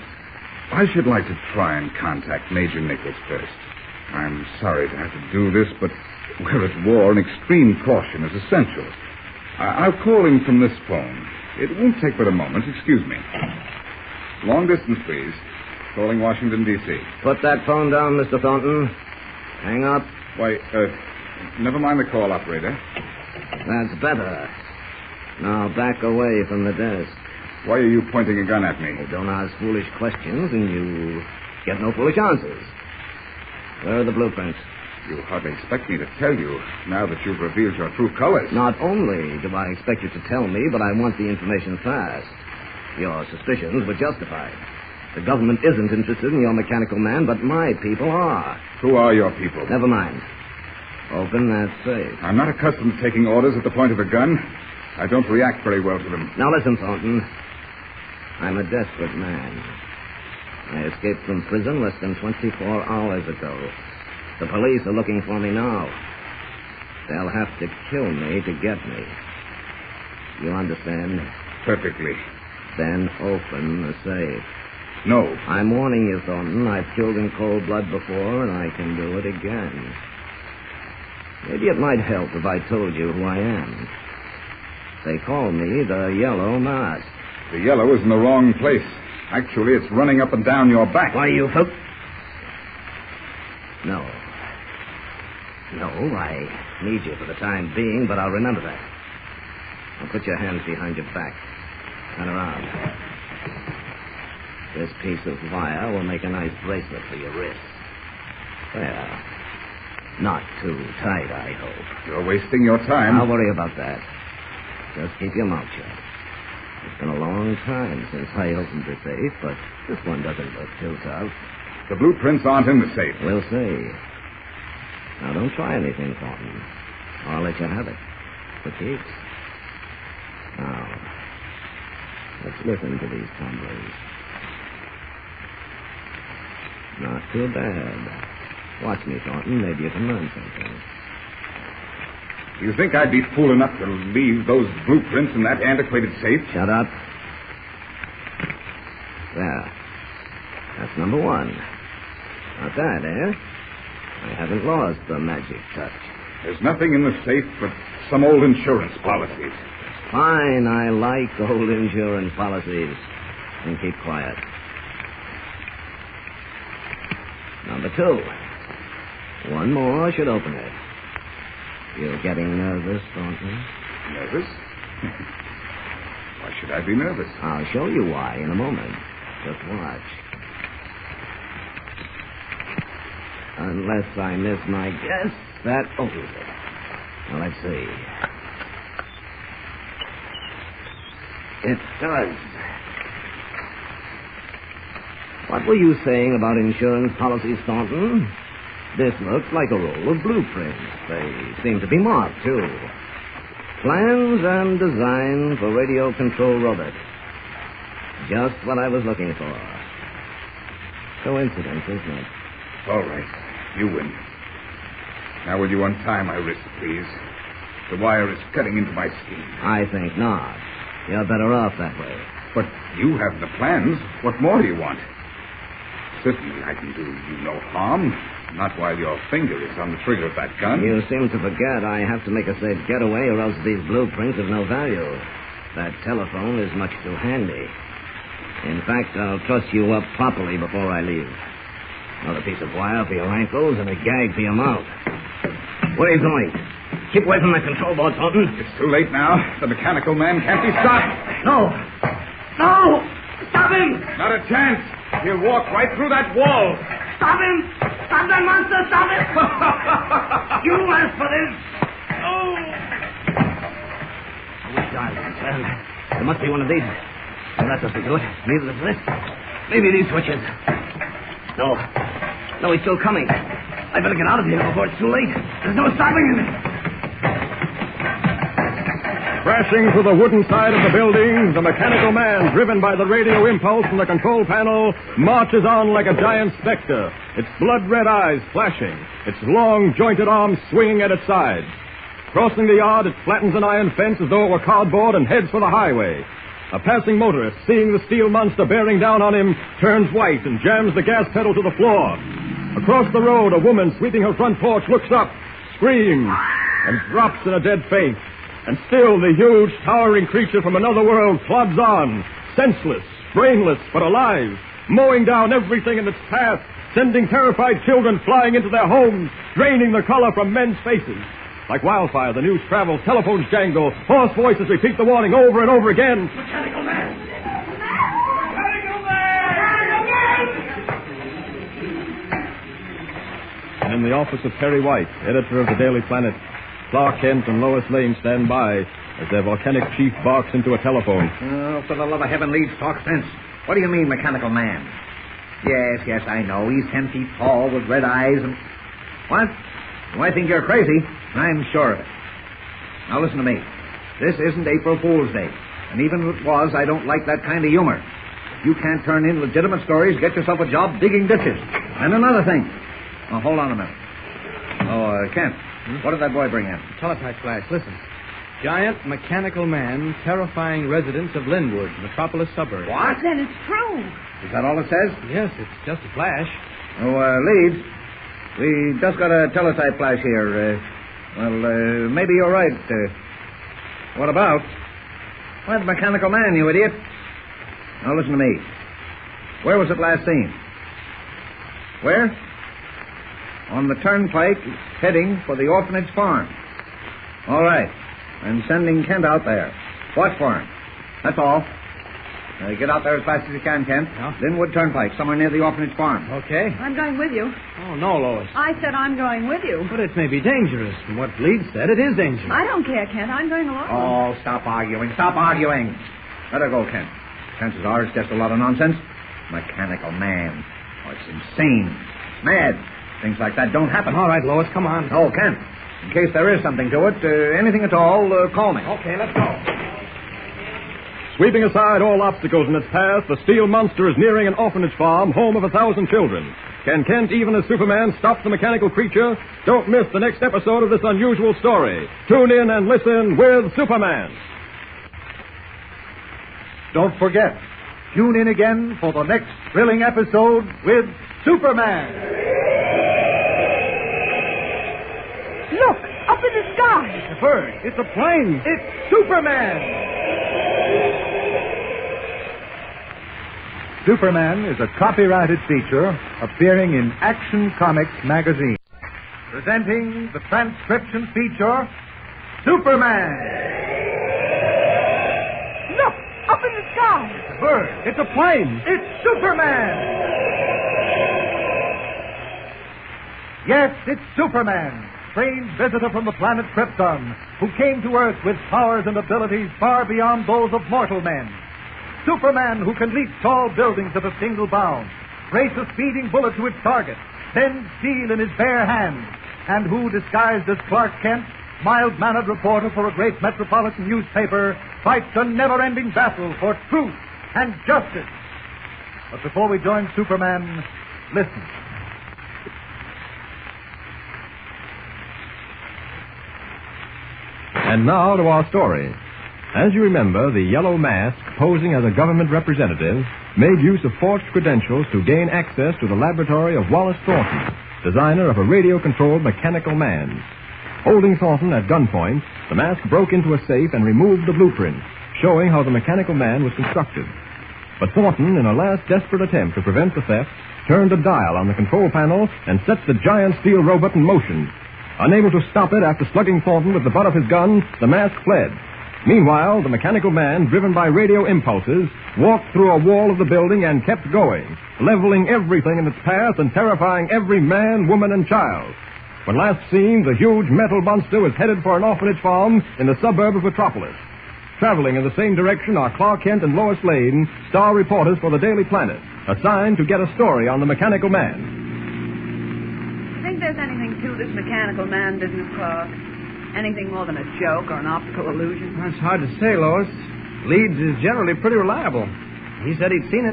I should like to try and contact Major Nichols first. I'm sorry to have to do this, but we're at war and extreme caution is essential. I'll call him from this phone. It won't take but a moment. Excuse me. Long distance, please. Calling Washington, D.C. Put that phone down, Mr. Thornton. Hang up. Why, never mind the call, operator. That's better. Now back away from the desk. Why are you pointing a gun at me? Oh, don't ask foolish questions, and you get no foolish answers. Where are the blueprints? You hardly expect me to tell you, now that you've revealed your true colors. Not only do I expect you to tell me, but I want the information fast. Your suspicions were justified. The government isn't interested in your mechanical man, but my people are. Who are your people? Never mind. Open that safe. I'm not accustomed to taking orders at the point of a gun. I don't react very well to them. Now listen, Thornton. I'm a desperate man. I escaped from prison less than 24 hours ago. The police are looking for me now. They'll have to kill me to get me. You understand? Perfectly. Then open the safe. No. I'm warning you, Thornton. I've killed in cold blood before, and I can do it again. Maybe it might help if I told you who I am. They call me the Yellow Mask. The yellow is in the wrong place. Actually, it's running up and down your back. Why, you hook? No, I need you for the time being, but I'll remember that. Now put your hands behind your back. Turn around. This piece of wire will make a nice bracelet for your wrist. Well, not too tight, I hope. You're wasting your time. I'll worry about that. Just keep your mouth shut. It's been a long time since I opened the safe, but this one doesn't look too tough. The blueprints aren't in the safe. We'll see. Now, don't try anything, Thornton. I'll let you have it. For keeps. Now, let's listen to these tumblers. Not too bad. Watch me, Thornton. Maybe you can learn something. You think I'd be fool enough to leave those blueprints in that antiquated safe? Shut up. There. That's number one. Not bad, eh? I haven't lost the magic touch. There's nothing in the safe but some old insurance policies. Fine, I like old insurance policies. And keep quiet. Number two. One more should open it. You getting nervous, Thornton? Nervous? Why should I be nervous? I'll show you why in a moment. Just watch. Unless I miss my guess, that opens it. Now, let's see. It does. What were you saying about insurance policies, Thornton? This looks like a roll of blueprints. They seem to be marked, too. Plans and design for radio control robot. Just what I was looking for. Coincidence, isn't it? All right. You win. Now, will you untie my wrist, please? The wire is cutting into my skin. I think not. You're better off that way. But you have the plans. What more do you want? Certainly I can do you no harm. Not while your finger is on the trigger of that gun. You seem to forget I have to make a safe getaway, or else these blueprints have no value. That telephone is much too handy. In fact, I'll truss you up properly before I leave. Another piece of wire for your ankles and a gag for your mouth. Where are you going? Keep away from the control board, Thornton. It's too late now. The mechanical man can't be stopped. No! No! Stop him! Not a chance. He'll walk right through that wall. Stop him! Stop that monster! Stop it! You asked for this! Oh! There must be one of these. Well, that doesn't do it. Neither does this. Maybe these switches. No. No, he's still coming. I better get out of here before it's too late. There's no stopping him. Crashing through the wooden side of the building, the mechanical man, driven by the radio impulse from the control panel, marches on like a giant specter, its blood-red eyes flashing, its long, jointed arms swinging at its sides. Crossing the yard, it flattens an iron fence as though it were cardboard and heads for the highway. A passing motorist, seeing the steel monster bearing down on him, turns white and jams the gas pedal to the floor. Across the road, a woman sweeping her front porch looks up, screams, and drops in a dead faint. And still the huge, towering creature from another world plods on, senseless, brainless, but alive, mowing down everything in its path, sending terrified children flying into their homes, draining the color from men's faces. Like wildfire, the news travels, telephones jangle, hoarse voices repeat the warning over and over again. Mechanical man! And in the office of Perry White, editor of the Daily Planet, Clark Kent and Lois Lane stand by as their volcanic chief barks into a telephone. Oh, for the love of heaven, Leeds, talk sense. What do you mean, mechanical man? Yes, I know. He's 10 feet tall with red eyes and... What? Well, I think you're crazy. I'm sure of it. Now, listen to me. This isn't April Fool's Day. And even if it was, I don't like that kind of humor. You can't turn in legitimate stories, get yourself a job digging ditches. And another thing. Oh, hold on a minute. Oh, Kent, what did that boy bring in? Teletype flash. Listen. Giant mechanical man terrifying residents of Linwood, metropolis suburb. What? Then it's true. Is that all it says? Yes, it's just a flash. Oh, Leeds, we just got a teletype flash here. Maybe you're right. What about? Why, the mechanical man, you idiot. Now, listen to me. Where was it last seen? Where? On the turnpike, heading for the orphanage farm. All right. I'm sending Kent out there. What farm? That's all. Get out there as fast as you can, Kent. Yeah. Linwood Turnpike, somewhere near the orphanage farm. Okay. I'm going with you. Oh, no, Lois. I said I'm going with you. But it may be dangerous. From what Leeds said, it is dangerous. I don't care, Kent. I'm going along. Oh, stop arguing. Stop arguing. Let her go, Kent. Chances are it's just a lot of nonsense. Mechanical man. Oh, it's insane. It's mad. Things like that don't happen. All right, Lois, come on. Oh, Kent. In case there is something to it, anything at all, call me. Okay, let's go. Sweeping aside all obstacles in its path, the steel monster is nearing an orphanage farm, home of 1,000 children. Can Kent, even as Superman, stop the mechanical creature? Don't miss the next episode of this unusual story. Tune in and listen with Superman. Don't forget, tune in again for the next thrilling episode with Superman. Look, up in the sky. It's a bird. It's a plane. It's Superman. Superman is a copyrighted feature appearing in Action Comics magazine. Presenting the transcription feature, Superman. Look, up in the sky. It's a bird. It's a plane. It's Superman. Yes, it's Superman, strange visitor from the planet Krypton, who came to Earth with powers and abilities far beyond those of mortal men. Superman, who can leap tall buildings at a single bound. race a speeding bullet to its target, then steel in his bare hand, and who, disguised as Clark Kent, mild-mannered reporter for a great metropolitan newspaper, fights a never-ending battle for truth and justice. But before we join Superman, listen. And now to our story. As you remember, the Yellow Mask, posing as a government representative, made use of forged credentials to gain access to the laboratory of Wallace Thornton, designer of a radio-controlled mechanical man. Holding Thornton at gunpoint, the Mask broke into a safe and removed the blueprint, showing how the mechanical man was constructed. But Thornton, in a last desperate attempt to prevent the theft, turned a dial on the control panel and set the giant steel robot in motion. Unable to stop it after slugging Thornton with the butt of his gun, the Mask fled. Meanwhile, the mechanical man, driven by radio impulses, walked through a wall of the building and kept going, leveling everything in its path and terrifying every man, woman, and child. When last seen, the huge metal monster was headed for an orphanage farm in the suburb of Metropolis. Traveling in the same direction are Clark Kent and Lois Lane, star reporters for the Daily Planet, assigned to get a story on the mechanical man. Think there's anything to this mechanical man business, Clark? Anything more than a joke or an optical illusion? That's hard to say, Lois. Leeds is generally pretty reliable. He said he'd seen it.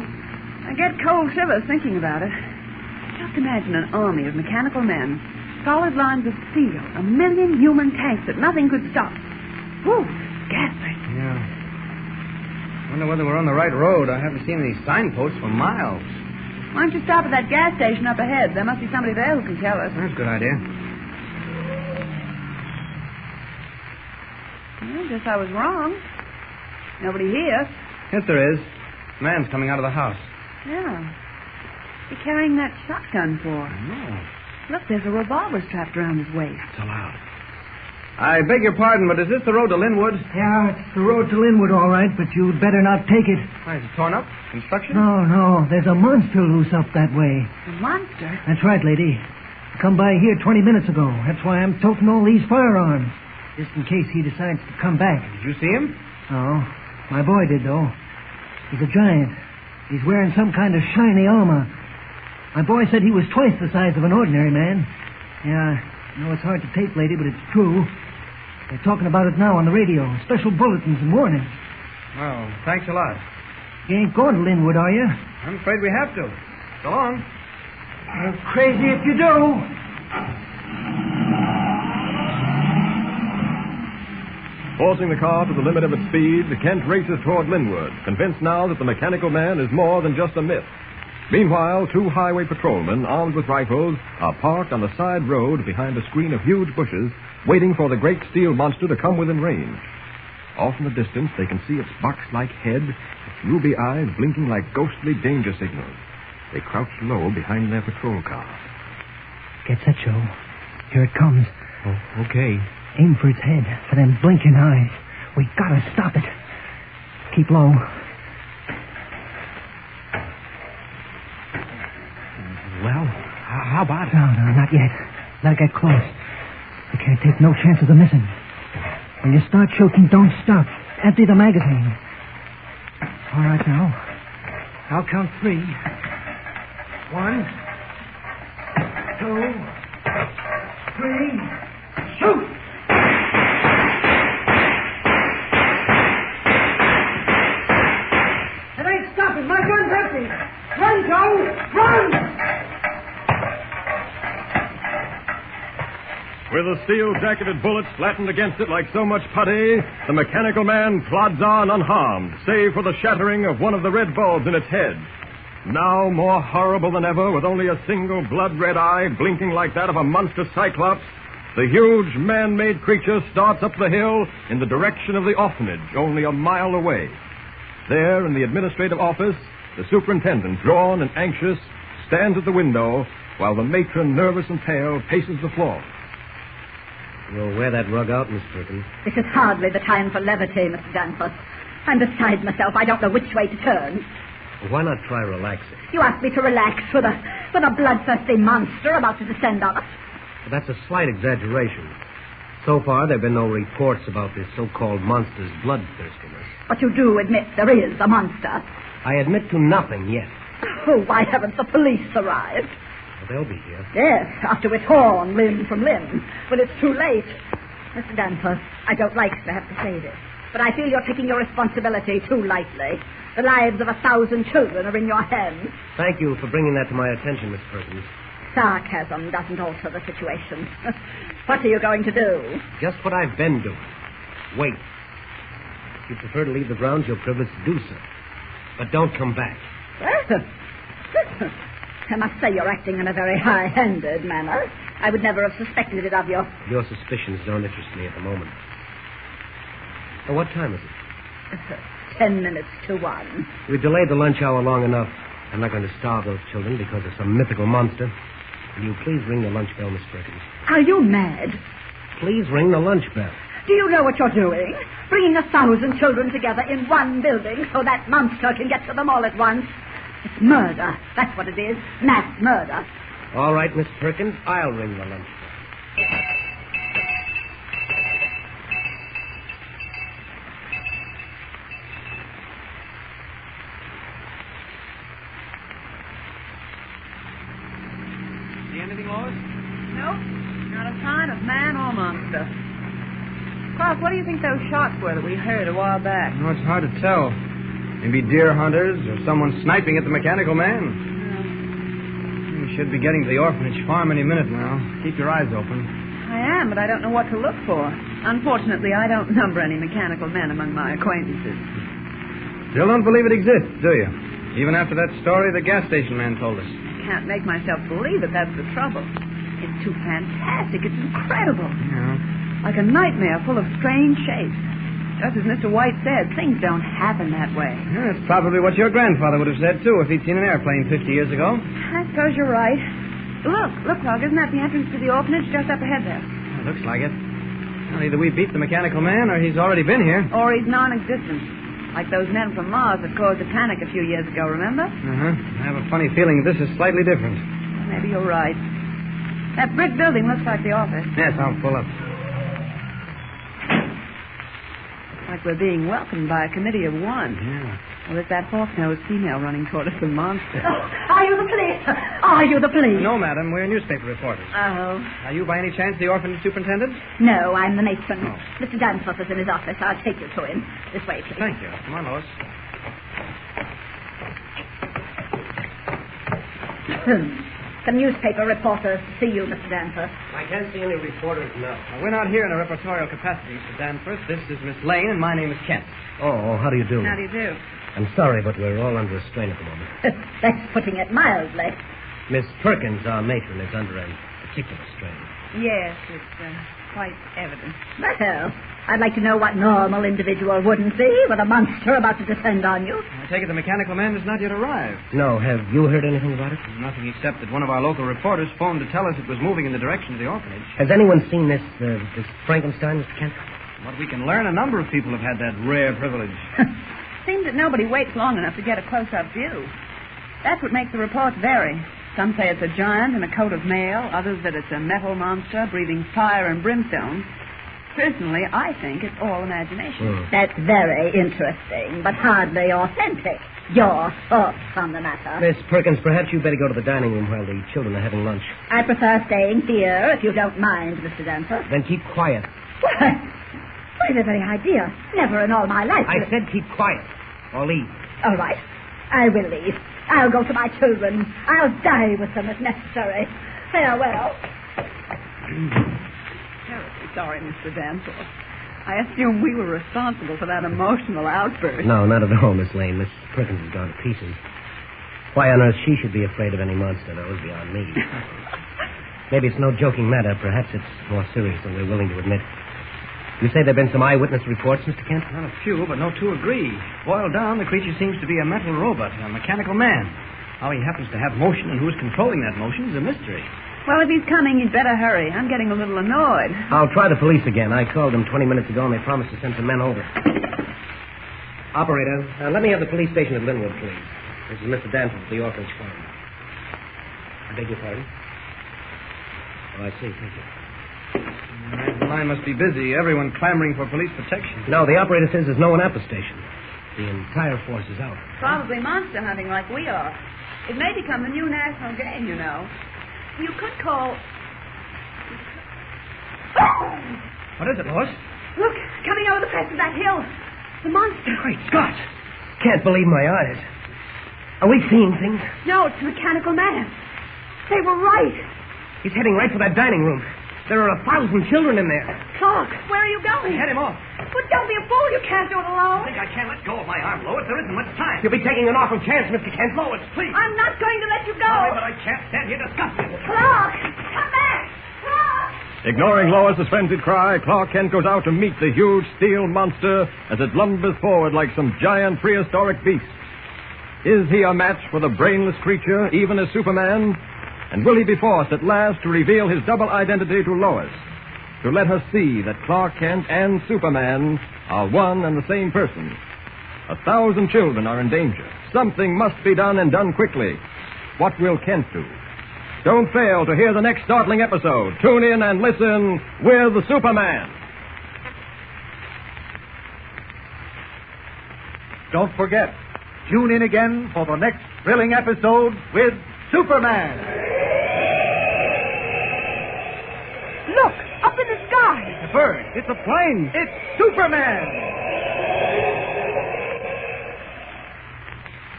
I get cold shivers thinking about it. Just imagine an army of mechanical men, solid lines of steel, 1 million human tanks that nothing could stop. Whew, ghastly. Yeah. Wonder whether we're on the right road. I haven't seen any signposts for miles. Why don't you stop at that gas station up ahead? There must be somebody there who can tell us. That's a good idea. Well, guess I was wrong. Nobody here. Yes, there is. Man's coming out of the house. Yeah. What's he carrying that shotgun for? No. Look, there's a revolver strapped around his waist. It's allowed. I beg your pardon, but is this the road to Linwood? Yeah, it's the road to Linwood, all right, but you'd better not take it. Why, is it torn up? Construction? No. There's a monster loose up that way. A monster? That's right, lady. Come by here 20 minutes ago. That's why I'm toting all these firearms. Just in case he decides to come back. Did you see him? No. My boy did, though. He's a giant. He's wearing some kind of shiny armor. My boy said he was twice the size of an ordinary man. Yeah, I know it's hard to take, lady, but it's true. They're talking about it now on the radio. Special bulletins and warnings. Well, thanks a lot. You ain't going to Linwood, are you? I'm afraid we have to. So long. You're crazy if you do. Forcing the car to the limit of its speed, Kent races toward Linwood, convinced now that the mechanical man is more than just a myth. Meanwhile, 2 highway patrolmen, armed with rifles, are parked on the side road behind a screen of huge bushes, waiting for the great steel monster to come within range. Off in the distance, they can see its box-like head, its ruby eyes blinking like ghostly danger signals. They crouch low behind their patrol car. Get set, Joe. Here it comes. Oh, okay. Aim for its head, for them blinking eyes. We gotta stop it. Keep low. Well, how about it? No, not yet. Let it get close. We can't take no chances of missing. When you start shooting, don't stop. Empty the magazine. All right, now. I'll count 3. 1, 2, 3. Shoot! It ain't stopping. My gun's empty. Run, Joe! Run! With the steel-jacketed bullets flattened against it like so much putty, the mechanical man plods on unharmed, save for the shattering of one of the red bulbs in its head. Now more horrible than ever, with only a single blood-red eye blinking like that of a monster cyclops, the huge man-made creature starts up the hill in the direction of the orphanage, only a mile away. There, in the administrative office, the superintendent, drawn and anxious, stands at the window, while the matron, nervous and pale, paces the floor. You'll wear that rug out, Miss Perkins. This is hardly the time for levity, Mr. Danforth. I'm beside myself. I don't know which way to turn. Well, why not try relaxing? You asked me to relax with a bloodthirsty monster about to descend on us. Well, that's a slight exaggeration. So far, there have been no reports about this so-called monster's bloodthirstiness. But you do admit there is a monster. I admit to nothing yet. Oh, why haven't the police arrived? Well, they'll be here. Yes, after we're torn limb from limb. When it's too late. Mr. Danforth, I don't like to have to say this, but I feel you're taking your responsibility too lightly. The lives of 1,000 children are in your hands. Thank you for bringing that to my attention, Miss Perkins. Sarcasm doesn't alter the situation. What are you going to do? Just what I've been doing. Wait. If you prefer to leave the grounds, you're privileged to do so. But don't come back. I must say you're acting in a very high-handed manner. I would never have suspected it of you. Your suspicions don't interest me at the moment. Oh, what time is it? 10 minutes to 1. We've delayed the lunch hour long enough. I'm not going to starve those children because of some mythical monster. Will you please ring the lunch bell, Miss Perkins? Are you mad? Please ring the lunch bell. Do you know what you're doing? Bringing 1,000 children together in one building so that monster can get to them all at once. It's murder. That's what it is. Mass murder. All right, Miss Perkins, I'll ring the lunch bell. See anything, Lois? Nope. Not a sign of man or monster. Clark, what do you think those shots were that we heard a while back? No, it's hard to tell. Maybe deer hunters or someone sniping at the mechanical man. We should be getting to the orphanage farm any minute now. Keep your eyes open. I am, but I don't know what to look for. Unfortunately, I don't number any mechanical men among my acquaintances. Still don't believe it exists, do you? Even after that story the gas station man told us. I can't make myself believe it. That's the trouble. It's too fantastic. It's incredible. Yeah. Like a nightmare full of strange shapes. Just as Mr. White said, things don't happen that way. Yeah, that's probably what your grandfather would have said, too, if he'd seen an airplane 50 years ago. I suppose you're right. Look, Clark, isn't that the entrance to the orphanage just up ahead there? It looks like it. Well, either we beat the mechanical man or he's already been here. Or he's non-existent. Like those men from Mars that caused a panic a few years ago, remember? Uh-huh. I have a funny feeling this is slightly different. Maybe you're right. That brick building looks like the office. Yes, I'll pull up. Like we're being welcomed by a committee of one. Yeah. Well, it's that hawk-nosed female running toward us, a monster. Oh, are you the police? Are you the police? No, madam. We're newspaper reporters. Oh. Are you by any chance the orphanage superintendent? No, I'm the matron. Oh. Mr. Danforth is in his office. I'll take you to him. This way, please. Thank you. Come on, Lois. Some newspaper reporters to see you, Mr. Danforth. I can't see any reporters now. We're not here in a reportorial capacity, Mr. Danforth. This is Miss Lane, and my name is Kent. Oh, how do you do? How do you do? I'm sorry, but we're all under a strain at the moment. That's putting it mildly. Miss Perkins, our matron, is under a particular strain. Yes, it's quite evident. Well, I'd like to know what normal individual wouldn't be with a monster about to descend on you. I take it the mechanical man has not yet arrived. No, have you heard anything about it? Nothing except that one of our local reporters phoned to tell us it was moving in the direction of the orphanage. Has anyone seen this Frankenstein, Mr. Kent? What we can learn, a number of people have had that rare privilege. Seems that nobody waits long enough to get a close-up view. That's what makes the reports vary. Some say it's a giant in a coat of mail, others that it's a metal monster breathing fire and brimstone. Personally, I think it's all imagination. That's very interesting, but hardly authentic. Your thoughts on the matter. Miss Perkins, perhaps you'd better go to the dining room while the children are having lunch. I prefer staying here, if you don't mind, Mr. Danforth. Then keep quiet. Why, the very idea. Never in all my life. I said keep quiet, or leave. All right. I will leave. I'll go to my children. I'll die with them if necessary. Farewell. Terribly sorry, Mr. Danforth. I assume we were responsible for that emotional outburst. No, not at all, Miss Lane. Miss Perkins has gone to pieces. Why on earth she should be afraid of any monster, that was beyond me. Maybe it's no joking matter. Perhaps it's more serious than we're willing to admit. You say there have been some eyewitness reports, Mr. Kent? Not a few, but no two agree. Boiled down, the creature seems to be a mental robot, a mechanical man. How he happens to have motion and who's controlling that motion is a mystery. Well, if he's coming, you'd better hurry. I'm getting a little annoyed. I'll try the police again. I called them 20 minutes ago, and they promised to send some men over. Operator, let me have the police station at Linwood, please. This is Mr. Danforth, the orphanage farm. I beg your pardon? Oh, I see. Thank you. The line must be busy. Everyone clamoring for police protection. No, the operator says there's no one at the station. The entire force is out. Probably monster hunting like we are. It may become the new national game, you know. You could call... What is it, Lois? Look, coming over the crest of that hill. The monster. Great Scott. Can't believe my eyes. Are we seeing things? No, it's the mechanical man. They were right. He's heading right for that dining room. There are 1,000 children in there. Clark, where are you going? Head him off. But don't be a fool. You can't do it alone. I think I can't let go of my arm, Lois. There isn't much time. You'll be taking an awful chance, Mr. Kent. Lois, please. I'm not going to let you go. Sorry, but I can't stand here discussing it. Clark, come back. Clark. Ignoring Lois's frenzied cry, Clark Kent goes out to meet the huge steel monster as it lumbers forward like some giant prehistoric beast. Is he a match for the brainless creature, even as Superman? And will he be forced at last to reveal his double identity to Lois? To let her see that Clark Kent and Superman are one and the same person. 1,000 children are in danger. Something must be done and done quickly. What will Kent do? Don't fail to hear the next startling episode. Tune in and listen with Superman. Don't forget, tune in again for the next thrilling episode with Superman. Look, up in the sky. It's a bird. It's a plane. It's Superman.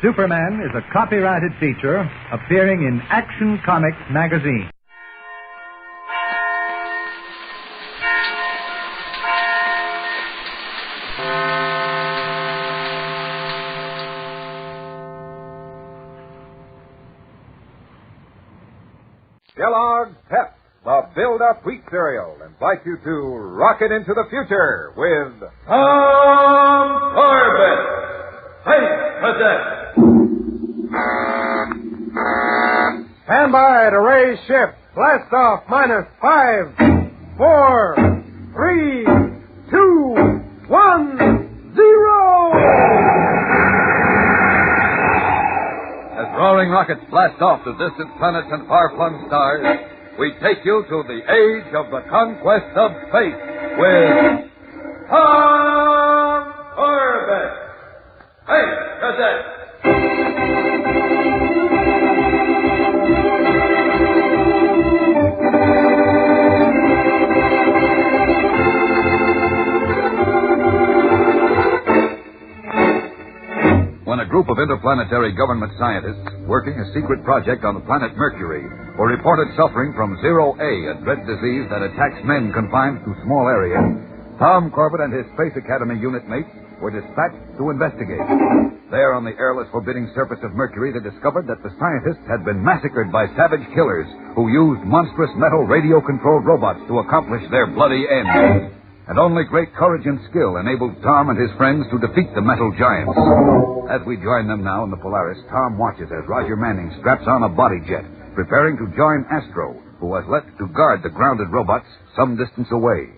Superman is a copyrighted feature appearing in Action Comics magazine. Kellogg's Pep, the build-up wheat cereal, invites you to rocket into the future with Tom Corbett, Space Cadet. Stand by to raise ship. Blast off minus 5, 4, 3, 2, 1, 0. As roaring rockets blast off to distant planets and far-flung stars, we take you to the age of the conquest of space with Tom Corbett, Space Cadet. When a group of interplanetary government scientists working a secret project on the planet Mercury were reported suffering from Zero A, a dread disease that attacks men confined to small areas, Tom Corbett and his Space Academy unit mates were dispatched to investigate. There on the airless, forbidding surface of Mercury, they discovered that the scientists had been massacred by savage killers who used monstrous metal radio-controlled robots to accomplish their bloody end. And only great courage and skill enabled Tom and his friends to defeat the metal giants. As we join them now in the Polaris, Tom watches as Roger Manning straps on a body jet, preparing to join Astro, who has left to guard the grounded robots some distance away.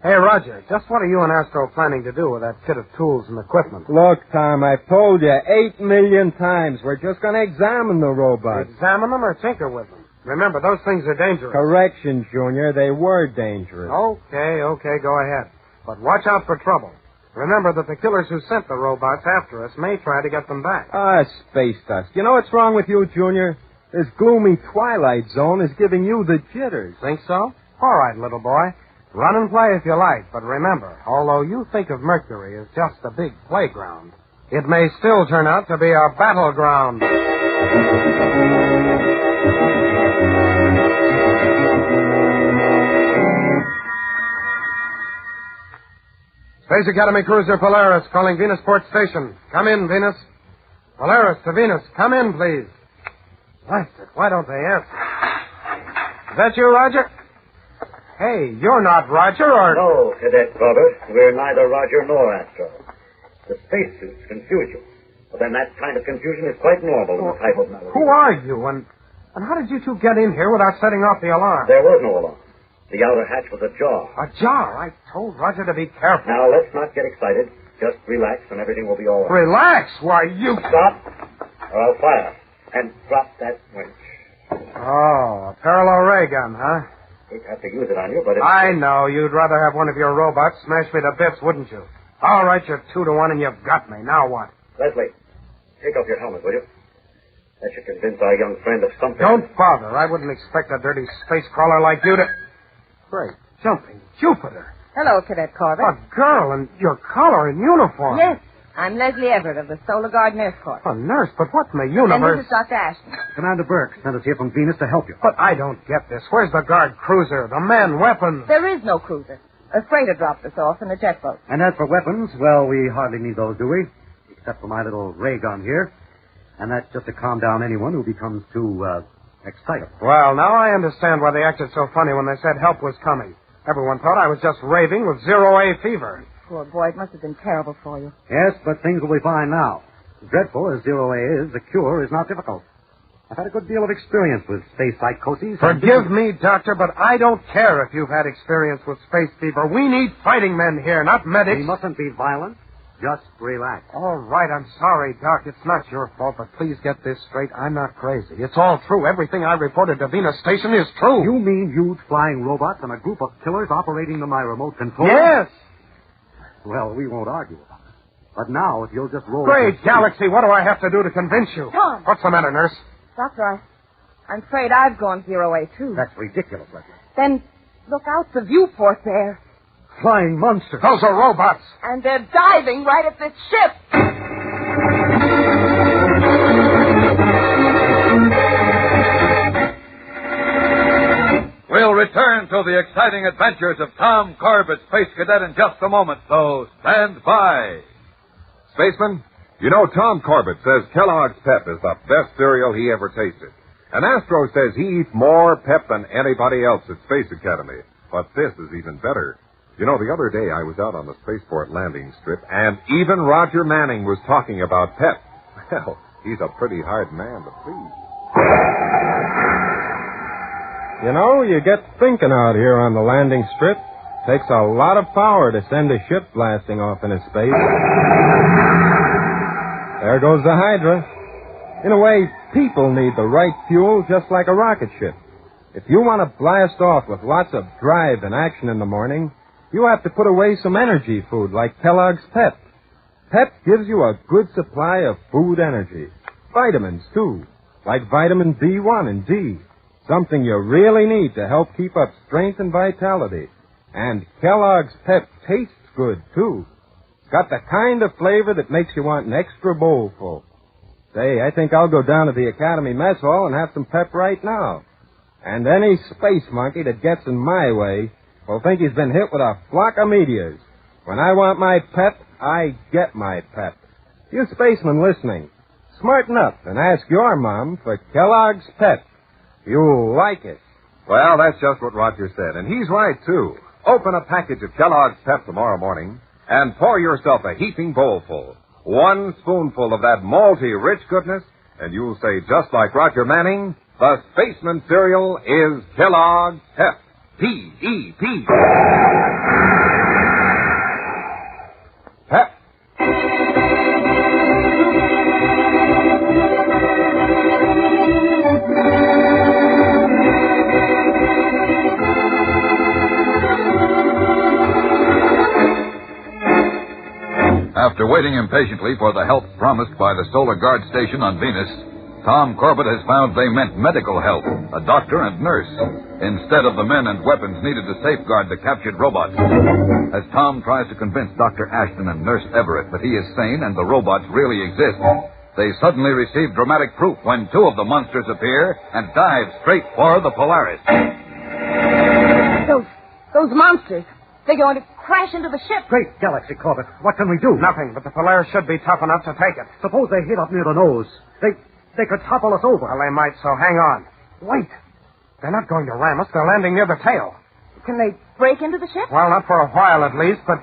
Hey, Roger, just what are you and Astro planning to do with that kit of tools and equipment? Look, Tom, I've told you 8 million times. We're just going to examine the robots. Examine them or tinker with them? Remember, those things are dangerous. Correction, Junior. They were dangerous. Okay, go ahead. But watch out for trouble. Remember that the killers who sent the robots after us may try to get them back. Space dust. You know what's wrong with you, Junior? This gloomy twilight zone is giving you the jitters. Think so? All right, little boy. Run and play if you like, but remember, although you think of Mercury as just a big playground, it may still turn out to be a battleground. Space Academy Cruiser Polaris calling Venusport Station. Come in, Venus. Polaris to Venus. Come in, please. Blast it. Why don't they answer? Is that you, Roger? Hey, you're not Roger, or... No, Cadet Corbett. We're neither Roger nor Astro. The spacesuits confuse you. But then that kind of confusion is quite normal in the type of melody. Who are you, and how did you two get in here without setting off the alarm? There was no alarm. The outer hatch was ajar. Ajar? I told Roger to be careful. Now, let's not get excited. Just relax and everything will be all right. Relax? Why, you... Stop, or I'll fire. And drop that winch. Oh, a parallel ray gun, huh? We'd have to use it on you, but it's... I know. You'd rather have one of your robots smash me to bits, wouldn't you? All right, you're 2-1 and you've got me. Now what? Leslie, take off your helmet, will you? That should convince our young friend of something. Don't bother. I wouldn't expect a dirty space crawler like you to... Great. Jumping Jupiter. Hello, Cadet Corbett. A girl in your collar and uniform. Yes, I'm Leslie Everett of the Solar Guard Nurse Corps. A nurse? But what in the And universe... this is Dr. Ashton. Commander Burke sent us here from Venus to help you. But I don't get this. Where's the guard cruiser, the men, weapons? There is no cruiser. A freighter dropped us off in a jet boat. And as for weapons, well, we hardly need those, do we? Except for my little ray gun here. And that's just to calm down anyone who becomes too, excited. Well, now I understand why they acted so funny when they said help was coming. Everyone thought I was just raving with zero-A fever. Poor boy, it must have been terrible for you. Yes, but things will be fine now. As dreadful as zero-A is, the cure is not difficult. I've had a good deal of experience with space psychoses. Forgive me, Doctor, but I don't care if you've had experience with space fever. We need fighting men here, not medics. We mustn't be violent. Just relax. All right, I'm sorry, Doc. It's not your fault, but please get this straight. I'm not crazy. It's all true. Everything I reported to Venus Station is true. You mean huge flying robots and a group of killers operating them by remote control? Yes. Well, we won't argue about it. But now, if you'll just roll... Great Galaxy, what do I have to do to convince you? Tom. What's the matter, nurse? Doctor, I'm afraid I've gone zero-A, too. That's ridiculous, Leslie. Then look out the viewport there. Flying monsters. Those are robots. And they're diving right at this ship. We'll return to the exciting adventures of Tom Corbett, Space Cadet, in just a moment, so stand by. Spaceman, you know Tom Corbett says Kellogg's Pep is the best cereal he ever tasted. And Astro says he eats more Pep than anybody else at Space Academy. But this is even better. You know, the other day I was out on the spaceport landing strip, and even Roger Manning was talking about Pep. Well, he's a pretty hard man to please. You know, you get thinking out here on the landing strip. Takes a lot of power to send a ship blasting off into space. There goes the Hydra. In a way, people need the right fuel just like a rocket ship. If you want to blast off with lots of drive and action in the morning, you have to put away some energy food like Kellogg's Pep. Pep gives you a good supply of food energy. Vitamins, too, like vitamin B1 and D. Something you really need to help keep up strength and vitality. And Kellogg's Pep tastes good, too. It's got the kind of flavor that makes you want an extra bowl full. Say, I think I'll go down to the Academy Mess Hall and have some Pep right now. And any space monkey that gets in my way will think he's been hit with a flock of meteors. When I want my Pep, I get my Pep. You spacemen listening, smarten up and ask your mom for Kellogg's Pep. You'll like it. Well, that's just what Roger said, and he's right, too. Open a package of Kellogg's Pep tomorrow morning and pour yourself a heaping bowlful. 1 spoonful of that malty rich goodness, and you'll say just like Roger Manning, the spaceman cereal is Kellogg's Pep. P-E-P. Pep. After waiting impatiently for the help promised by the Solar Guard station on Venus, Tom Corbett has found they meant medical help, a doctor and nurse, instead of the men and weapons needed to safeguard the captured robots. As Tom tries to convince Dr. Ashton and Nurse Everett that he is sane and the robots really exist, they suddenly receive dramatic proof when 2 of the monsters appear and dive straight for the Polaris. Those monsters, they're going to crash into the ship. Great Galaxy, Corbett. What can we do? Nothing, but the Polaris should be tough enough to take it. Suppose they hit up near the nose. They could topple us over. Well, they might, so hang on. Wait. They're not going to ram us. They're landing near the tail. Can they break into the ship? Well, not for a while at least, but...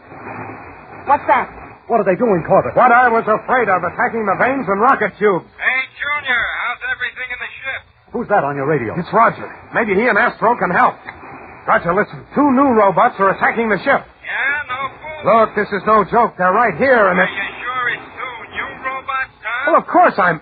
What's that? What are they doing, Corbett? What I was afraid of, attacking the vanes and rocket tubes. Hey, Junior, how's everything in the ship? Who's that on your radio? It's Roger. Maybe he and Astro can help. Roger, listen. 2 new robots are attacking the ship. Yeah, no fool. Look, this is no joke. They're right here, and Are you sure it's 2 new robots, Tom? Well, of course I'm...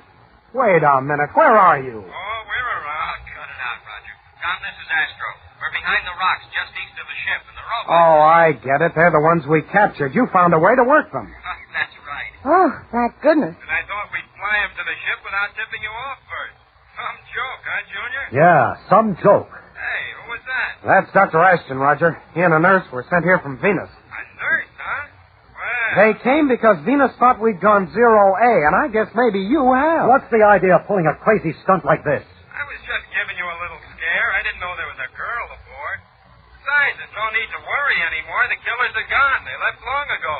Wait a minute. Where are you? Oh, we're around. Cut it out, Roger. Tom, this is Astro. We're behind the rocks just east of the ship, and the robots... Oh, I get it. They're the ones we captured. You found a way to work them. That's right. Oh, thank goodness. And I thought we'd fly him to the ship without tipping you off first. Some joke, huh, Junior? Yeah, some joke. Hey, who was that? That's Dr. Ashton, Roger. He and a nurse were sent here from Venus. A nurse, huh? Well... They came because Venus thought we'd gone zero-A, and I guess maybe you have. What's the idea of pulling a crazy stunt like this? I was just giving you a little scare. I didn't know there was a girl aboard. Besides, there's no need to worry anymore. The killers are gone. They left long ago.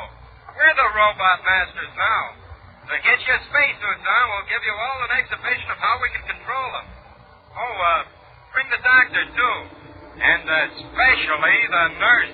We're the robot masters now. So get your spacesuits on. We'll give you all an exhibition of how we can control them. Oh, bring the doctor, too. And especially the nurse.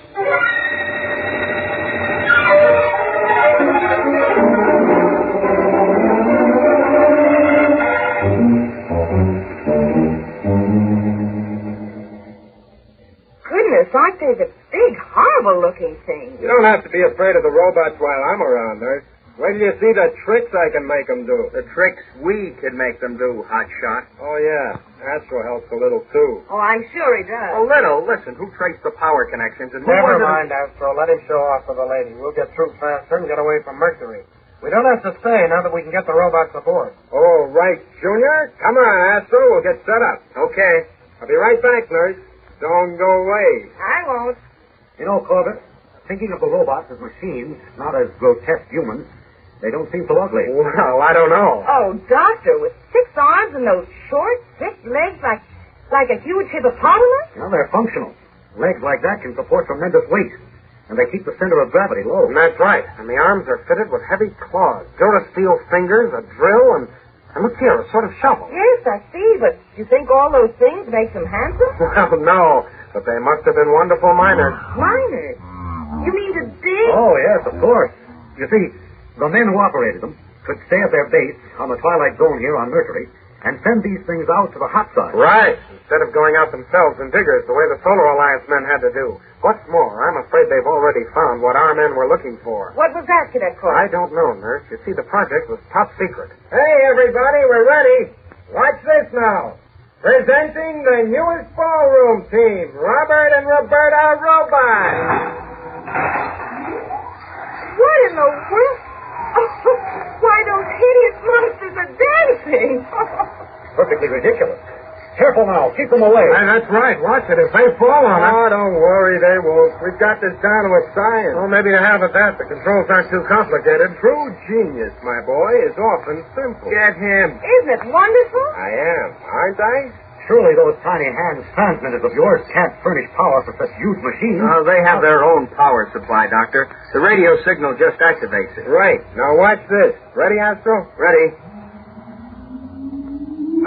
Goodness, aren't they the big, horrible-looking things? You don't have to be afraid of the robots while I'm around, nurse. Wait till you see the tricks I can make them do. The tricks we can make them do, hotshot. Oh, yeah. Astro helps a little, too. Oh, I'm sure he does. A little? Listen, who traced the power connections and Never mind, Astro. Let him show off for the lady. We'll get through faster and get away from Mercury. We don't have to stay now that we can get the robots aboard. Oh, right, Junior. Come on, Astro. We'll get set up. Okay. I'll be right back, nurse. Don't go away. I won't. You know, Corbett, thinking of the robots as machines, not as grotesque humans, they don't seem so ugly. Well, I don't know. Oh, Doctor, with 6 arms and those short, thick legs like a huge hippopotamus? You know, they're functional. Legs like that can support tremendous weight, and they keep the center of gravity low. And that's right. And the arms are fitted with heavy claws, Durasteel fingers, a drill, and look here, a sort of shovel. Yes, I see, but you think all those things make them handsome? Well, no, but they must have been wonderful miners. Miners? You mean to dig? Oh, yes, of course. You see, the men who operated them could stay at their base on the twilight zone here on Mercury and send these things out to the hot side. Right, instead of going out themselves in diggers the way the Solar Alliance men had to do. What's more, I'm afraid they've already found what our men were looking for. What was that, Cadet I Corbett? don't know, nurse. You see, the project was top secret. Hey, everybody, we're ready. Watch this now. Presenting the newest ballroom team, Robert and Roberta Robot. What in the world? Oh, why, those hideous monsters are dancing. Perfectly ridiculous. Careful now. Keep them away. That's right. Watch it. If they fall on us... Oh, don't worry. They won't. We've got this down to a science. Well, maybe you have at that. The controls aren't too complicated. True genius, my boy, is often simple. Get him. Isn't it wonderful? I am. Aren't I? Surely those tiny hand transmitters of yours can't furnish power for such huge machines. They have their own power supply, Doctor. The radio signal just activates it. Right. Now watch this. Ready, Astro? Ready.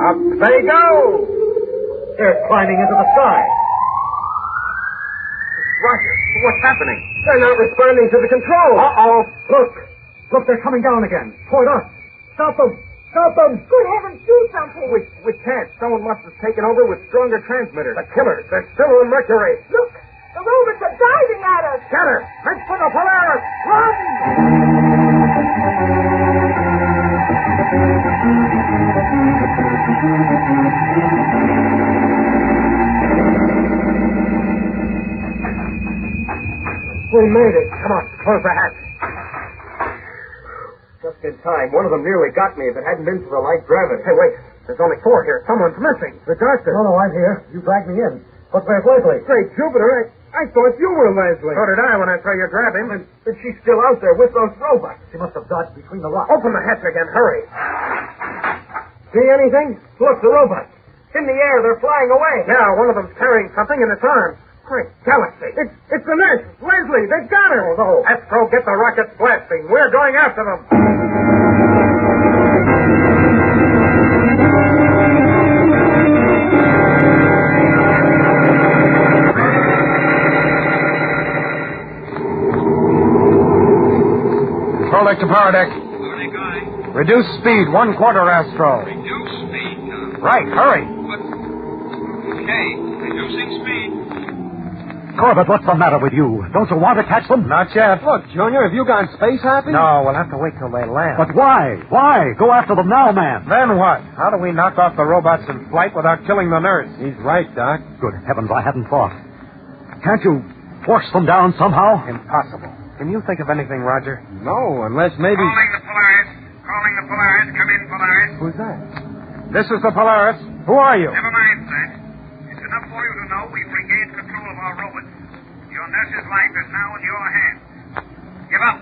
Up they go! They're climbing into the sky. Roger, what's happening? They're not responding to the controls. Uh-oh. Look, they're coming down again. Toward us. Stop them. Stop them. Good heavens, do something. We can't. Someone must have taken over with stronger transmitters. The killers. They're still on Mercury. Look, the robots are diving at us. Get her. Head for the Polaris. Run! We made it. Come on, close the hatch. Just in time. One of them nearly got me if it hadn't been for the light gravity. Hey, wait. There's only 4 here. Someone's missing. The doctor. No, I'm here. You dragged me in. But where's Leslie? Great Jupiter. I thought you were Leslie. So did I when I saw you grab him. And she's still out there with those robots. She must have dodged between the rocks. Open the hatch again. Hurry. See anything? Look, the robots. In the air. They're flying away. Yeah, one of them's carrying something in its arms. Great galaxy. It's the nurse. Leslie, they've got her. Oh, no. Astro, get the rockets blasting. We're going after them. Control deck to power deck. Already going. Reduce speed, 1/4, Astro. Reduce speed, Tom. Right, hurry. Okay, reducing speed. Corbett, what's the matter with you? Don't you want to catch them? Not yet. Look, Junior, have you gone space happy? No, we'll have to wait till they land. But why? Why? Go after them now, man. Then what? How do we knock off the robots in flight without killing the nurse? He's right, Doc. Good heavens, I hadn't thought. Can't you force them down somehow? Impossible. Can you think of anything, Roger? No, unless maybe... Calling the Polaris. Calling the Polaris. Come in, Polaris. Who's that? This is the Polaris. Who are you? Never mind that. It's enough for you to know we've regained control of our robots. Your nurse's life is now in your hands. Give up.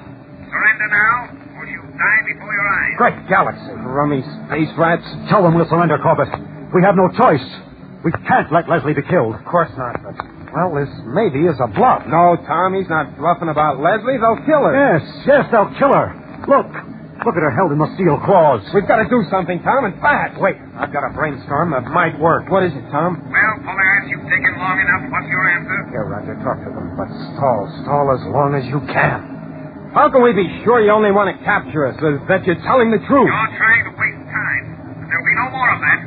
Surrender now, or you die before your eyes. Great galaxy. Rummy space rats. Tell them we'll surrender, Corbett. We have no choice. We can't let Leslie be killed. Of course not, but, well, this maybe is a bluff. No, Tom, he's not bluffing about Leslie. They'll kill her. Yes, they'll kill her. Look at her held in the steel claws. We've got to do something, Tom, and fast. Wait, I've got a brainstorm that might work. What is it, Tom? Well, Polaris, you've taken long enough. What's your answer? Here, Roger, talk to them, but stall as long as you can. How can we be sure you only want to capture us, that you're telling the truth? You're trying to waste time. There'll be no more of that.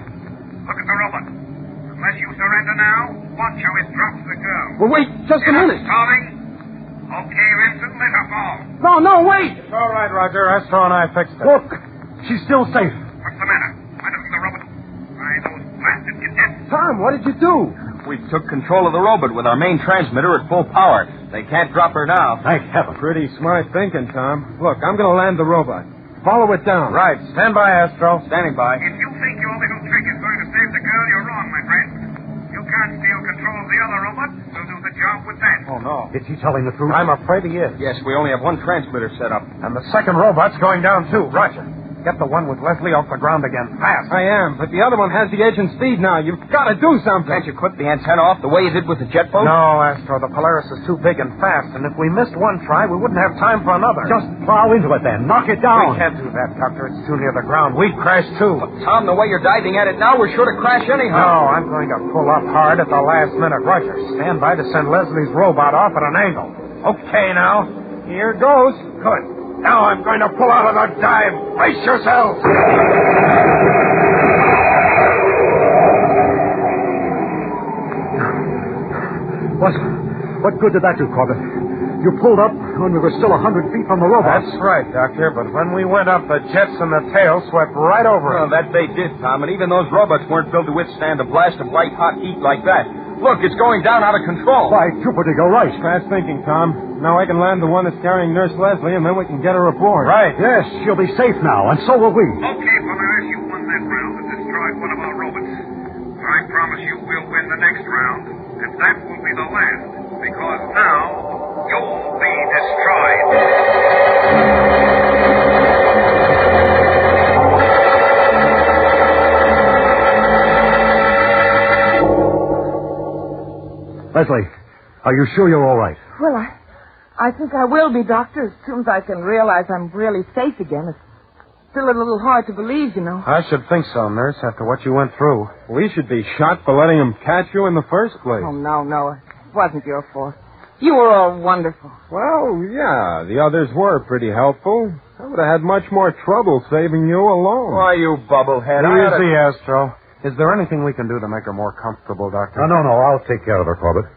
Look at the robot. Unless you surrender now, watch how it drops the girl. Well, wait just a minute. Stalling. Okay, Vincent, let her fall. No, wait. It's all right, Roger. Astro and I fixed it. Look, she's still safe. What's the matter? Why doesn't the robot... Why, those blasted cadets... Tom, what did you do? We took control of the robot with our main transmitter at full power. They can't drop her now. Thank heaven. Pretty smart thinking, Tom. Look, I'm going to land the robot. Follow it down. Right. Stand by, Astro. Standing by. If you think your little trick is going to save the girl, you're wrong, my friend. You can't steal control of the other robot. We'll do the job with that. Oh, no. Is he telling the truth? I'm afraid he is. Yes, we only have one transmitter set up. And the second robot's going down, too. Roger. Get the one with Leslie off the ground again. Fast. I am, but the other one has the edge and speed now. You've got to do something. Can't you clip the antenna off the way you did with the jet boat? No, Astro. The Polaris is too big and fast, and if we missed one try, we wouldn't have time for another. Just plow into it then. Knock it down. We can't do that, Doctor. It's too near the ground. We'd crash, too. But, Tom, the way you're diving at it now, we're sure to crash anyhow. No, I'm going to pull up hard at the last minute. Roger, stand by to send Leslie's robot off at an angle. Okay, now. Here goes. Good. Now I'm going to pull out of the dive. Brace yourselves. What good did that do, Corbett? You pulled up when we were still 100 feet from the robot. That's right, Doctor, but when we went up, the jets and the tail swept right over us. Well, that they did, Tom, and even those robots weren't built to withstand a blast of white-hot heat like that. Look, it's going down out of control. By Jupiter, you're right. Fast thinking, Tom. Now I can land the one that's carrying Nurse Leslie, and then we can get her aboard. Right. Yes, she'll be safe now, and so will we. Okay, Polaris, you won that round and destroyed one of our robots. I promise you we'll win the next round, and that will be the last, because now you'll be destroyed. Leslie, are you sure you're all right? Well, I think I will be, Doctor, as soon as I can realize I'm really safe again. It's still a little hard to believe, you know. I should think so, Nurse, after what you went through. We should be shot for letting him catch you in the first place. Oh, no. It wasn't your fault. You were all wonderful. Well, yeah, the others were pretty helpful. I would have had much more trouble saving you alone. Why, you bubblehead. Easy, Astro. Is there anything we can do to make her more comfortable, Doctor? No. I'll take care of her, Corbett.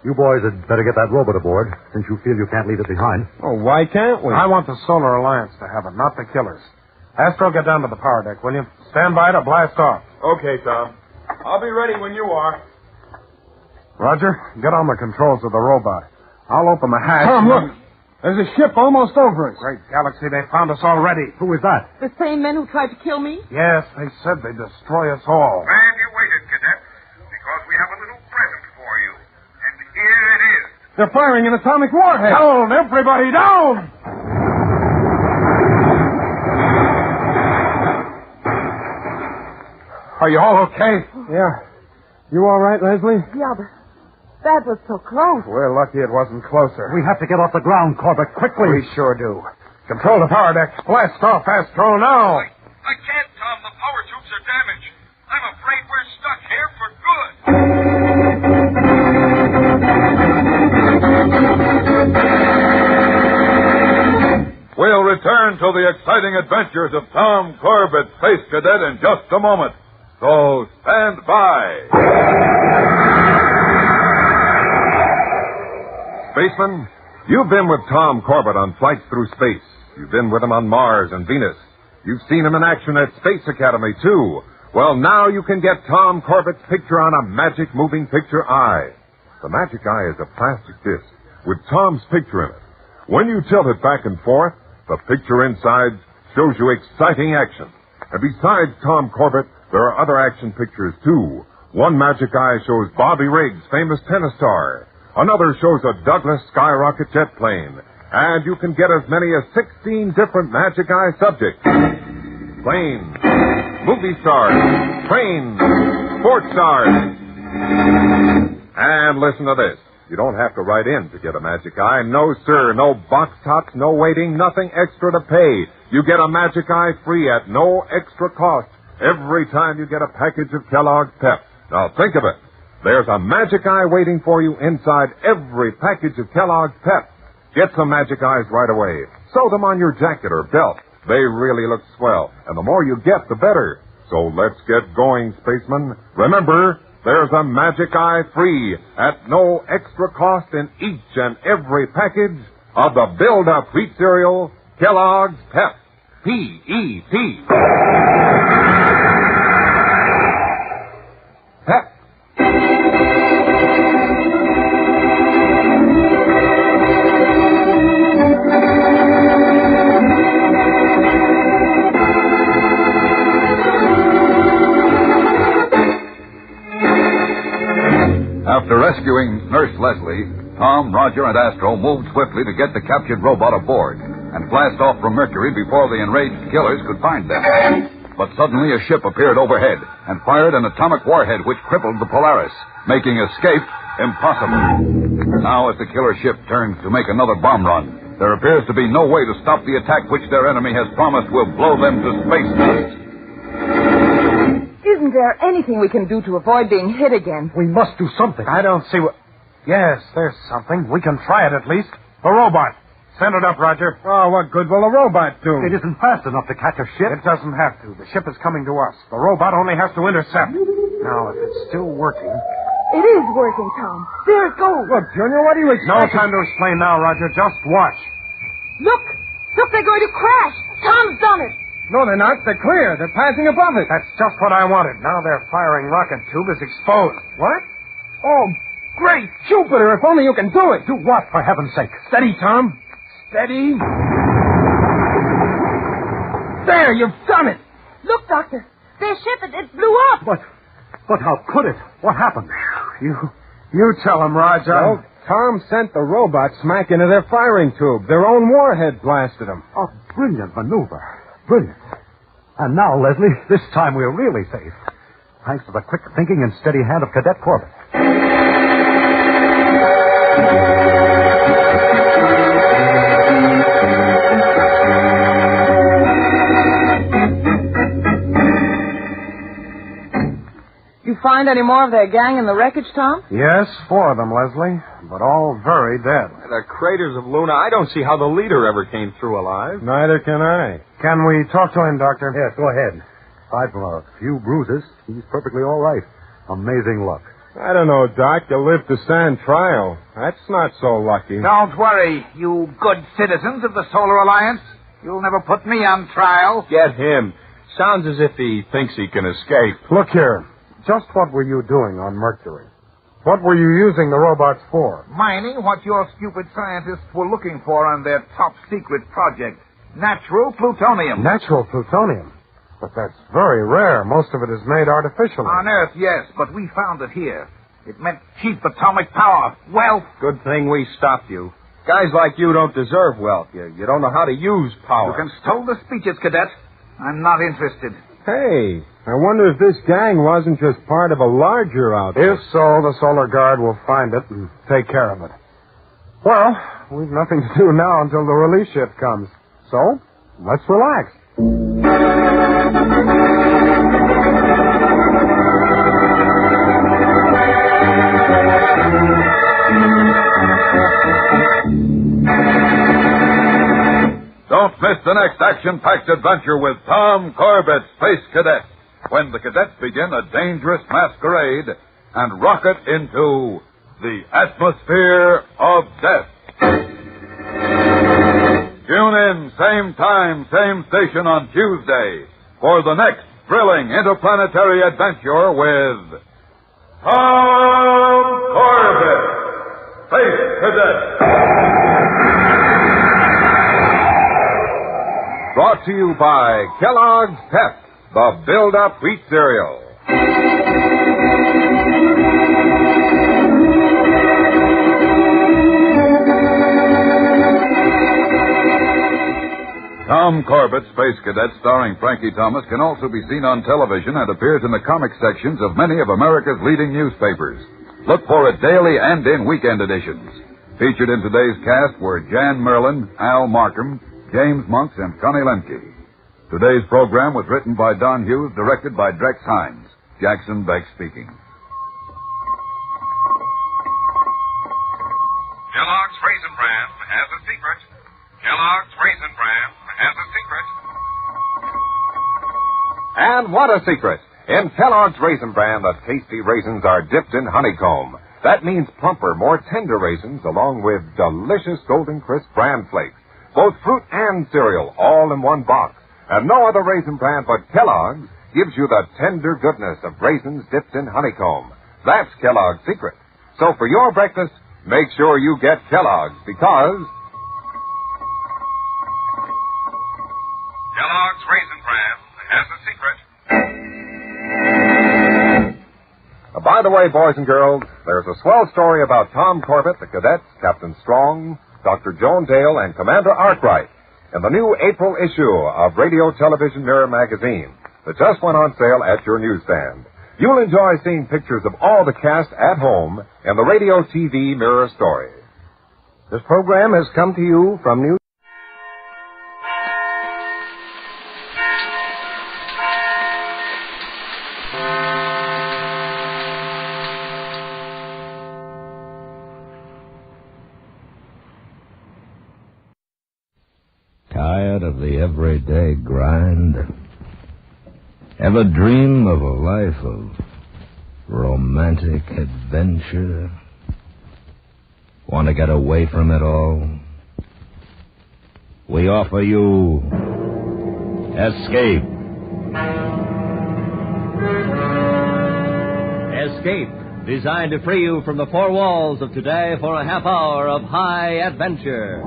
You boys had better get that robot aboard, since you feel you can't leave it behind. Oh, why can't we? I want the Solar Alliance to have it, not the killers. Astro, get down to the power deck, will you? Stand by to blast off. Okay, Tom. I'll be ready when you are. Roger, get on the controls of the robot. I'll open the hatch. Tom, look! There's a ship almost over us. Great galaxy, they found us already. Who is that? The same men who tried to kill me? Yes, they said they'd destroy us all. Glad you waited, Cadet, because we have a little present for you. And here it is. They're firing an atomic warhead. Down, everybody, down! Are you all okay? Yeah. You all right, Leslie? Yeah, but that was so close. We're lucky it wasn't closer. We have to get off the ground, Corbett, quickly. We sure do. Control the power deck. Blast off, Astro, now. I can't, Tom. The power tubes are damaged. I'm afraid we're stuck here for good. We'll return to the exciting adventures of Tom Corbett, Space Cadet, in just a moment. So stand by. Spaceman, you've been with Tom Corbett on flights through space. You've been with him on Mars and Venus. You've seen him in action at Space Academy, too. Well, now you can get Tom Corbett's picture on a magic moving picture eye. The magic eye is a plastic disc with Tom's picture in it. When you tilt it back and forth, the picture inside shows you exciting action. And besides Tom Corbett, there are other action pictures, too. One Magic Eye shows Bobby Riggs, famous tennis star. Another shows a Douglas skyrocket jet plane. And you can get as many as 16 different Magic Eye subjects. Planes, movie stars, trains, sports stars. And listen to this. You don't have to write in to get a Magic Eye. No, sir. No box tops, no waiting, nothing extra to pay. You get a Magic Eye free at no extra cost every time you get a package of Kellogg's Pep. Now, think of it. There's a Magic Eye waiting for you inside every package of Kellogg's Pep. Get some Magic Eyes right away. Sew them on your jacket or belt. They really look swell. And the more you get, the better. So let's get going, spacemen. Remember, there's a Magic Eye free at no extra cost in each and every package of the Build-Up Wheat Cereal, Kellogg's Pep. P-E-P. Pep. After rescuing Nurse Leslie, Tom, Roger, and Astro moved swiftly to get the captured robot aboard and blast off from Mercury before the enraged killers could find them. But suddenly a ship appeared overhead and fired an atomic warhead which crippled the Polaris, making escape impossible. Now, as the killer ship turns to make another bomb run, there appears to be no way to stop the attack which their enemy has promised will blow them to space dust. Isn't there anything we can do to avoid being hit again? We must do something. I don't see what... Yes, there's something. We can try it at least. The robot. Send it up, Roger. Oh, what good will a robot do? It isn't fast enough to catch a ship. It doesn't have to. The ship is coming to us. The robot only has to intercept. Now, if it's still working... It is working, Tom. There it goes. Look, Junior, what do you expect? No time to explain now, Roger. Just watch. Look! Look, they're going to crash. Tom's done it. No, they're not. They're clear. They're passing above it. That's just what I wanted. Now their firing rocket tube is exposed. What? Oh, great Jupiter, if only you can do it. Do what, for heaven's sake? Steady, Tom. Steady. There, you've done it. Look, Doctor. Their ship, it blew up. But how could it? What happened? You tell him, Roger. Well, Tom sent the robot smack into their firing tube. Their own warhead blasted them. A brilliant maneuver. Brilliant. And now, Leslie, this time we're really safe. Thanks to the quick thinking and steady hand of Cadet Corbett. You find any more of their gang in the wreckage, Tom? Yes, 4 of them, Leslie, but all very dead. The craters of Luna, I don't see how the leader ever came through alive. Neither can I. Can we talk to him, Doctor? Yes, go ahead. Aside from a few bruises, he's perfectly all right. Amazing luck. I don't know, Doc. You live to stand trial. That's not so lucky. Don't worry, you good citizens of the Solar Alliance. You'll never put me on trial. Get him. Sounds as if he thinks he can escape. Look here. Just what were you doing on Mercury? What were you using the robots for? Mining what your stupid scientists were looking for on their top-secret project. Natural plutonium. Natural plutonium? But that's very rare. Most of it is made artificially. On Earth, yes, but we found it here. It meant cheap atomic power, wealth. Good thing we stopped you. Guys like you don't deserve wealth. You don't know how to use power. You can stole the speeches, Cadet. I'm not interested. Hey, I wonder if this gang wasn't just part of a larger outfit. If so, the Solar Guard will find it and take care of it. Well, we've nothing to do now until the release ship comes. So, let's relax. Don't miss the next action-packed adventure with Tom Corbett, Space Cadet, when the cadets begin a dangerous masquerade and rocket into the atmosphere of death. Tune in, same time, same station on Tuesday for the next thrilling interplanetary adventure with Tom Corbett, Space Cadet. Brought Brought to you by Kellogg's Pep, the Build-Up Wheat Cereal. Tom Corbett, Space Cadet, starring Frankie Thomas, can also be seen on television and appears in the comic sections of many of America's leading newspapers. Look for it daily and in weekend editions. Featured in today's cast were Jan Merlin, Al Markham, James Monks, and Connie Lemke. Today's program was written by Don Hughes, directed by Drex Hines. Jackson Beck speaking. Kellogg's Raisin Bran has a secret. Kellogg's Raisin Bran has a secret. And what a secret! In Kellogg's Raisin Bran, the tasty raisins are dipped in honeycomb. That means plumper, more tender raisins, along with delicious golden crisp bran flakes. Both fruit and cereal, all in one box. And no other raisin bran but Kellogg's gives you the tender goodness of raisins dipped in honeycomb. That's Kellogg's secret. So for your breakfast, make sure you get Kellogg's, because Kellogg's Raisin Bran has a secret. By the way, boys and girls, there's a swell story about Tom Corbett, the cadets, Captain Strong, Dr. Joan Dale, and Commander Arkwright in the new April issue of Radio Television Mirror magazine that just went on sale at your newsstand. You'll enjoy seeing pictures of all the cast at home in the Radio TV Mirror story. This program has come to you from New Tired of the everyday grind? Ever dream of a life of romantic adventure? Want to get away from it all? We offer you Escape. Escape, designed to free you from the four walls of today for a half hour of high adventure.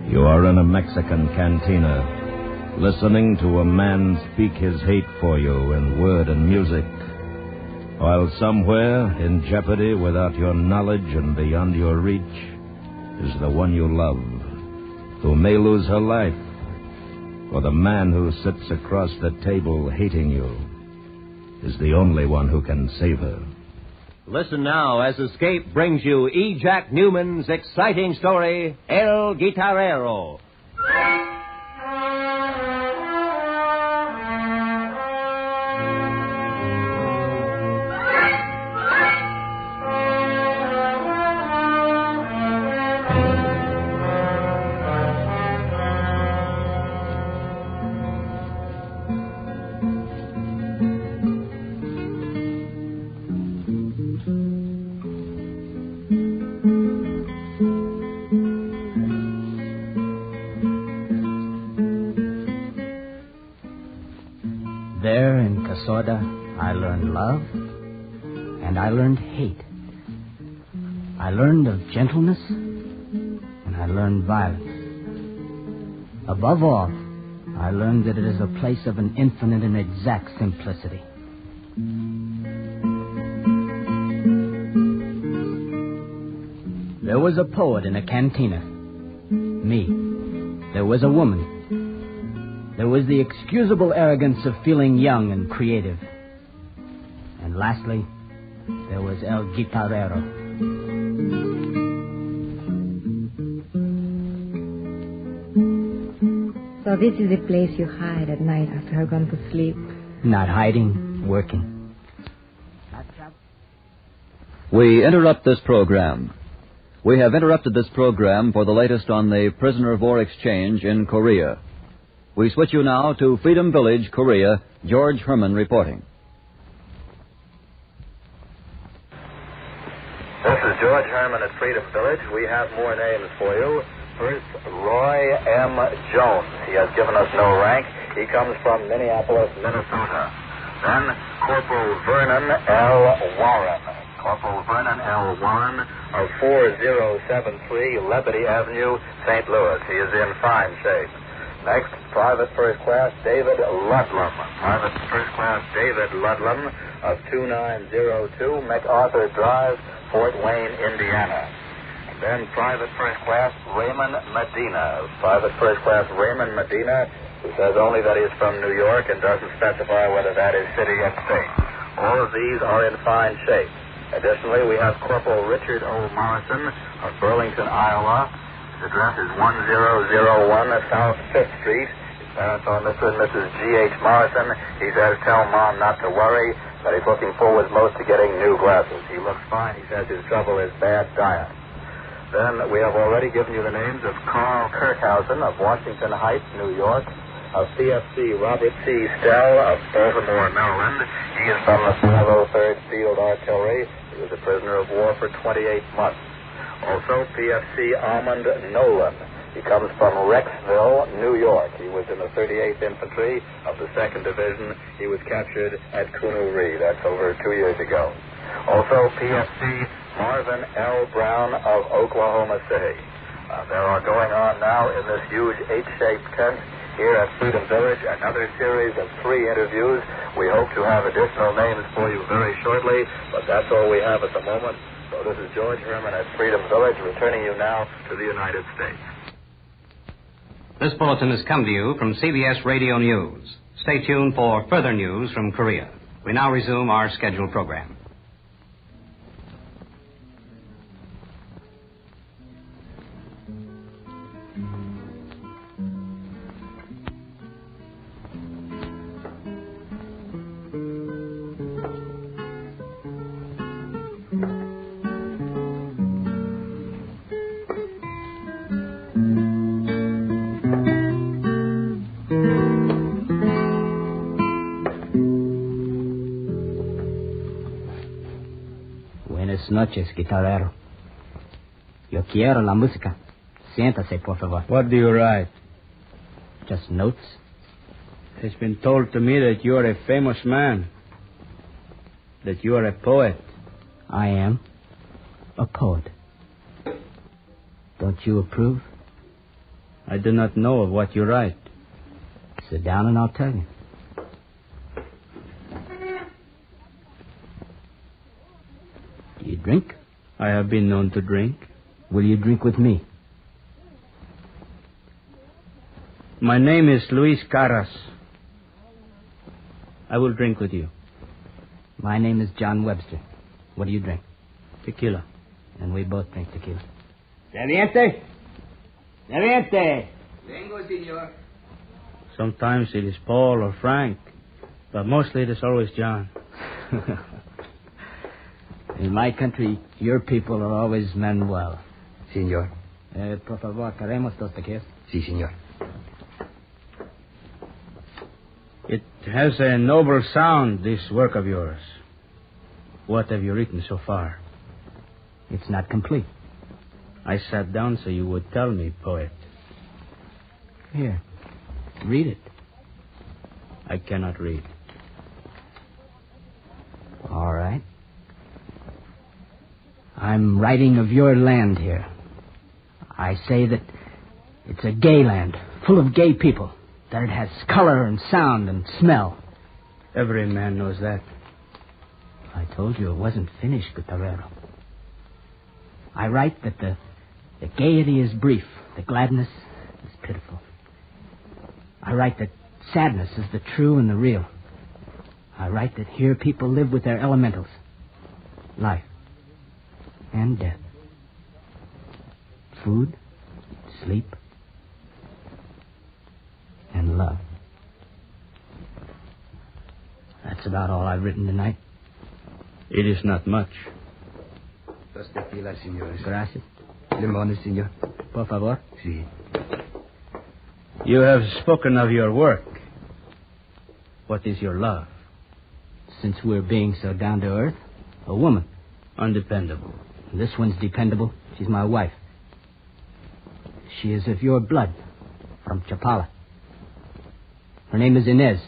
You are in a Mexican cantina, listening to a man speak his hate for you in word and music, while somewhere, in jeopardy without your knowledge and beyond your reach, is the one you love, who may lose her life, or the man who sits across the table hating you is the only one who can save her. Listen now as Escape brings you E. Jack Newman's exciting story, El Guitarero. There in Casorda, I learned love, and I learned hate. I learned of gentleness, and I learned violence. Above all, I learned that it is a place of an infinite and exact simplicity. There was a poet in a cantina. Me. There was a woman. There was the excusable arrogance of feeling young and creative. And lastly, there was El Guitarero. So this is the place you hide at night after I've gone to sleep. Not hiding, working. We interrupt this program. We have interrupted this program for the latest on the prisoner of war exchange in Korea. We switch you now to Freedom Village, Korea. George Herman reporting. This is George Herman at Freedom Village. We have more names for you. First, Roy M. Jones. He has given us no rank. He comes from Minneapolis, Minnesota. Then Corporal Vernon L. Warren. Corporal Vernon L. Warren of 4073 Liberty Avenue, St. Louis. He is in fine shape. Next, Private First Class David Ludlam. Private First Class David Ludlam of 2902 MacArthur Drive, Fort Wayne, Indiana. Then Private First Class Raymond Medina. Private First Class Raymond Medina, who says only that he is from New York and doesn't specify whether that is city or state. All of these are in fine shape. Additionally, we have Corporal Richard O. Morrison of Burlington, Iowa. His address is 1001 South 5th Street. His parents are Mr. and Mrs. G.H. Morrison. He says, tell Mom not to worry, that he's looking forward most to getting new glasses. He looks fine. He says his trouble is bad diet. Then we have already given you the names of Carl Kirkhausen of Washington Heights, New York, of CFC Robert C. Stell of Baltimore, Maryland. He is from the 503rd Field Artillery. He was a prisoner of war for 28 months. Also, PFC Armand Nolan. He comes from Rexville, New York. He was in the 38th Infantry of the 2nd Division. He was captured at Coonery. That's over 2 years ago. Also, PFC Marvin L. Brown of Oklahoma City. There are going on now in this huge H-shaped tent here at Freedom Village another series of 3 interviews. We hope to have additional names for you very shortly, but that's all we have at the moment. So this is George Herman at Freedom Village, returning you now to the United States. This bulletin has come to you from CBS Radio News. Stay tuned for further news from Korea. We now resume our scheduled program. Buenas noches, Guitarero. Yo quiero la música. Siéntase, por favor. What do you write? Just notes. It's been told to me that you are a famous man. That you are a poet. I am a poet. Don't you approve? I do not know of what you write. Sit down and I'll tell you. Do you drink? I have been known to drink. Will you drink with me? My name is Luis Caras. I will drink with you. My name is John Webster. What do you drink? Tequila. And we both drink tequila. Serviente. Serviente. Vengo, senor. Sometimes it is Paul or Frank, but mostly it is always John. In my country, your people are always Manuel. Senor. Por favor, queremos dos tequilas. Sí, senor. It has a noble sound, this work of yours. What have you written so far? It's not complete. I sat down so you would tell me, poet. Here, read it. I cannot read. All right. I'm writing of your land here. I say that it's a gay land, full of gay people, that it has color and sound and smell. Every man knows that. I told you it wasn't finished, Guitarero. I write that the gaiety is brief, the gladness is pitiful. I write that sadness is the true and the real. I write that here people live with their elementals, life and death, food, sleep, and love. That's about all I've written tonight. It is not much. Dos tequilas, señores. Gracias. Limones, señor. Por favor. Sí. You have spoken of your work. What is your love? Since we're being so down to earth, a woman. Undependable. This one's dependable. She's my wife. She is of your blood, from Chapala. Her name is Inez.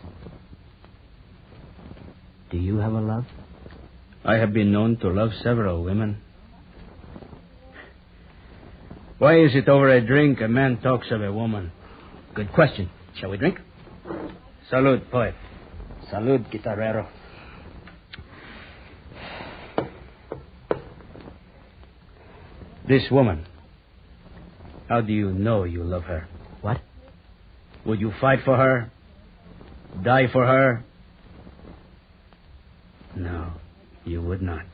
Do you have a love? I have been known to love several women. Why is it over a drink a man talks of a woman? Good question. Shall we drink? Salud, poet. Salud, Guitarero. This woman, how do you know you love her? What? Would you fight for her? Die for her? No, you would not.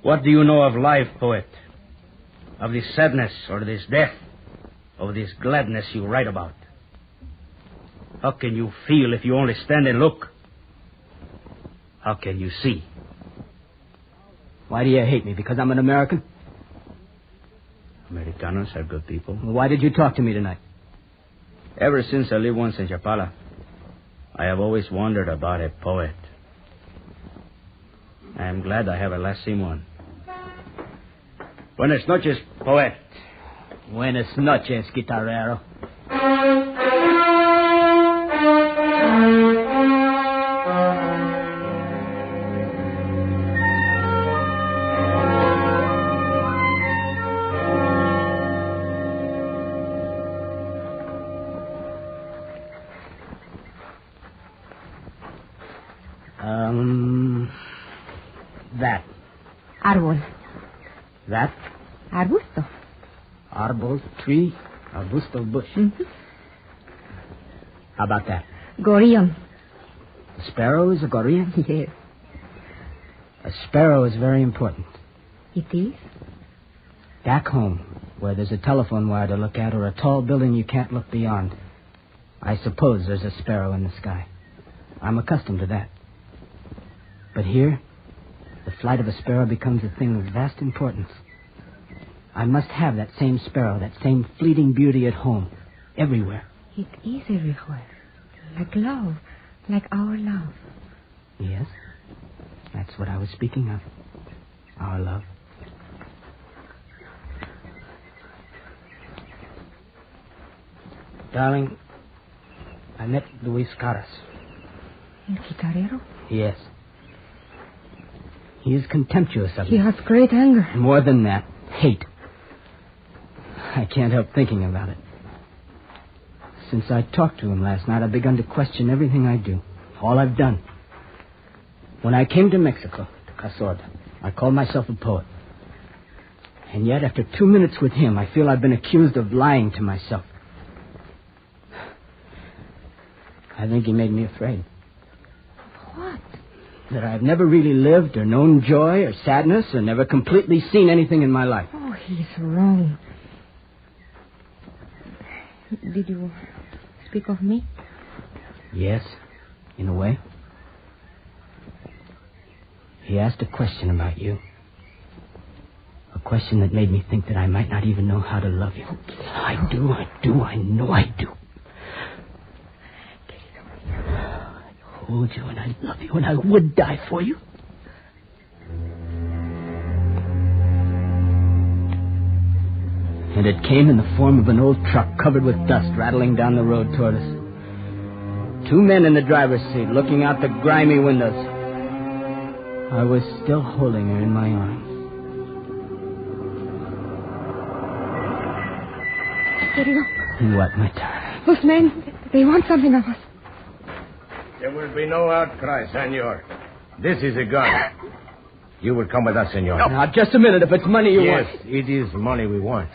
What do you know of life, poet? Of this sadness or this death? Of this gladness you write about? How can you feel if you only stand and look? How can you see? Why do you hate me? Because I'm an American? Americanos are good people. Well, why did you talk to me tonight? Ever since I lived once in Chapala, I have always wondered about a poet. I am glad I have at last seen one. Buenas noches, poet. Buenas noches, Guitarero. That. Árbol. That? Arbusto. Arbol, tree, arbusto, bush. Mm-hmm. How about that? Gorrión. A sparrow is a gorrión? Yes. A sparrow is very important. It is? Back home, where there's a telephone wire to look at or a tall building you can't look beyond, I suppose there's a sparrow in the sky. I'm accustomed to that. But here, the flight of a sparrow becomes a thing of vast importance. I must have that same sparrow, that same fleeting beauty at home, everywhere. It is everywhere. Like love. Like our love. Yes. That's what I was speaking of. Our love. Darling, I met Luis Caras. El Guitarero? Yes. He is contemptuous of He me. has great anger. More than that, hate. I can't help thinking about it. Since I talked to him last night, I've begun to question everything I do, all I've done. When I came to Mexico, to Casorda, I called myself a poet. And yet, after 2 minutes with him, I feel I've been accused of lying to myself. I think he made me afraid. What? That I've never really lived or known joy or sadness or never completely seen anything in my life. Oh, he's wrong. Did you speak of me? Yes, in a way. He asked a question about you. A question that made me think that I might not even know how to love you. I know I do. I hold you and I love you and I would die for you. And it came in the form of an old truck covered with dust rattling down the road toward us. 2 men in the driver's seat looking out the grimy windows. I was still holding her in my arms. Querido. What, my darling? Those men, they want something of us. There will be no outcry, senor. This is a gun. You will come with us, senor. No. Now, just a minute. If it's money you want. Yes, it is money we want.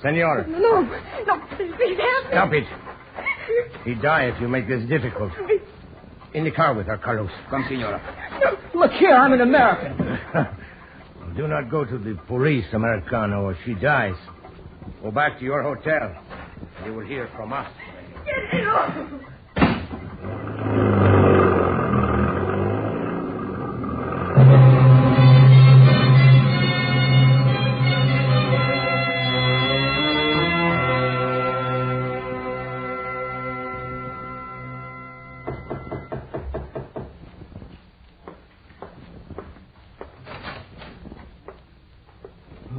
Senor. No, please help me. Stop it. He die if you make this difficult. In the car with her, Carlos. Come, senora. Look here, I'm an American. Do not go to the police, Americano, or she dies. Go back to your hotel. You will hear from us.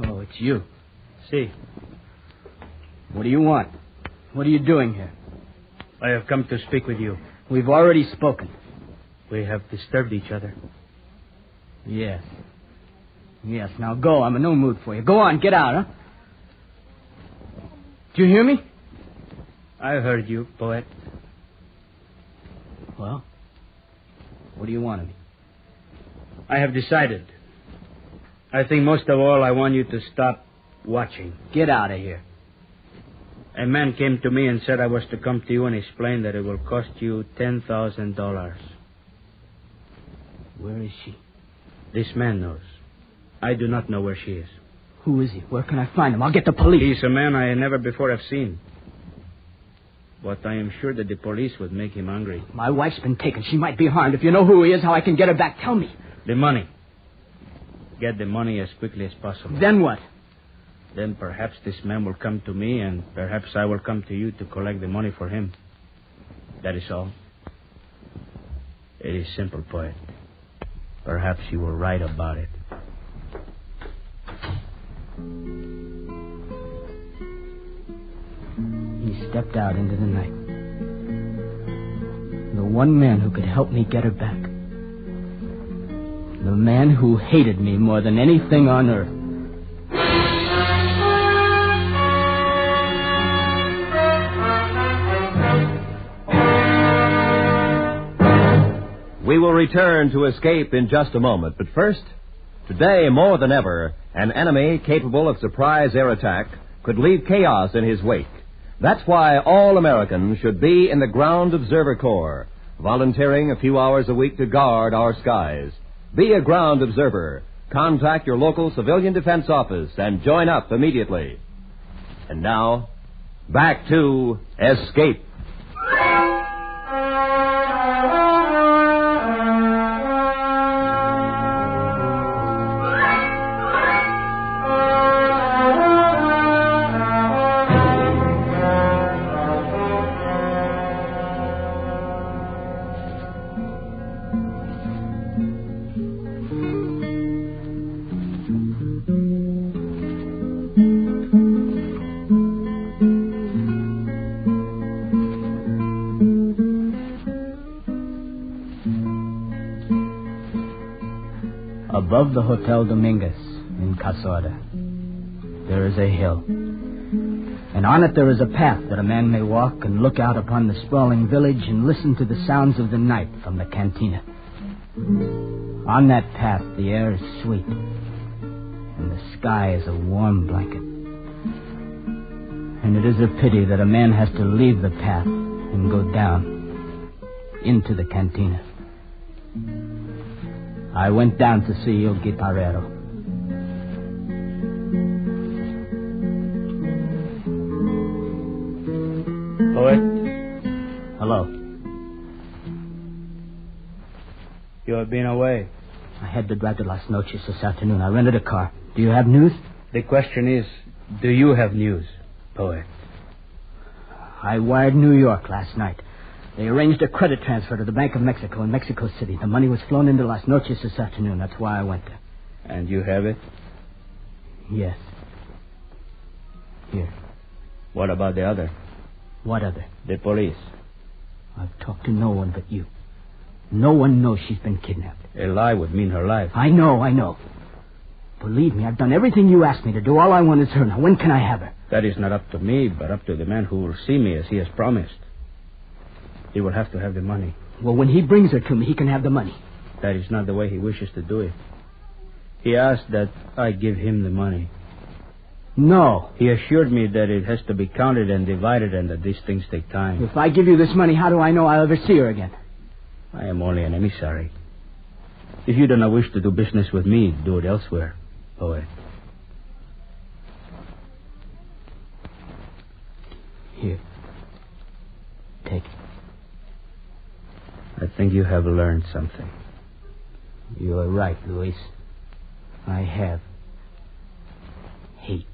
Oh, it's you. See. What do you want? What are you doing here? I have come to speak with you. We've already spoken. We have disturbed each other. Yes. Yes, now go. I'm in no mood for you. Go on, get out, huh? Did you hear me? I heard you, poet. Well, what do you want of me? I have decided. I think most of all I want you to stop watching. Get out of here. A man came to me and said I was to come to you and explain that it will cost you $10,000. Where is she? This man knows. I do not know where she is. Who is he? Where can I find him? I'll get the police. He's a man I never before have seen. But I am sure that the police would make him angry. My wife's been taken. She might be harmed. If you know who he is, how I can get her back, tell me. The money. Get the money as quickly as possible. Then what? Then perhaps this man will come to me, and perhaps I will come to you to collect the money for him. That is all. It is simple, poet. Perhaps you were right about it. He stepped out into the night. The one man who could help me get her back. The man who hated me more than anything on earth. We will return to Escape in just a moment, but first, today more than ever, an enemy capable of surprise air attack could leave chaos in his wake. That's why all Americans should be in the Ground Observer Corps, volunteering a few hours a week to guard our skies. Be a ground observer. Contact your local civilian defense office and join up immediately. And now, back to Escape. Above the Hotel Dominguez in Casoda, there is a hill. And on it there is a path that a man may walk and look out upon the sprawling village and listen to the sounds of the night from the cantina. On that path the air is sweet, and the sky is a warm blanket. And it is a pity that a man has to leave the path and go down into the cantina. I went down to see El Guitareo. Poet? Hello. You have been away. I had to drive to Las Noches this afternoon. I rented a car. Do you have news? The question is, do you have news, poet? I wired New York last night. They arranged a credit transfer to the Bank of Mexico in Mexico City. The money was flown into Las Noches this afternoon. That's why I went there. And you have it? Yes. Here. What about the other? What other? The police. I've talked to no one but you. No one knows she's been kidnapped. A lie would mean her life. I know. Believe me, I've done everything you asked me to do. All I want is her. Now, when can I have her? That is not up to me, but up to the man who will see me as he has promised. He will have to have the money. Well, when he brings her to me, he can have the money. That is not the way he wishes to do it. He asked that I give him the money. No. He assured me that it has to be counted and divided and that these things take time. If I give you this money, how do I know I'll ever see her again? I am only an emissary. If you do not wish to do business with me, do it elsewhere, poet. Here. Take it. I think you have learned something. You are right, Luis. I have. Hate.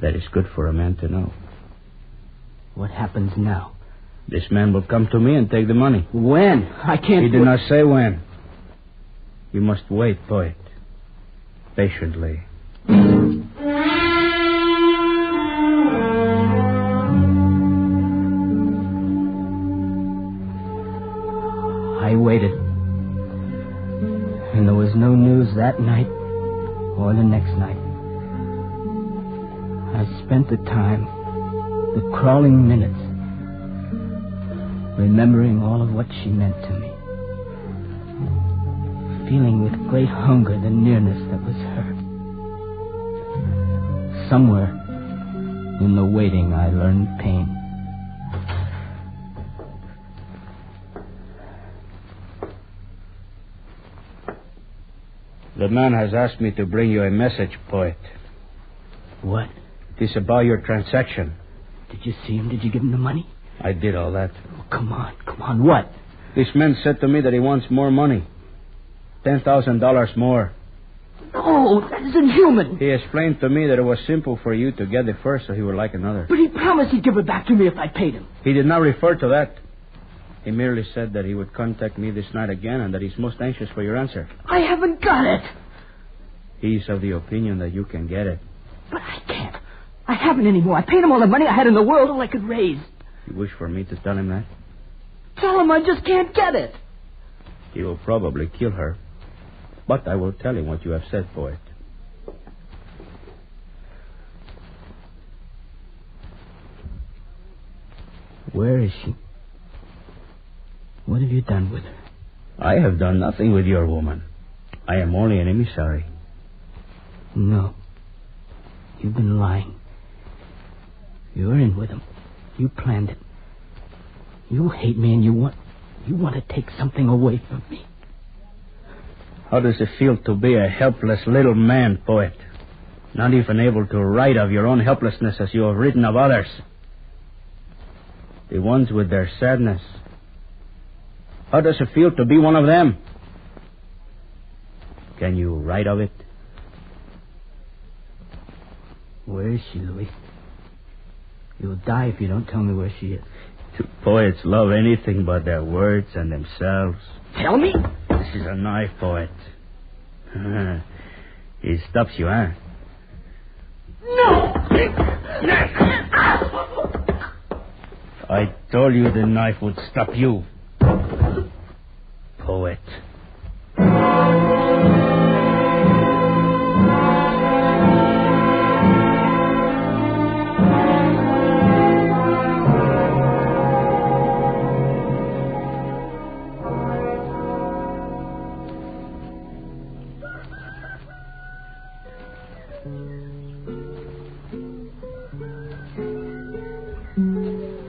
That is good for a man to know. What happens now? This man will come to me and take the money. When? I can't... He did not say when. You must wait, poet. Patiently. that night or the next night, I spent the time, the crawling minutes, remembering all of what she meant to me, feeling with great hunger the nearness that was her. Somewhere in the waiting, I learned pain. The man has asked me to bring you a message, poet. What? It is about your transaction. Did you see him? Did you give him the money? I did all that. Oh, come on. What? This man said to me that he wants more money. $10,000 more. No, that is inhuman. He explained to me that it was simple for you to get the first so he would like another. But he promised he'd give it back to me if I paid him. He did not refer to that. He merely said that he would contact me this night again and that he's most anxious for your answer. I haven't got it. He's of the opinion that you can get it. But I can't. I haven't any more. I paid him all the money I had in the world, all I could raise. You wish for me to tell him that? Tell him I just can't get it. He will probably kill her. But I will tell him what you have said, poet. Where is she? What have you done with her? I have done nothing with your woman. I am only an emissary. No. You've been lying. You're in with him. You planned it. You hate me and you want to take something away from me. How does it feel to be a helpless little man, poet? Not even able to write of your own helplessness as you have written of others. The ones with their sadness. How does it feel to be one of them? Can you write of it? Where is she, Louis? You'll die if you don't tell me where she is. Do poets love anything but their words and themselves? Tell me? This is a knife, poet. It stops you, huh? No! I told you the knife would stop you. Poet.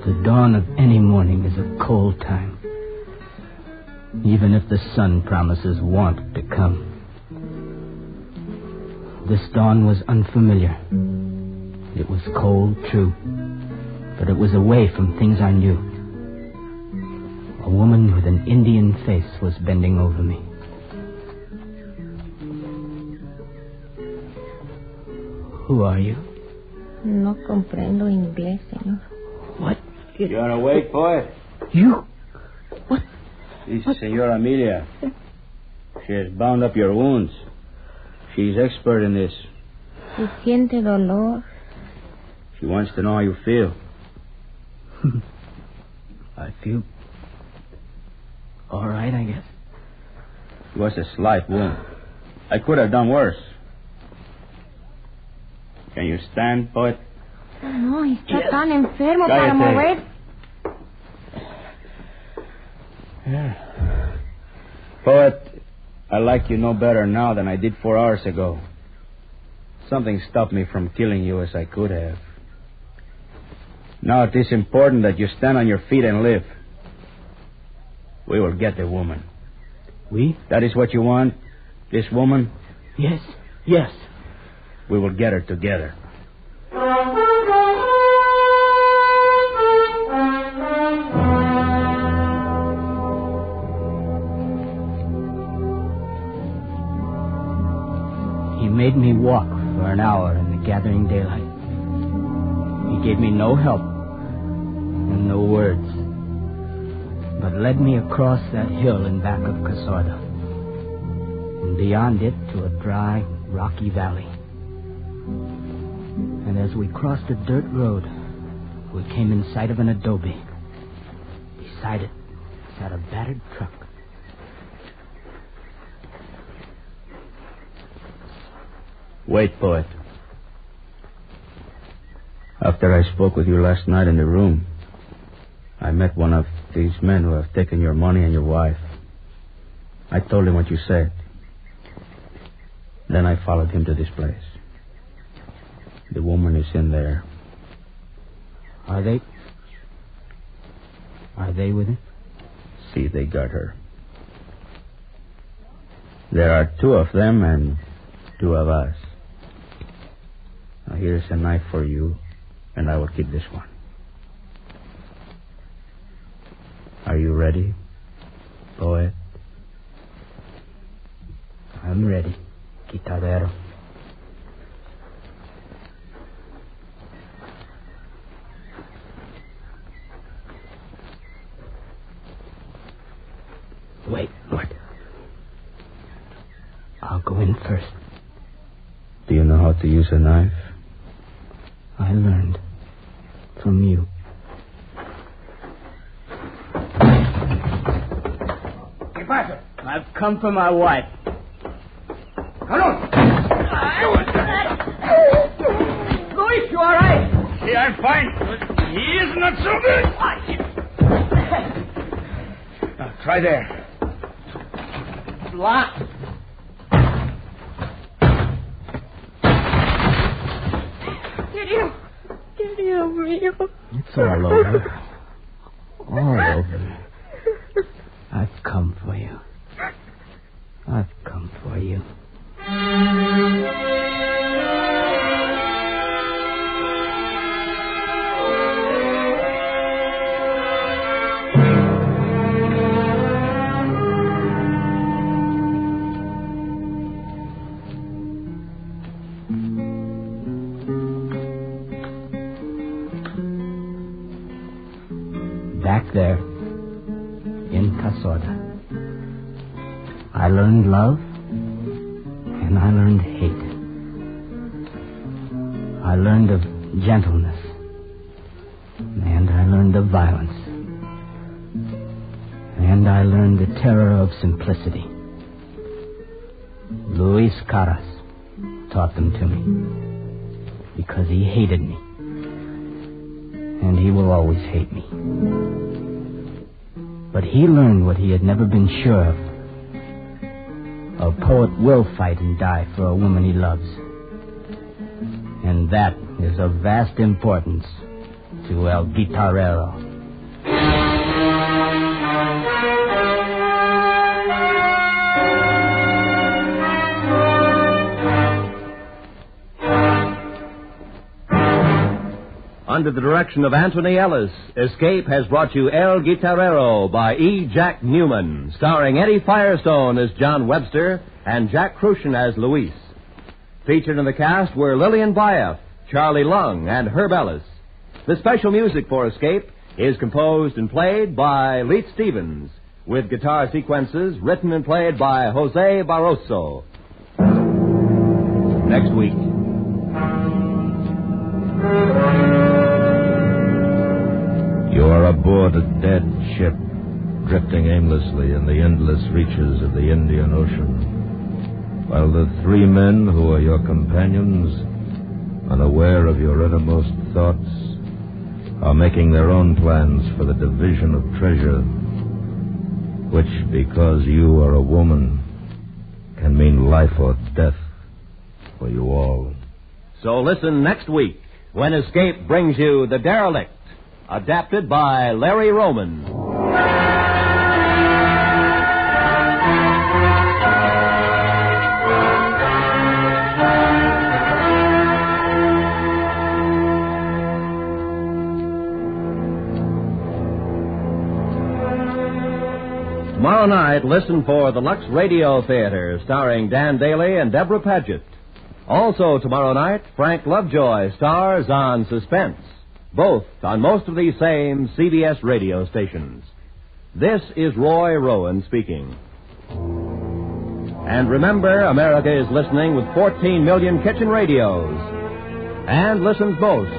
The dawn of any morning is a cold time, even if the sun promises warmth to come. This dawn was unfamiliar. It was cold, true, but it was away from things I knew. A woman with an Indian face was bending over me. Who are you? No comprendo inglés, señor. What? You're awake, poet? You? What? This is Senora Amelia. She has bound up your wounds. She's expert in this. ¿Y siente dolor? She wants to know how you feel. I feel all right, I guess. It was a slight wound. I could have done worse. Can you stand, poet? No, está tan enfermo para mover. Poet, I like you no better now than I did 4 hours ago. Something stopped me from killing you as I could have. Now it is important that you stand on your feet and live. We will get the woman. We? That is what you want? This woman? Yes, yes. We will get her together. He made me walk for an hour in the gathering daylight. He gave me no help and no words, but led me across that hill in back of Casorda, and beyond it to a dry, rocky valley. And as we crossed a dirt road, we came in sight of an adobe. Beside it sat a battered truck. Wait, poet. After I spoke with you last night in the room, I met one of these men who have taken your money and your wife. I told him what you said. Then I followed him to this place. The woman is in there. Are they with him? See, they got her. There are 2 of them and 2 of us. Now, here's a knife for you, and I will keep this one. Are you ready, poet? I'm ready, Guitareo. Wait, what? I'll go in first. Do you know how to use a knife? I learned from you. ¿Qué pasa? I've come for my wife. Come on! Luis, you all right? See, I'm fine, but he is not so good. Now, try there. Locked. It's all over. All over. I've come for you. I've come for you. Back there, in Casoda, I learned love and I learned hate. I learned of gentleness and I learned of violence. And I learned the terror of simplicity. Luis Caras taught them to me because he hated me. And he will always hate me. But he learned what he had never been sure of. A poet will fight and die for a woman he loves. And that is of vast importance to El Guitarero. Under the direction of Anthony Ellis, Escape has brought you El Guitarero by E. Jack Newman, starring Eddie Firestone as John Webster and Jack Crucian as Luis. Featured in the cast were Lillian Baeff, Charlie Lung, and Herb Ellis. The special music for Escape is composed and played by Leet Stevens, with guitar sequences written and played by Jose Barroso. Next week. You are aboard a dead ship, drifting aimlessly in the endless reaches of the Indian Ocean, while the 3 men who are your companions, unaware of your innermost thoughts, are making their own plans for the division of treasure, which, because you are a woman, can mean life or death for you all. So listen next week when Escape brings you The Derelict, adapted by Larry Roman. Tomorrow night, listen for the Lux Radio Theater, starring Dan Daly and Deborah Paget. Also tomorrow night, Frank Lovejoy stars on Suspense, both on most of these same CBS radio stations. This is Roy Rowan speaking. And remember, America is listening with 14 million kitchen radios and listens most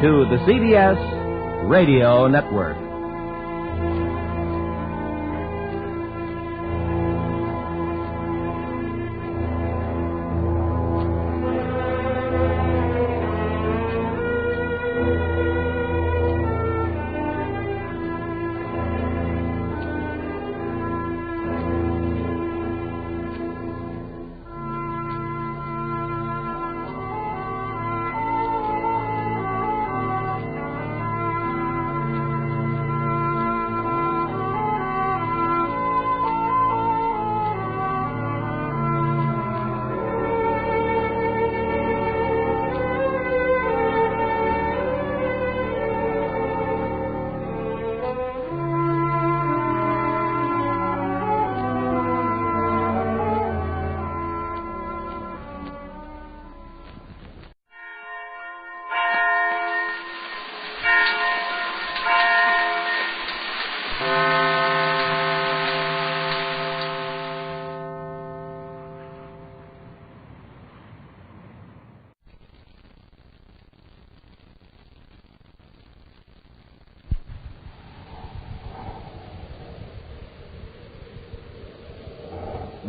to the CBS Radio Network.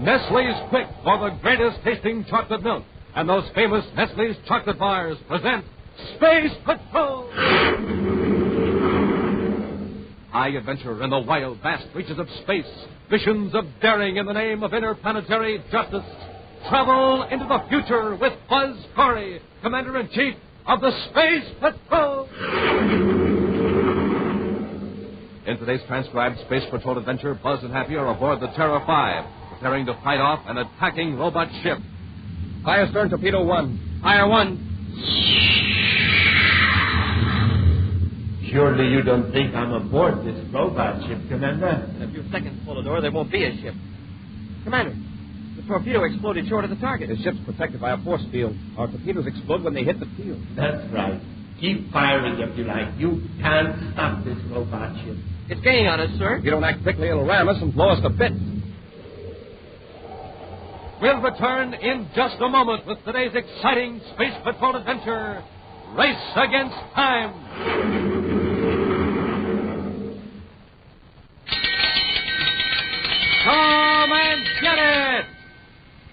Nestle's Quick for the greatest tasting chocolate milk. And those famous Nestle's chocolate bars present Space Patrol! High adventure in the wild, vast reaches of space. Missions of daring in the name of interplanetary justice. Travel into the future with Buzz Corey, Commander-in-Chief of the Space Patrol. In today's transcribed Space Patrol adventure, Buzz and Happy are aboard the Terra 5, preparing to fight off an attacking robot ship. Fire stern torpedo 1. Fire 1. Surely you don't think I'm aboard this robot ship, Commander? In a few seconds, Polidor, there won't be a ship. Commander, the torpedo exploded short of the target. The ship's protected by a force field. Our torpedoes explode when they hit the field. That's right. Keep firing if you like. You can't stop this robot ship. It's gaining on us, sir. If you don't act quickly, it'll ram us and blow us to bits. We'll return in just a moment with today's exciting Space Patrol adventure, Race Against Time. Come and get it!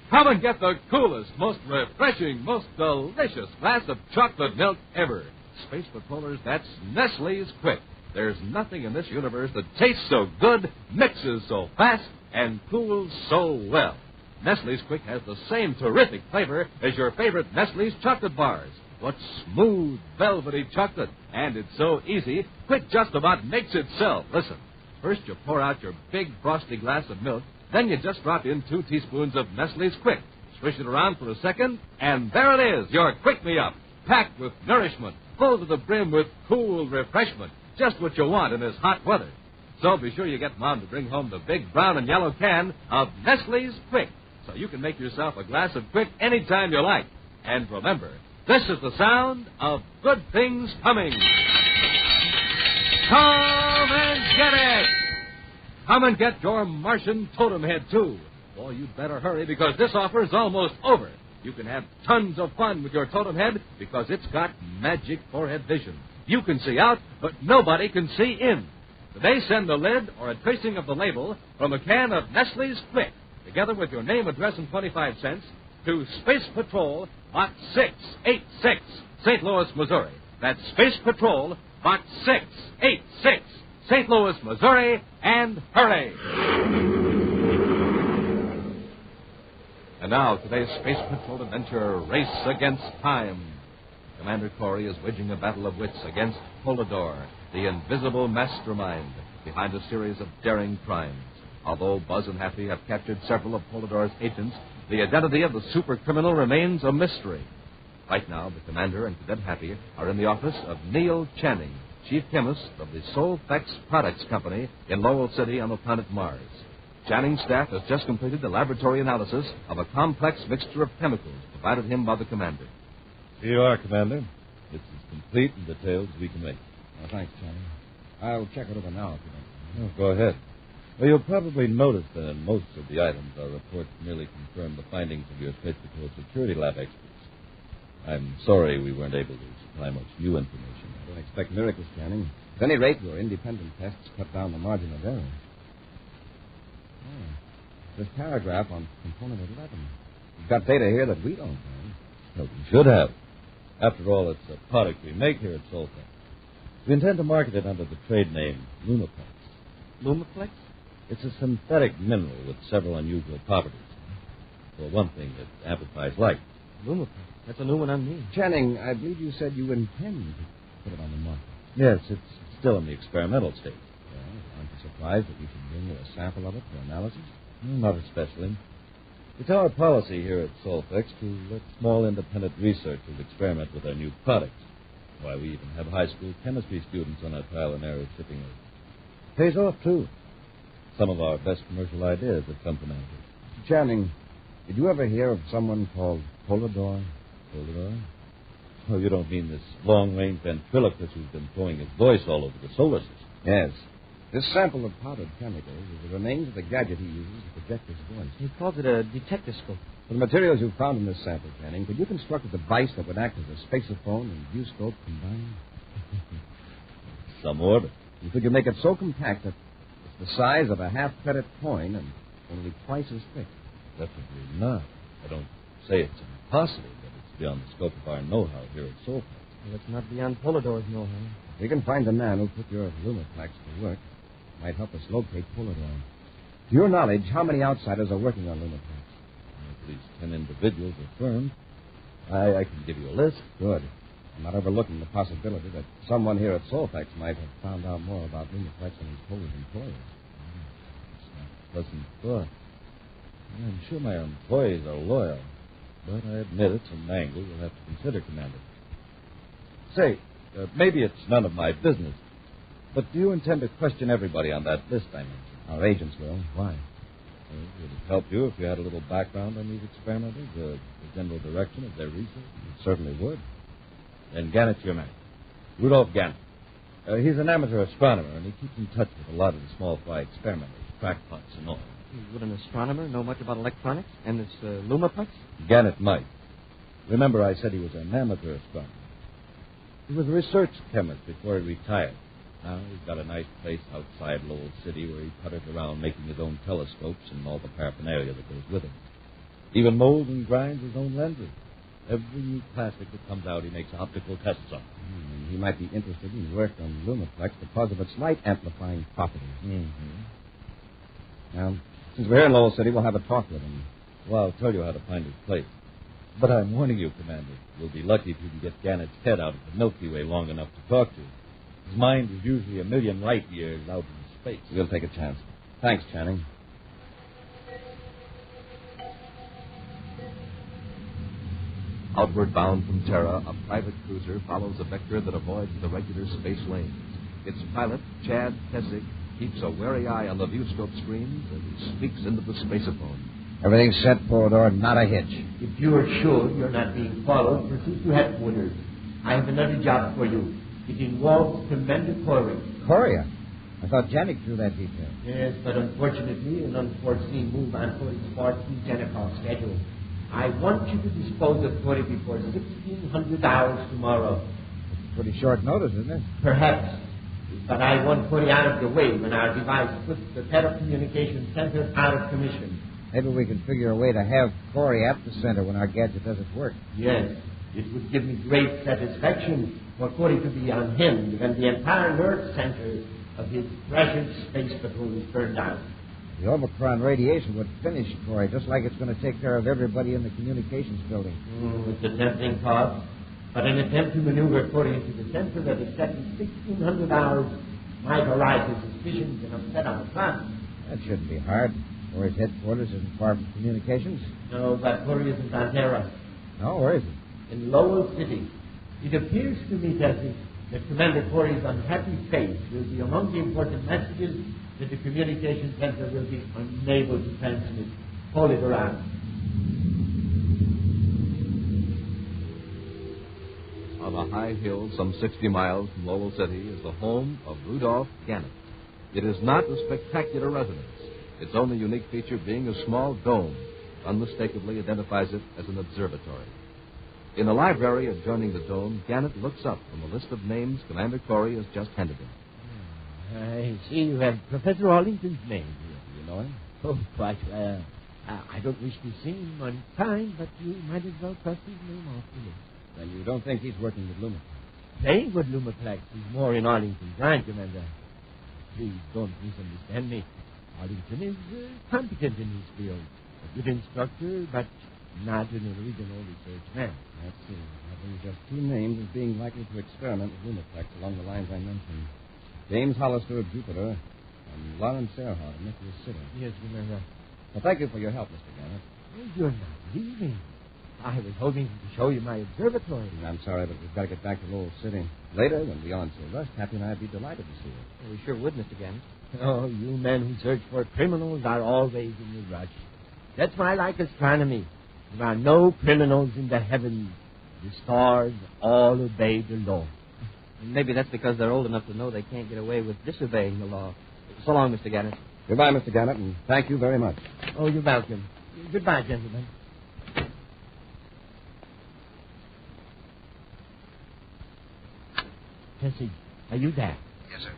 Come and get the coolest, most refreshing, most delicious glass of chocolate milk ever. Space Patrollers, that's Nestle's Quick. There's nothing in this universe that tastes so good, mixes so fast, and cools so well. Nestle's Quick has the same terrific flavor as your favorite Nestle's chocolate bars. What smooth, velvety chocolate. And it's so easy, Quick just about makes itself. Listen, first you pour out your big frosty glass of milk, then you just drop in 2 teaspoons of Nestle's Quick. Swish it around for a second, and there it is, your Quick-Me-Up, packed with nourishment, full to the brim with cool refreshment, just what you want in this hot weather. So be sure you get Mom to bring home the big brown and yellow can of Nestle's Quick, so you can make yourself a glass of Quick anytime you like. And remember, this is the sound of good things coming. Come and get it! Come and get your Martian totem head, too. Boy, you'd better hurry because this offer is almost over. You can have tons of fun with your totem head because it's got magic forehead vision. You can see out, but nobody can see in. Today, send the lid or a tracing of the label from a can of Nestle's Quick, together with your name, address, and 25 cents, to Space Patrol, Box 686, St. Louis, Missouri. That's Space Patrol, Box 686, St. Louis, Missouri, and hurry! And now, today's Space Patrol adventure, Race Against Time. Commander Corey is waging a battle of wits against Polidor, the invisible mastermind behind a series of daring crimes. Although Buzz and Happy have captured several of Polidor's agents, the identity of the super criminal remains a mystery. Right now, the Commander and Cadet Happy are in the office of Neil Channing, Chief Chemist of the Solfex Products Company in Lowell City on the planet Mars. Channing's staff has just completed the laboratory analysis of a complex mixture of chemicals provided him by the Commander. Here you are, Commander. It's as complete and detailed as we can make. Oh, thanks, Channing. I'll check it over now if you don't. Oh, go ahead. Well, you'll probably notice that in most of the items, our reports merely confirm the findings of your Space Patrol Security Lab experts. I'm sorry we weren't able to supply much new information. I don't expect miracles, Channing. At any rate, your independent tests cut down the margin of error. Oh, this paragraph on component 11. You've got data here that we don't have. Well, we should have. After all, it's a product we make here at Solfex. We intend to market it under the trade name Lumaplex. Lumaplex? It's a synthetic mineral with several unusual properties. For one thing, it amplifies light. Lumaplex? That's a new one on me. Channing, I believe you said you intend to put it on the market. Yes, it's still in the experimental state. Well, aren't you surprised that we should bring you a sample of it for analysis? Not especially. It's our policy here at Solfex to let small independent researchers experiment with our new products. Why, we even have high school chemistry students on our trial and error shipping list. Pays off, too. Some of our best commercial ideas have come from Mr. Channing, did you ever hear of someone called Polidor? Polidor? Oh, you don't mean this long-range ventriloquist who's been throwing his voice all over the solar system? Yes. This sample of powdered chemicals is the remains of the gadget he uses to project his voice. He calls it a detectoscope. For the materials you found in this sample, Channing, could you construct a device that would act as a spaceophone and viewscope combined? Some order. You could make it so compact that it's the size of a half-credit coin and only twice as thick. Definitely not. I don't say it's impossible, but it's beyond the scope of our know-how here at Solfax. Well, it's not beyond Polidor's know-how. If we can find the man who put your Lumiplex to work, it might help us locate Polidor. To your knowledge, how many outsiders are working on Lumiplex? At least 10 individuals are firmed. I can give you a list. Good. I'm not overlooking the possibility that someone here at Solfax might have found out more about Lumiplex than his Polish employers. It's not a pleasant thought. I'm sure my employees are loyal, but I admit it's an angle you'll have to consider, Commander. Say, maybe it's none of my business, but do you intend to question everybody on that list I mentioned? Our agents will. Why? Well, would it help you if you had a little background on these experimenters, the general direction of their research? It certainly would. Then Gannett's your man. Rudolph Gannett. He's an amateur astronomer, and he keeps in touch with a lot of the small fry experimenters, crackpots and all. Would an astronomer know much about electronics and this Lumiplex? Gannett might. Remember I said he was an amateur astronomer. He was a research chemist before he retired. Now he's got a nice place outside Lowell City where he putters around making his own telescopes and all the paraphernalia that goes with it. Even molds and grinds his own lenses. Every new plastic that comes out, he makes optical tests on. He might be interested in work on Lumiplex because of its light amplifying properties. Mm-hmm. Now, since we're here in Lowell City, we'll have a talk with him. Well, I'll tell you how to find his place. But I'm warning you, Commander. You'll be lucky if you can get Gannett's head out of the Milky Way long enough to talk to him. His mind is usually a million light years out in space. We'll take a chance. Thanks, Channing. Outward bound from Terra, a private cruiser follows a vector that avoids the regular space lanes. Its pilot, Chad Kessick, keeps a wary eye on the viewscope screens as he speaks into the spaceophone. Everything's set, Polidor. Not a hitch. If you are sure you're not being followed, proceed to headquarters. I have another job for you. It involves Commander Corey. Korea? I thought Janik drew that detail. Yes, but unfortunately, an unforeseen move on Corey's part in Janik's schedule. I want you to dispose of Corey before 1600 hours tomorrow. It's pretty short notice, isn't it? Perhaps. But I want Corey out of the way when our device puts the telecommunications center out of commission. Maybe we can figure a way to have Corey at the center when our gadget does its work. Yes. It would give me great satisfaction for Corey to be on him when the entire nerve center of his precious space patrol is burned out. The Omicron radiation would finish Corey, just like it's going to take care of everybody in the communications building. It's a tempting cause. But an attempt to maneuver Corey into the center of the second 1600 hours might arise his suspicions and upset our plan. That shouldn't be hard. Corey's headquarters isn't far from communications. No, but Corey isn't on Terra. No, where is he? In Lowell City. It appears to me, Tessie, that Commander Corey's unhappy face will be among the important messages that the communication center will be unable to transmit. Hold it around. On a high hill some 60 miles from Lowell City is the home of Rudolph Gannett. It is not a spectacular residence. Its only unique feature being a small dome, unmistakably identifies it as an observatory. In the library adjoining the dome, Gannett looks up from the list of names Commander Corey has just handed him. I see you have Professor Arlington's name here. Do you know him? Oh, quite well. I don't wish to seem unkind, but you might as well cross his name off the list. Then you don't think he's working with Lumiplex? Saying with Lumiplex is more in Arlington's line, Commander. Please don't misunderstand me. Arlington is competent in his field. A good instructor, but not an original research man. I see. That brings just two names as being likely to experiment with Lumiplex along the lines I mentioned. James Hollister of Jupiter and Lawrence Earhart of Nicholas City. Yes, Commander. Well, thank you for your help, Mr. Gannett. Oh, you're not leaving. I was hoping to show you my observatory. I'm sorry, but we've got to get back to Lowell City. Later, when we aren't so rushed, Happy and I'd be delighted to see you. Well, we sure would, Mr. Gannett. Oh, you men who search for criminals are always in a rush. That's why I like astronomy. There are no criminals in the heavens. The stars all obey the law. Maybe that's because they're old enough to know they can't get away with disobeying the law. So long, Mr. Gannett. Goodbye, Mr. Gannett, and thank you very much. Oh, you're welcome. Goodbye, gentlemen. Tessie, are you there? Yes, sir.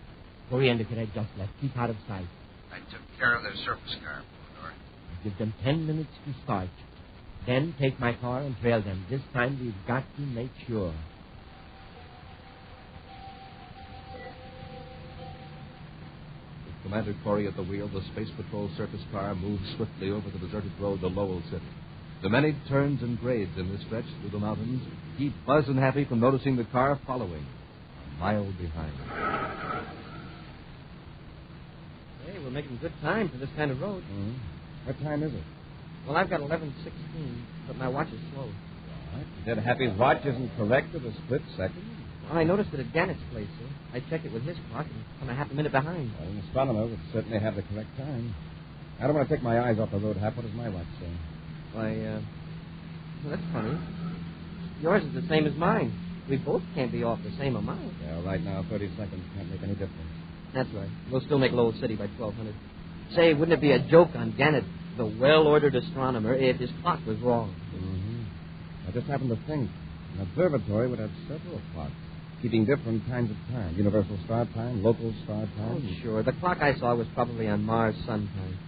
Corey and the cadet just left. Keep out of sight. I took care of their surface car, Polidor. Give them 10 minutes to start. Then take my car and trail them. This time we've got to make sure. With Commander Corey at the wheel, the Space Patrol surface car moves swiftly over the deserted road to Lowell City. The many turns and grades in this stretch through the mountains keep Buzz and Happy from noticing the car following, a mile behind. Hey, we're making good time for this kind of road. Mm-hmm. What time is it? Well, I've got 11:16, but my watch is slow. Right. You said Happy's watch isn't correct at a split second? Well, I noticed it at Gannett's place, sir. I checked it with his clock, and I'm a half a minute behind. Well, an astronomer would certainly have the correct time. I don't want to take my eyes off the road, Hap. What does my watch say? Why, well, that's funny. Yours is the same as mine. We both can't be off the same amount. Yeah, right now, 30 seconds can't make any difference. That's right. We'll still make Lowell City by 1200. Say, wouldn't it be a joke on Gannett, the well-ordered astronomer, if his clock was wrong? Mm-hmm. I just happened to think an observatory would have several clocks, keeping different kinds of time. Universal star time, local star time. Oh, sure. The clock I saw was probably on Mars sun time.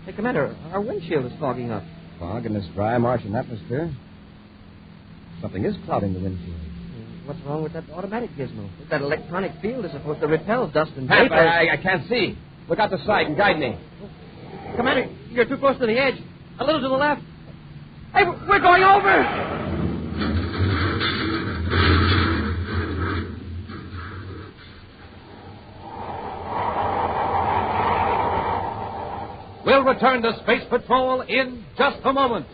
Hey, Commander, our windshield is fogging up. Fog in this dry Martian atmosphere? Something is clouding the windshield. What's wrong with that automatic gizmo? That electronic field is supposed to repel dust and Hap, vapor. I can't see. Look out the side and guide me. Commander, you're too close to the edge. A little to the left. Hey, we're going over! We'll return to Space Patrol in just a moment.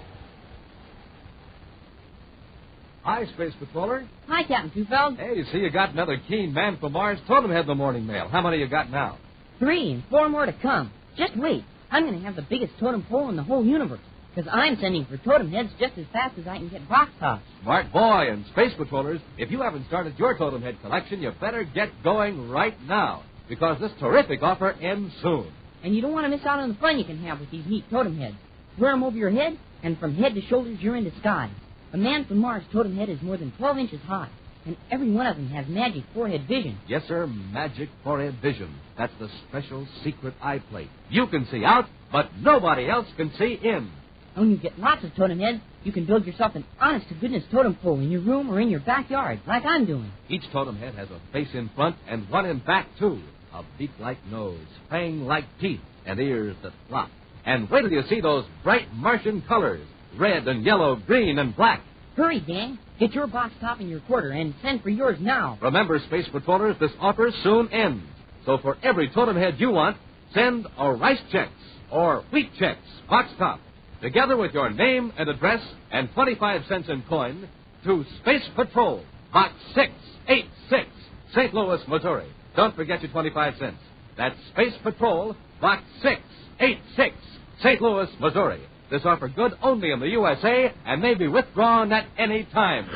Hi, Space Patroller. Hi, Captain Tufeld. Hey, see, you got another keen man from Mars totem head in the morning mail. How many you got now? 3 and 4 more to come. Just wait. I'm going to have the biggest totem pole in the whole universe, because I'm sending for totem heads just as fast as I can get box tops. Smart boy. And Space Patrollers, if you haven't started your totem head collection, you better get going right now, because this terrific offer ends soon. And you don't want to miss out on the fun you can have with these neat totem heads. Wear them over your head, and from head to shoulders, you're in the sky. A man from Mars totem head is more than 12 inches high, and every one of them has magic forehead vision. Yes, sir, magic forehead vision. That's the special secret eye plate. You can see out, but nobody else can see in. And when you get lots of totem heads, you can build yourself an honest-to-goodness totem pole in your room or in your backyard, like I'm doing. Each totem head has a face in front and one in back, too. A beak-like nose, fang-like teeth, and ears that flop. And wait till you see those bright Martian colors. Red and yellow, green and black. Hurry, gang. Get your box top in your quarter and send for yours now. Remember, Space Patrollers, this offer soon ends. So for every totem head you want, send a Rice Chex or Wheat Chex box top, together with your name and address and 25 cents in coin, to Space Patrol, Box 686, St. Louis, Missouri. Don't forget your 25 cents. That's Space Patrol, Box 686, St. Louis, Missouri. This offer good only in the USA and may be withdrawn at any time.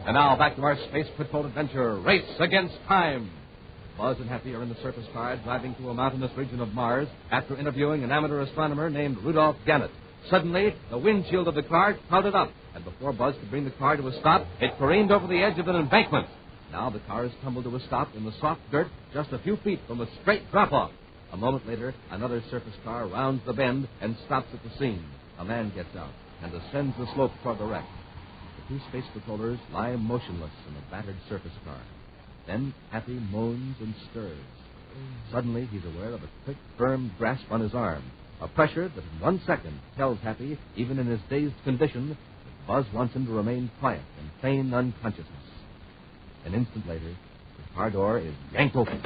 And now back to our Space Patrol adventure, Race Against Time. Buzz and Happy are in the surface car driving through a mountainous region of Mars after interviewing an amateur astronomer named Rudolph Gannett. Suddenly, the windshield of the car clouded up, and before Buzz could bring the car to a stop, it careened over the edge of an embankment. Now the car is tumbled to a stop in the soft dirt just a few feet from a straight drop-off. A moment later, another surface car rounds the bend and stops at the scene. A man gets out and ascends the slope toward the wreck. The two Space Patrollers lie motionless in the battered surface car. Then Happy moans and stirs. Suddenly, he's aware of a quick, firm grasp on his arm. A pressure that in 1 second tells Happy, even in his dazed condition, that Buzz wants him to remain quiet and feign unconsciousness. An instant later, the car door is yanked open.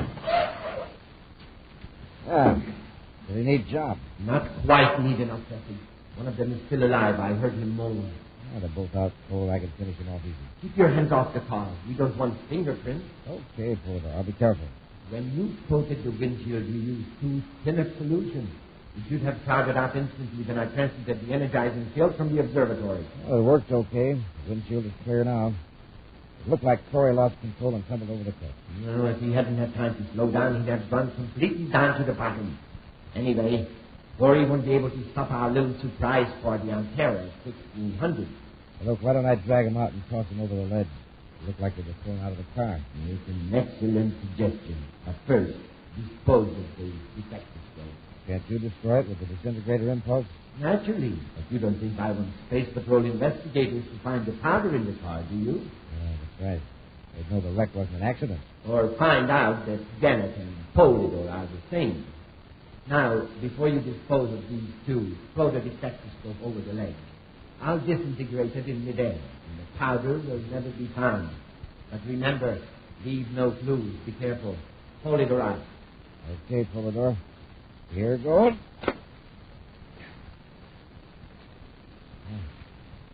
Very neat job. Not quite neat enough, Happy. One of them is still alive. I heard him moan. They're both out cold. I can finish him off easy. Keep your hands off the car. We don't want fingerprints. Okay, Porter. I'll be careful. When you coated the windshield, you used too thin a solution. You should have charged out instantly. Then I transmitted the energizing field from the observatory. Well, it worked okay. The windshield is clear now. It looked like Corey lost control and tumbled over the cliff. No, if he hadn't had time to slow down, he'd have gone completely down to the bottom. Anyway, Corey won't be able to stop our little surprise for the Ontario 1600. Well, look, why don't I drag him out and toss him over the ledge? It looked like they were thrown out of the car. It's an excellent suggestion. But first, dispose of the detector scope. Can't you destroy it with the disintegrator impulse? Naturally. But you don't think I want Space Patrol investigators to find the powder in the car, do you? Yeah, that's right. They'd know the wreck wasn't an accident. Or find out that Janet and Polydor are the same. Now, before you dispose of these two, throw the detectoscope over the leg. I'll disintegrate it in midair, and the powder will never be found. But remember, leave no clues. Be careful. Polydor out. Okay, Polydor. Here goes.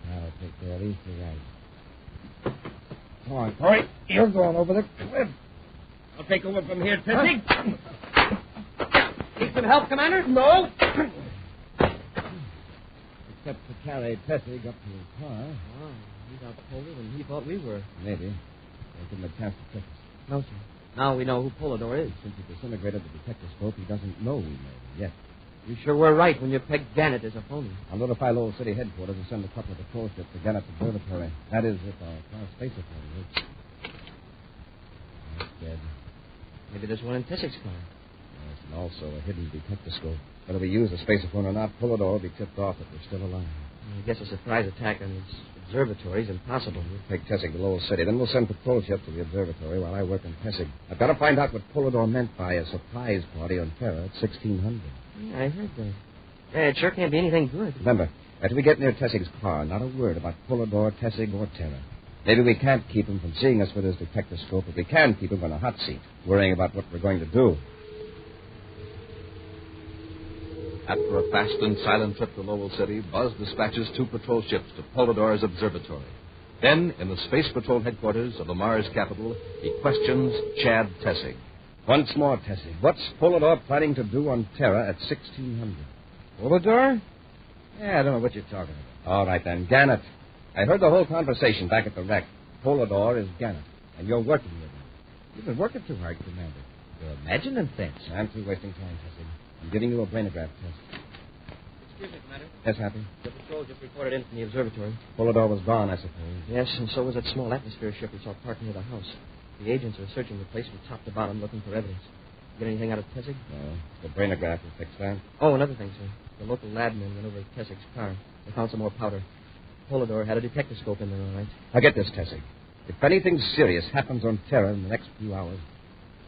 Now I'll take care of these two guys. Come on, Corey. You're going over the cliff. I'll take over from here, Tessie. Need some help, Commander? No. Except to carry Tessig up to his car. Oh, he got colder than he thought we were. Maybe. They didn't have a chance to check us. No, sir. Now we know who Polydor is. Since he disintegrated the detectoscope, he doesn't know we made it yet. You sure were right when you pegged Janet as a phony. I'll notify Lowell City headquarters and send a couple of patrol ships to Gannett's observatory. That is, if our car space authority is. That's dead. Maybe there's one in Tessig's car. Yes, and also a hidden detectoscope. Whether we use the spaceophone or not, Polydor will be tipped off if we're still alive. I guess a surprise attack on his observatory is impossible. We'll take Tessig to Lowell City. Then we'll send patrol ships to the observatory while I work in Tessig. I've got to find out what Polydor meant by a surprise party on Terra at 1600. Yeah, I heard that. Yeah, it sure can't be anything good. Remember, after we get near Tessig's car, not a word about Polydor, Tessig, or Terra. Maybe we can't keep him from seeing us with his detectoscope, but we can keep him on a hot seat, worrying about what we're going to do. After a fast and silent trip to Lowell City, Buzz dispatches 2 patrol ships to Polydor's observatory. Then, in the Space Patrol headquarters of the Mars capital, he questions Chad Tessig. Once more, Tessig. What's Polydor planning to do on Terra at 1600? Polydor? Yeah, I don't know what you're talking about. All right, then. Gannet. I heard the whole conversation back at the wreck. Polydor is Gannet, and you're working with him. You've been working too hard, Commander. You're imagining things. I'm through wasting time, Tessig. I'm giving you a brainograph test. Excuse me, Commander. Yes, Happy? The patrol just reported in from the observatory. Polydor was gone, I suppose. Yes, and so was that small atmosphere ship we saw parked near the house. The agents are searching the place from top to bottom looking for evidence. Get anything out of Tessig? No. The brainograph will fix that. Oh, another thing, sir. The local lab men went over to Tessig's car. They found some more powder. Polydor had a detectoscope in there, all right. Now get this, Tessig. If anything serious happens on Terra in the next few hours,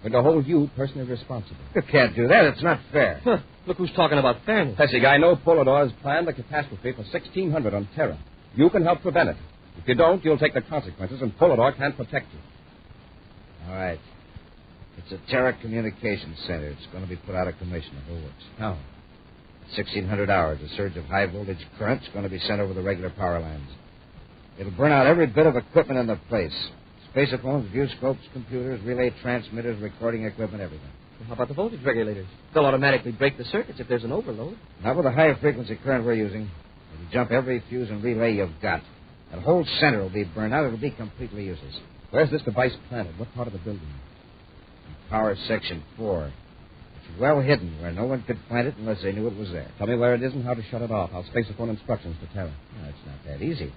we're going to hold you personally responsible. You can't do that. It's not fair. Huh. Look who's talking about fairness. Tessig, I know Polydor has planned a catastrophe for 1600 on Terra. You can help prevent it. If you don't, you'll take the consequences, and Polydor can't protect you. All right. It's a Terra Communications Center. It's going to be put out of commission if it works. How? At 1600 hours, a surge of high-voltage current's going to be sent over the regular power lines. It'll burn out every bit of equipment in the place. Spacephones, viewscopes, computers, relay transmitters, recording equipment, everything. Well, how about the voltage regulators? They'll automatically break the circuits if there's an overload. Not with the higher frequency current we're using. It'll jump every fuse and relay you've got. That whole center will be burned out. It'll be completely useless. Where's this device planted? What part of the building? Power section 4. It's well hidden where no one could find it unless they knew it was there. Tell me where it is and how to shut it off. I'll spaceophone instructions to Terra. No, it's not that easy.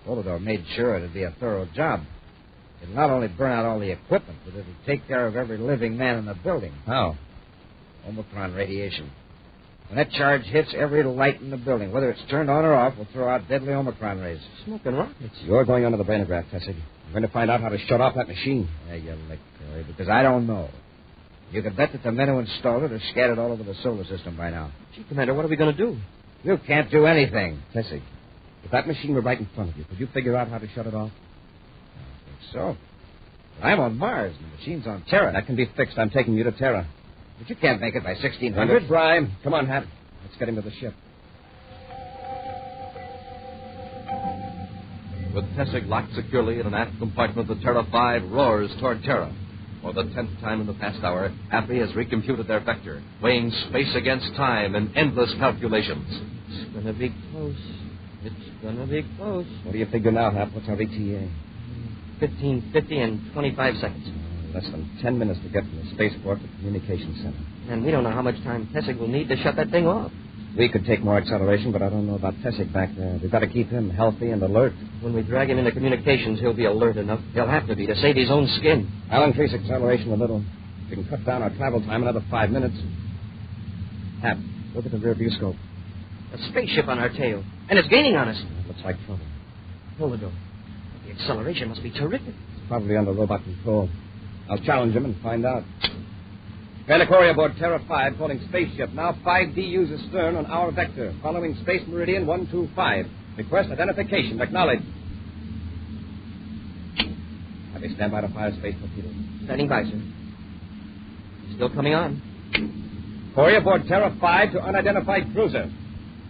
Polydor made sure it'd be a thorough job. It'll not only burn out all the equipment, but it'll take care of every living man in the building. How? Omicron radiation. When that charge hits, every light in the building, whether it's turned on or off, will throw out deadly Omicron rays. Smoking rockets. You're going under the brainograph, Tessig. We're going to find out how to shut off that machine. Yeah, you lick, Corey, because I don't know. You can bet that the men who installed it are scattered all over the solar system by now. Gee, Commander, what are we going to do? You can't do anything. Tessig, if that machine were right in front of you, could you figure out how to shut it off? I think so. But I'm on Mars, and the machine's on Terra. That can be fixed. I'm taking you to Terra. But you can't make it by 1600. Good, Prime. Come on, Hap. Let's get him to the ship. With Tessig locked securely in an aft compartment, the Terra 5 roars toward Terra. For the 10th time in the past hour, Happy has recomputed their vector, weighing space against time in endless calculations. It's going to be close. It's going to be close. What do you figure now, Hap? What's our ETA? 15:50 and 25 seconds. Less than 10 minutes to get from the spaceport to the communications center. And we don't know how much time Tessig will need to shut that thing off. We could take more acceleration, but I don't know about Tessig back there. We've got to keep him healthy and alert. When we drag him into communications, he'll be alert enough. He'll have to be to save his own skin. I'll increase acceleration a little. We can cut down our travel time another 5 minutes. Hap, look at the rear view scope. A spaceship on our tail. And it's gaining on us. Looks like trouble. Hold the door. The acceleration must be terrific. It's probably under robot control. I'll challenge him and find out. Caretaker aboard Terra 5, calling spaceship. Now 5 DUs astern on our vector, following Space Meridian 125. Request identification. Acknowledge. Have you stand by to fire space torpedo. Standing by, sir. Still coming on. Corey aboard Terra 5 to unidentified cruiser.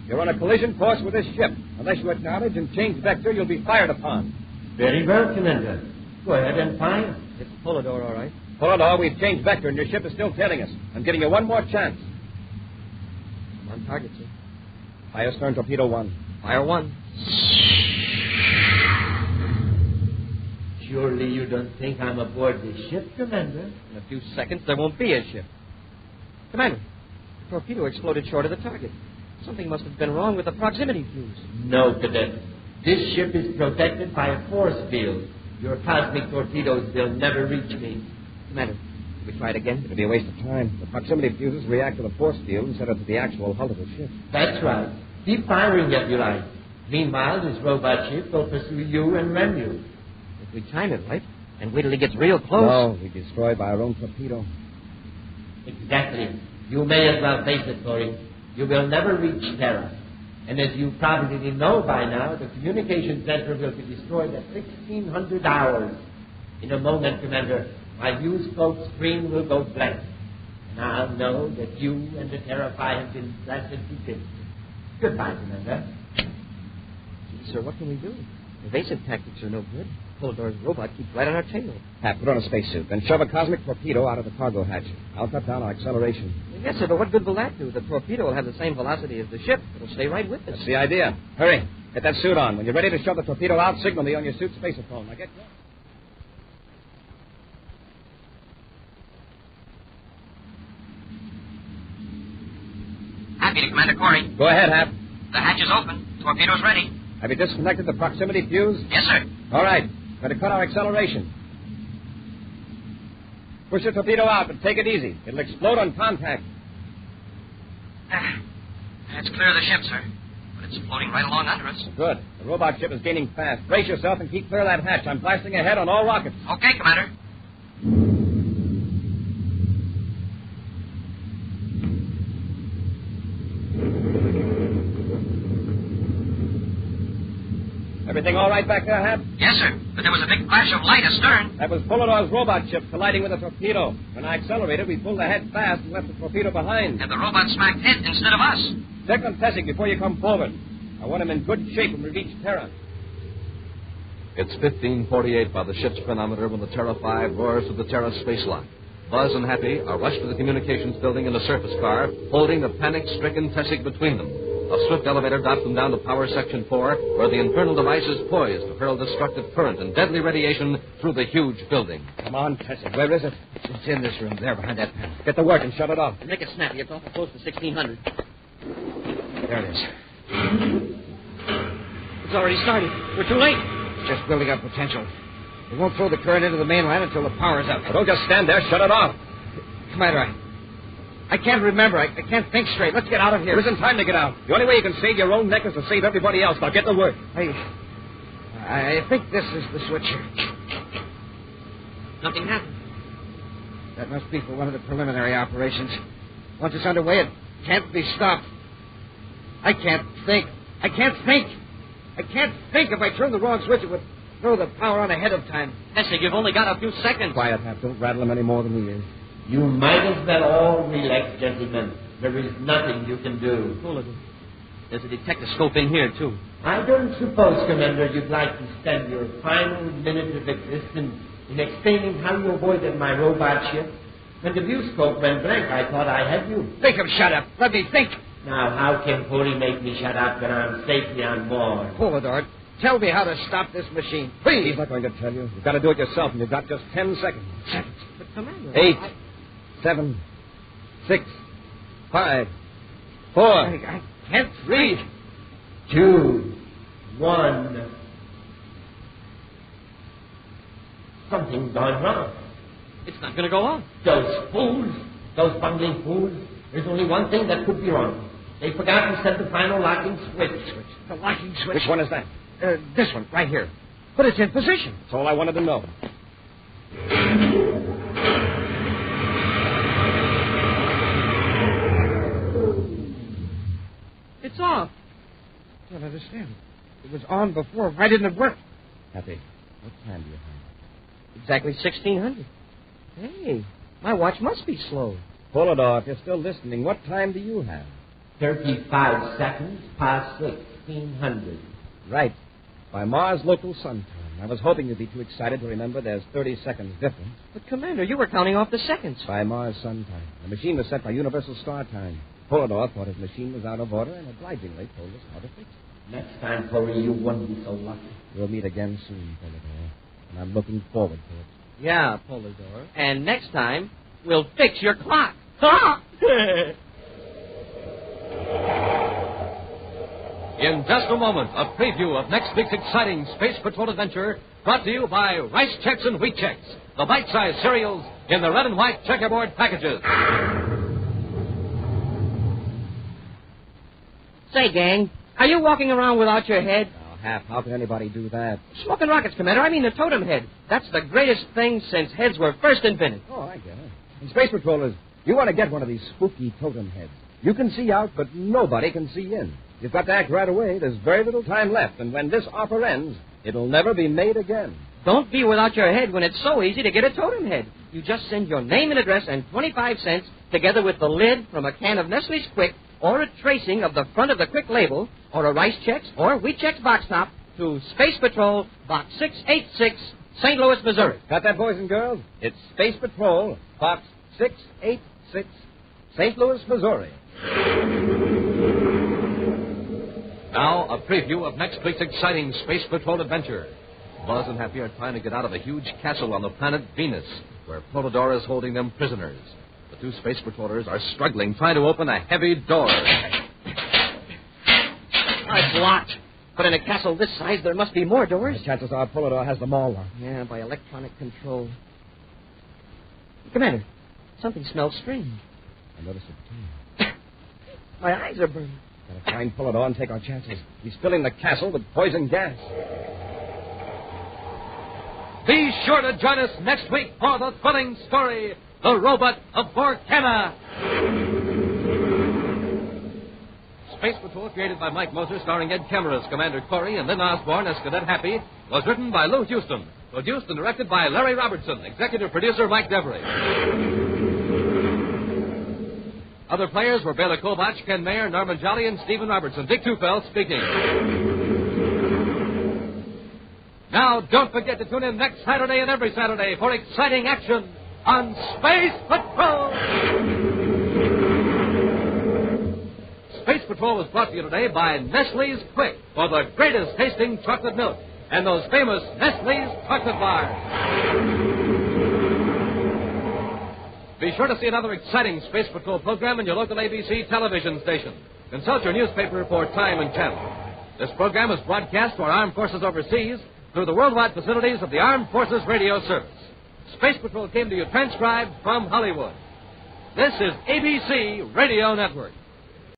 You're on a collision course with this ship. Unless you acknowledge and change vector, you'll be fired upon. Very well, Commander. Go ahead and fire. It's Polidor, all right. Polidor, we've changed vector, and your ship is still tailing us. I'm giving you one more chance. I'm on target, sir. Fire stern torpedo 1. Fire 1. Surely you don't think I'm aboard this ship, Commander? In a few seconds, there won't be a ship. Commander, the torpedo exploded short of the target. Something must have been wrong with the proximity fuse. No, Cadet. This ship is protected by a force field. Your cosmic torpedoes will never reach me. Commander, can we try it again? It'll be a waste of time. The proximity fuses react to the force field instead of to the actual hull of the ship. That's right. Keep firing if you like. Meanwhile, this robot ship will pursue you and ram you. If we time it right, and wait till he gets real close. No, we'll be destroyed by our own torpedo. Exactly. You may as well face it, Corey. You will never reach Terra. And as you probably know by now, the communication center will be destroyed at 1600 hours. In a moment, Commander, my viewscope screen will go blank. And I'll know that you and the Terra 5 have been blasted to bits. Goodbye, Commander. Gee, sir, what can we do? Evasive tactics are no good. Polidor's robot keeps right on our tail. Pat, put on a spacesuit, then shove a cosmic torpedo out of the cargo hatch. I'll cut down our acceleration. Yes, sir, but what good will that do? The torpedo will have the same velocity as the ship. It'll stay right with us. That's the idea. Hurry. Get that suit on. When you're ready to shove the torpedo out, signal me on your suit spaceophone. Now get going. Happy to Commander Corey. Go ahead, Hap. The hatch is open. Torpedo's ready. Have you disconnected the proximity fuse? Yes, sir. All right. Going to cut our acceleration. Push the torpedo out, but take it easy. It'll explode on contact. That's clear of the ship, sir. But it's floating right along under us. Good. The robot ship is gaining fast. Brace yourself and keep clear of that hatch. I'm blasting ahead on all rockets. Okay, Commander. Everything all right back there, Hap? Yes, sir. But there was a big flash of light astern. That was Polidor's robot ship colliding with a torpedo. When I accelerated, we pulled ahead fast and left the torpedo behind. And the robot smacked it instead of us. Check on Telepathic before you come forward. I want him in good shape when we reach Terra. It's 1548 by the ship's chronometer when the Terra 5 roars to the Terra space lock. Buzz and Happy are rushed to the communications building in a surface car, holding the panic-stricken Telepathic between them. A swift elevator drops them down to Power Section 4, where the infernal device is poised to hurl destructive current and deadly radiation through the huge building. Come on, Telepathic. Where is it? It's in this room, there, behind that panel. Get to work and shut it off. Make it snappy. It's awful close to 1600. There it is. It's already started. We're too late. It's just building up potential. It won't throw the current into the mainland until the power's up. Well, don't just stand there. Shut it off. Commander, I can't remember. I can't think straight. Let's get out of here. There isn't time to get out. The only way you can save your own neck is to save everybody else. Now get to work. I think this is the switch here. Nothing happened. That must be for one of the preliminary operations. Once it's underway, it can't be stopped. I can't think. I can't think. I can't think. If I turn the wrong switch, it would throw the power on ahead of time. Tessie, you've only got a few seconds. Quiet, Hap. Don't rattle him any more than he is. You might as well all relax, gentlemen. There is nothing you can do. Hold it. There's a detectascope in here, too. I don't suppose, Commander, you'd like to spend your final minute of existence in explaining how you avoided my robot ship. When the viewscope went blank, I thought I had you. Think him shut up. Let me think. Now, how can Puri make me shut up when I'm safely on board? Polidor, tell me how to stop this machine. Please. He's not going to tell you. You've got to do it yourself, and you've got just 10 seconds. But, Commander... 8, 7, 6, 5, 4. I can't read. 2, 1. Something's gone wrong. It's not going to go off. Those fools. Those bungling fools. There's only one thing that could be wrong. They forgot to set the final locking switch. The locking switch. Which one is that? This one, right here. But it's in position. That's all I wanted to know. It's off. I don't understand. It was on before. Why didn't it work? Happy, what time do you have? Exactly 1600. Hey, my watch must be slow. Pull it off. You're still listening. What time do you have? 35 seconds past 1600. Right. By Mars local sun time. I was hoping you'd be too excited to remember there's 30 seconds difference. But, Commander, you were counting off the seconds. By Mars sun time. The machine was set by universal star time. Pull it off thought his machine was out of order and obligingly told us how to fix it. Next time, Corey, you won't be so lucky. We'll meet again soon, Polidor. And I'm looking forward to it. Yeah, Polidor. And next time, we'll fix your clock. In just a moment, a preview of next week's exciting Space Patrol adventure brought to you by Rice Chex and Wheat Chex, the bite-sized cereals in the red and white checkerboard packages. Say, gang, are you walking around without your head? Now, Hap, how can anybody do that? Smoking rockets, Commander. I mean the totem head. That's the greatest thing since heads were first invented. Oh, I get it. And Space Patrollers, you want to get one of these spooky totem heads. You can see out, but nobody can see in. You've got to act right away. There's very little time left, and when this offer ends, it'll never be made again. Don't be without your head when it's so easy to get a totem head. You just send your name and address and 25 cents together with the lid from a can of Nestle's Quick or a tracing of the front of the Quick label or a Rice Chex or Wheat Chex box top to Space Patrol, Box 686, St. Louis, Missouri. Got that, boys and girls? It's Space Patrol, Box 686, St. Louis, Missouri. Now, a preview of next week's exciting Space Patrol adventure. Buzz and Happy are trying to get out of a huge castle on the planet Venus, where Polidor is holding them prisoners. The two Space Patrollers are struggling, trying to open a heavy door. It's locked. But in a castle this size, there must be more doors. The chances are Polidor has them all locked. Yeah, by electronic control. Commander, something smells strange. I noticed it, too. My eyes are burning. Gotta try and pull it on and take our chances. He's filling the castle with poison gas. Be sure to join us next week for the thrilling story, The Robot of Vorcana. Space Patrol, created by Mike Moser, starring Ed Kemmer as Commander Corey and Lynn Osborne as Cadet Happy, was written by Lou Houston, produced and directed by Larry Robertson, executive producer Mike Devery. Other players were Bela Kovach, Ken Mayer, Norman Jolly, and Stephen Robertson. Dick Tufeld speaking. Now, don't forget to tune in next Saturday and every Saturday for exciting action on Space Patrol! Space Patrol was brought to you today by Nestle's Quick for the greatest tasting chocolate milk and those famous Nestle's chocolate bars. Be sure to see another exciting Space Patrol program in your local ABC television station. Consult your newspaper for time and channel. This program is broadcast to our armed forces overseas through the worldwide facilities of the Armed Forces Radio Service. Space Patrol came to you transcribed from Hollywood. This is ABC Radio Network.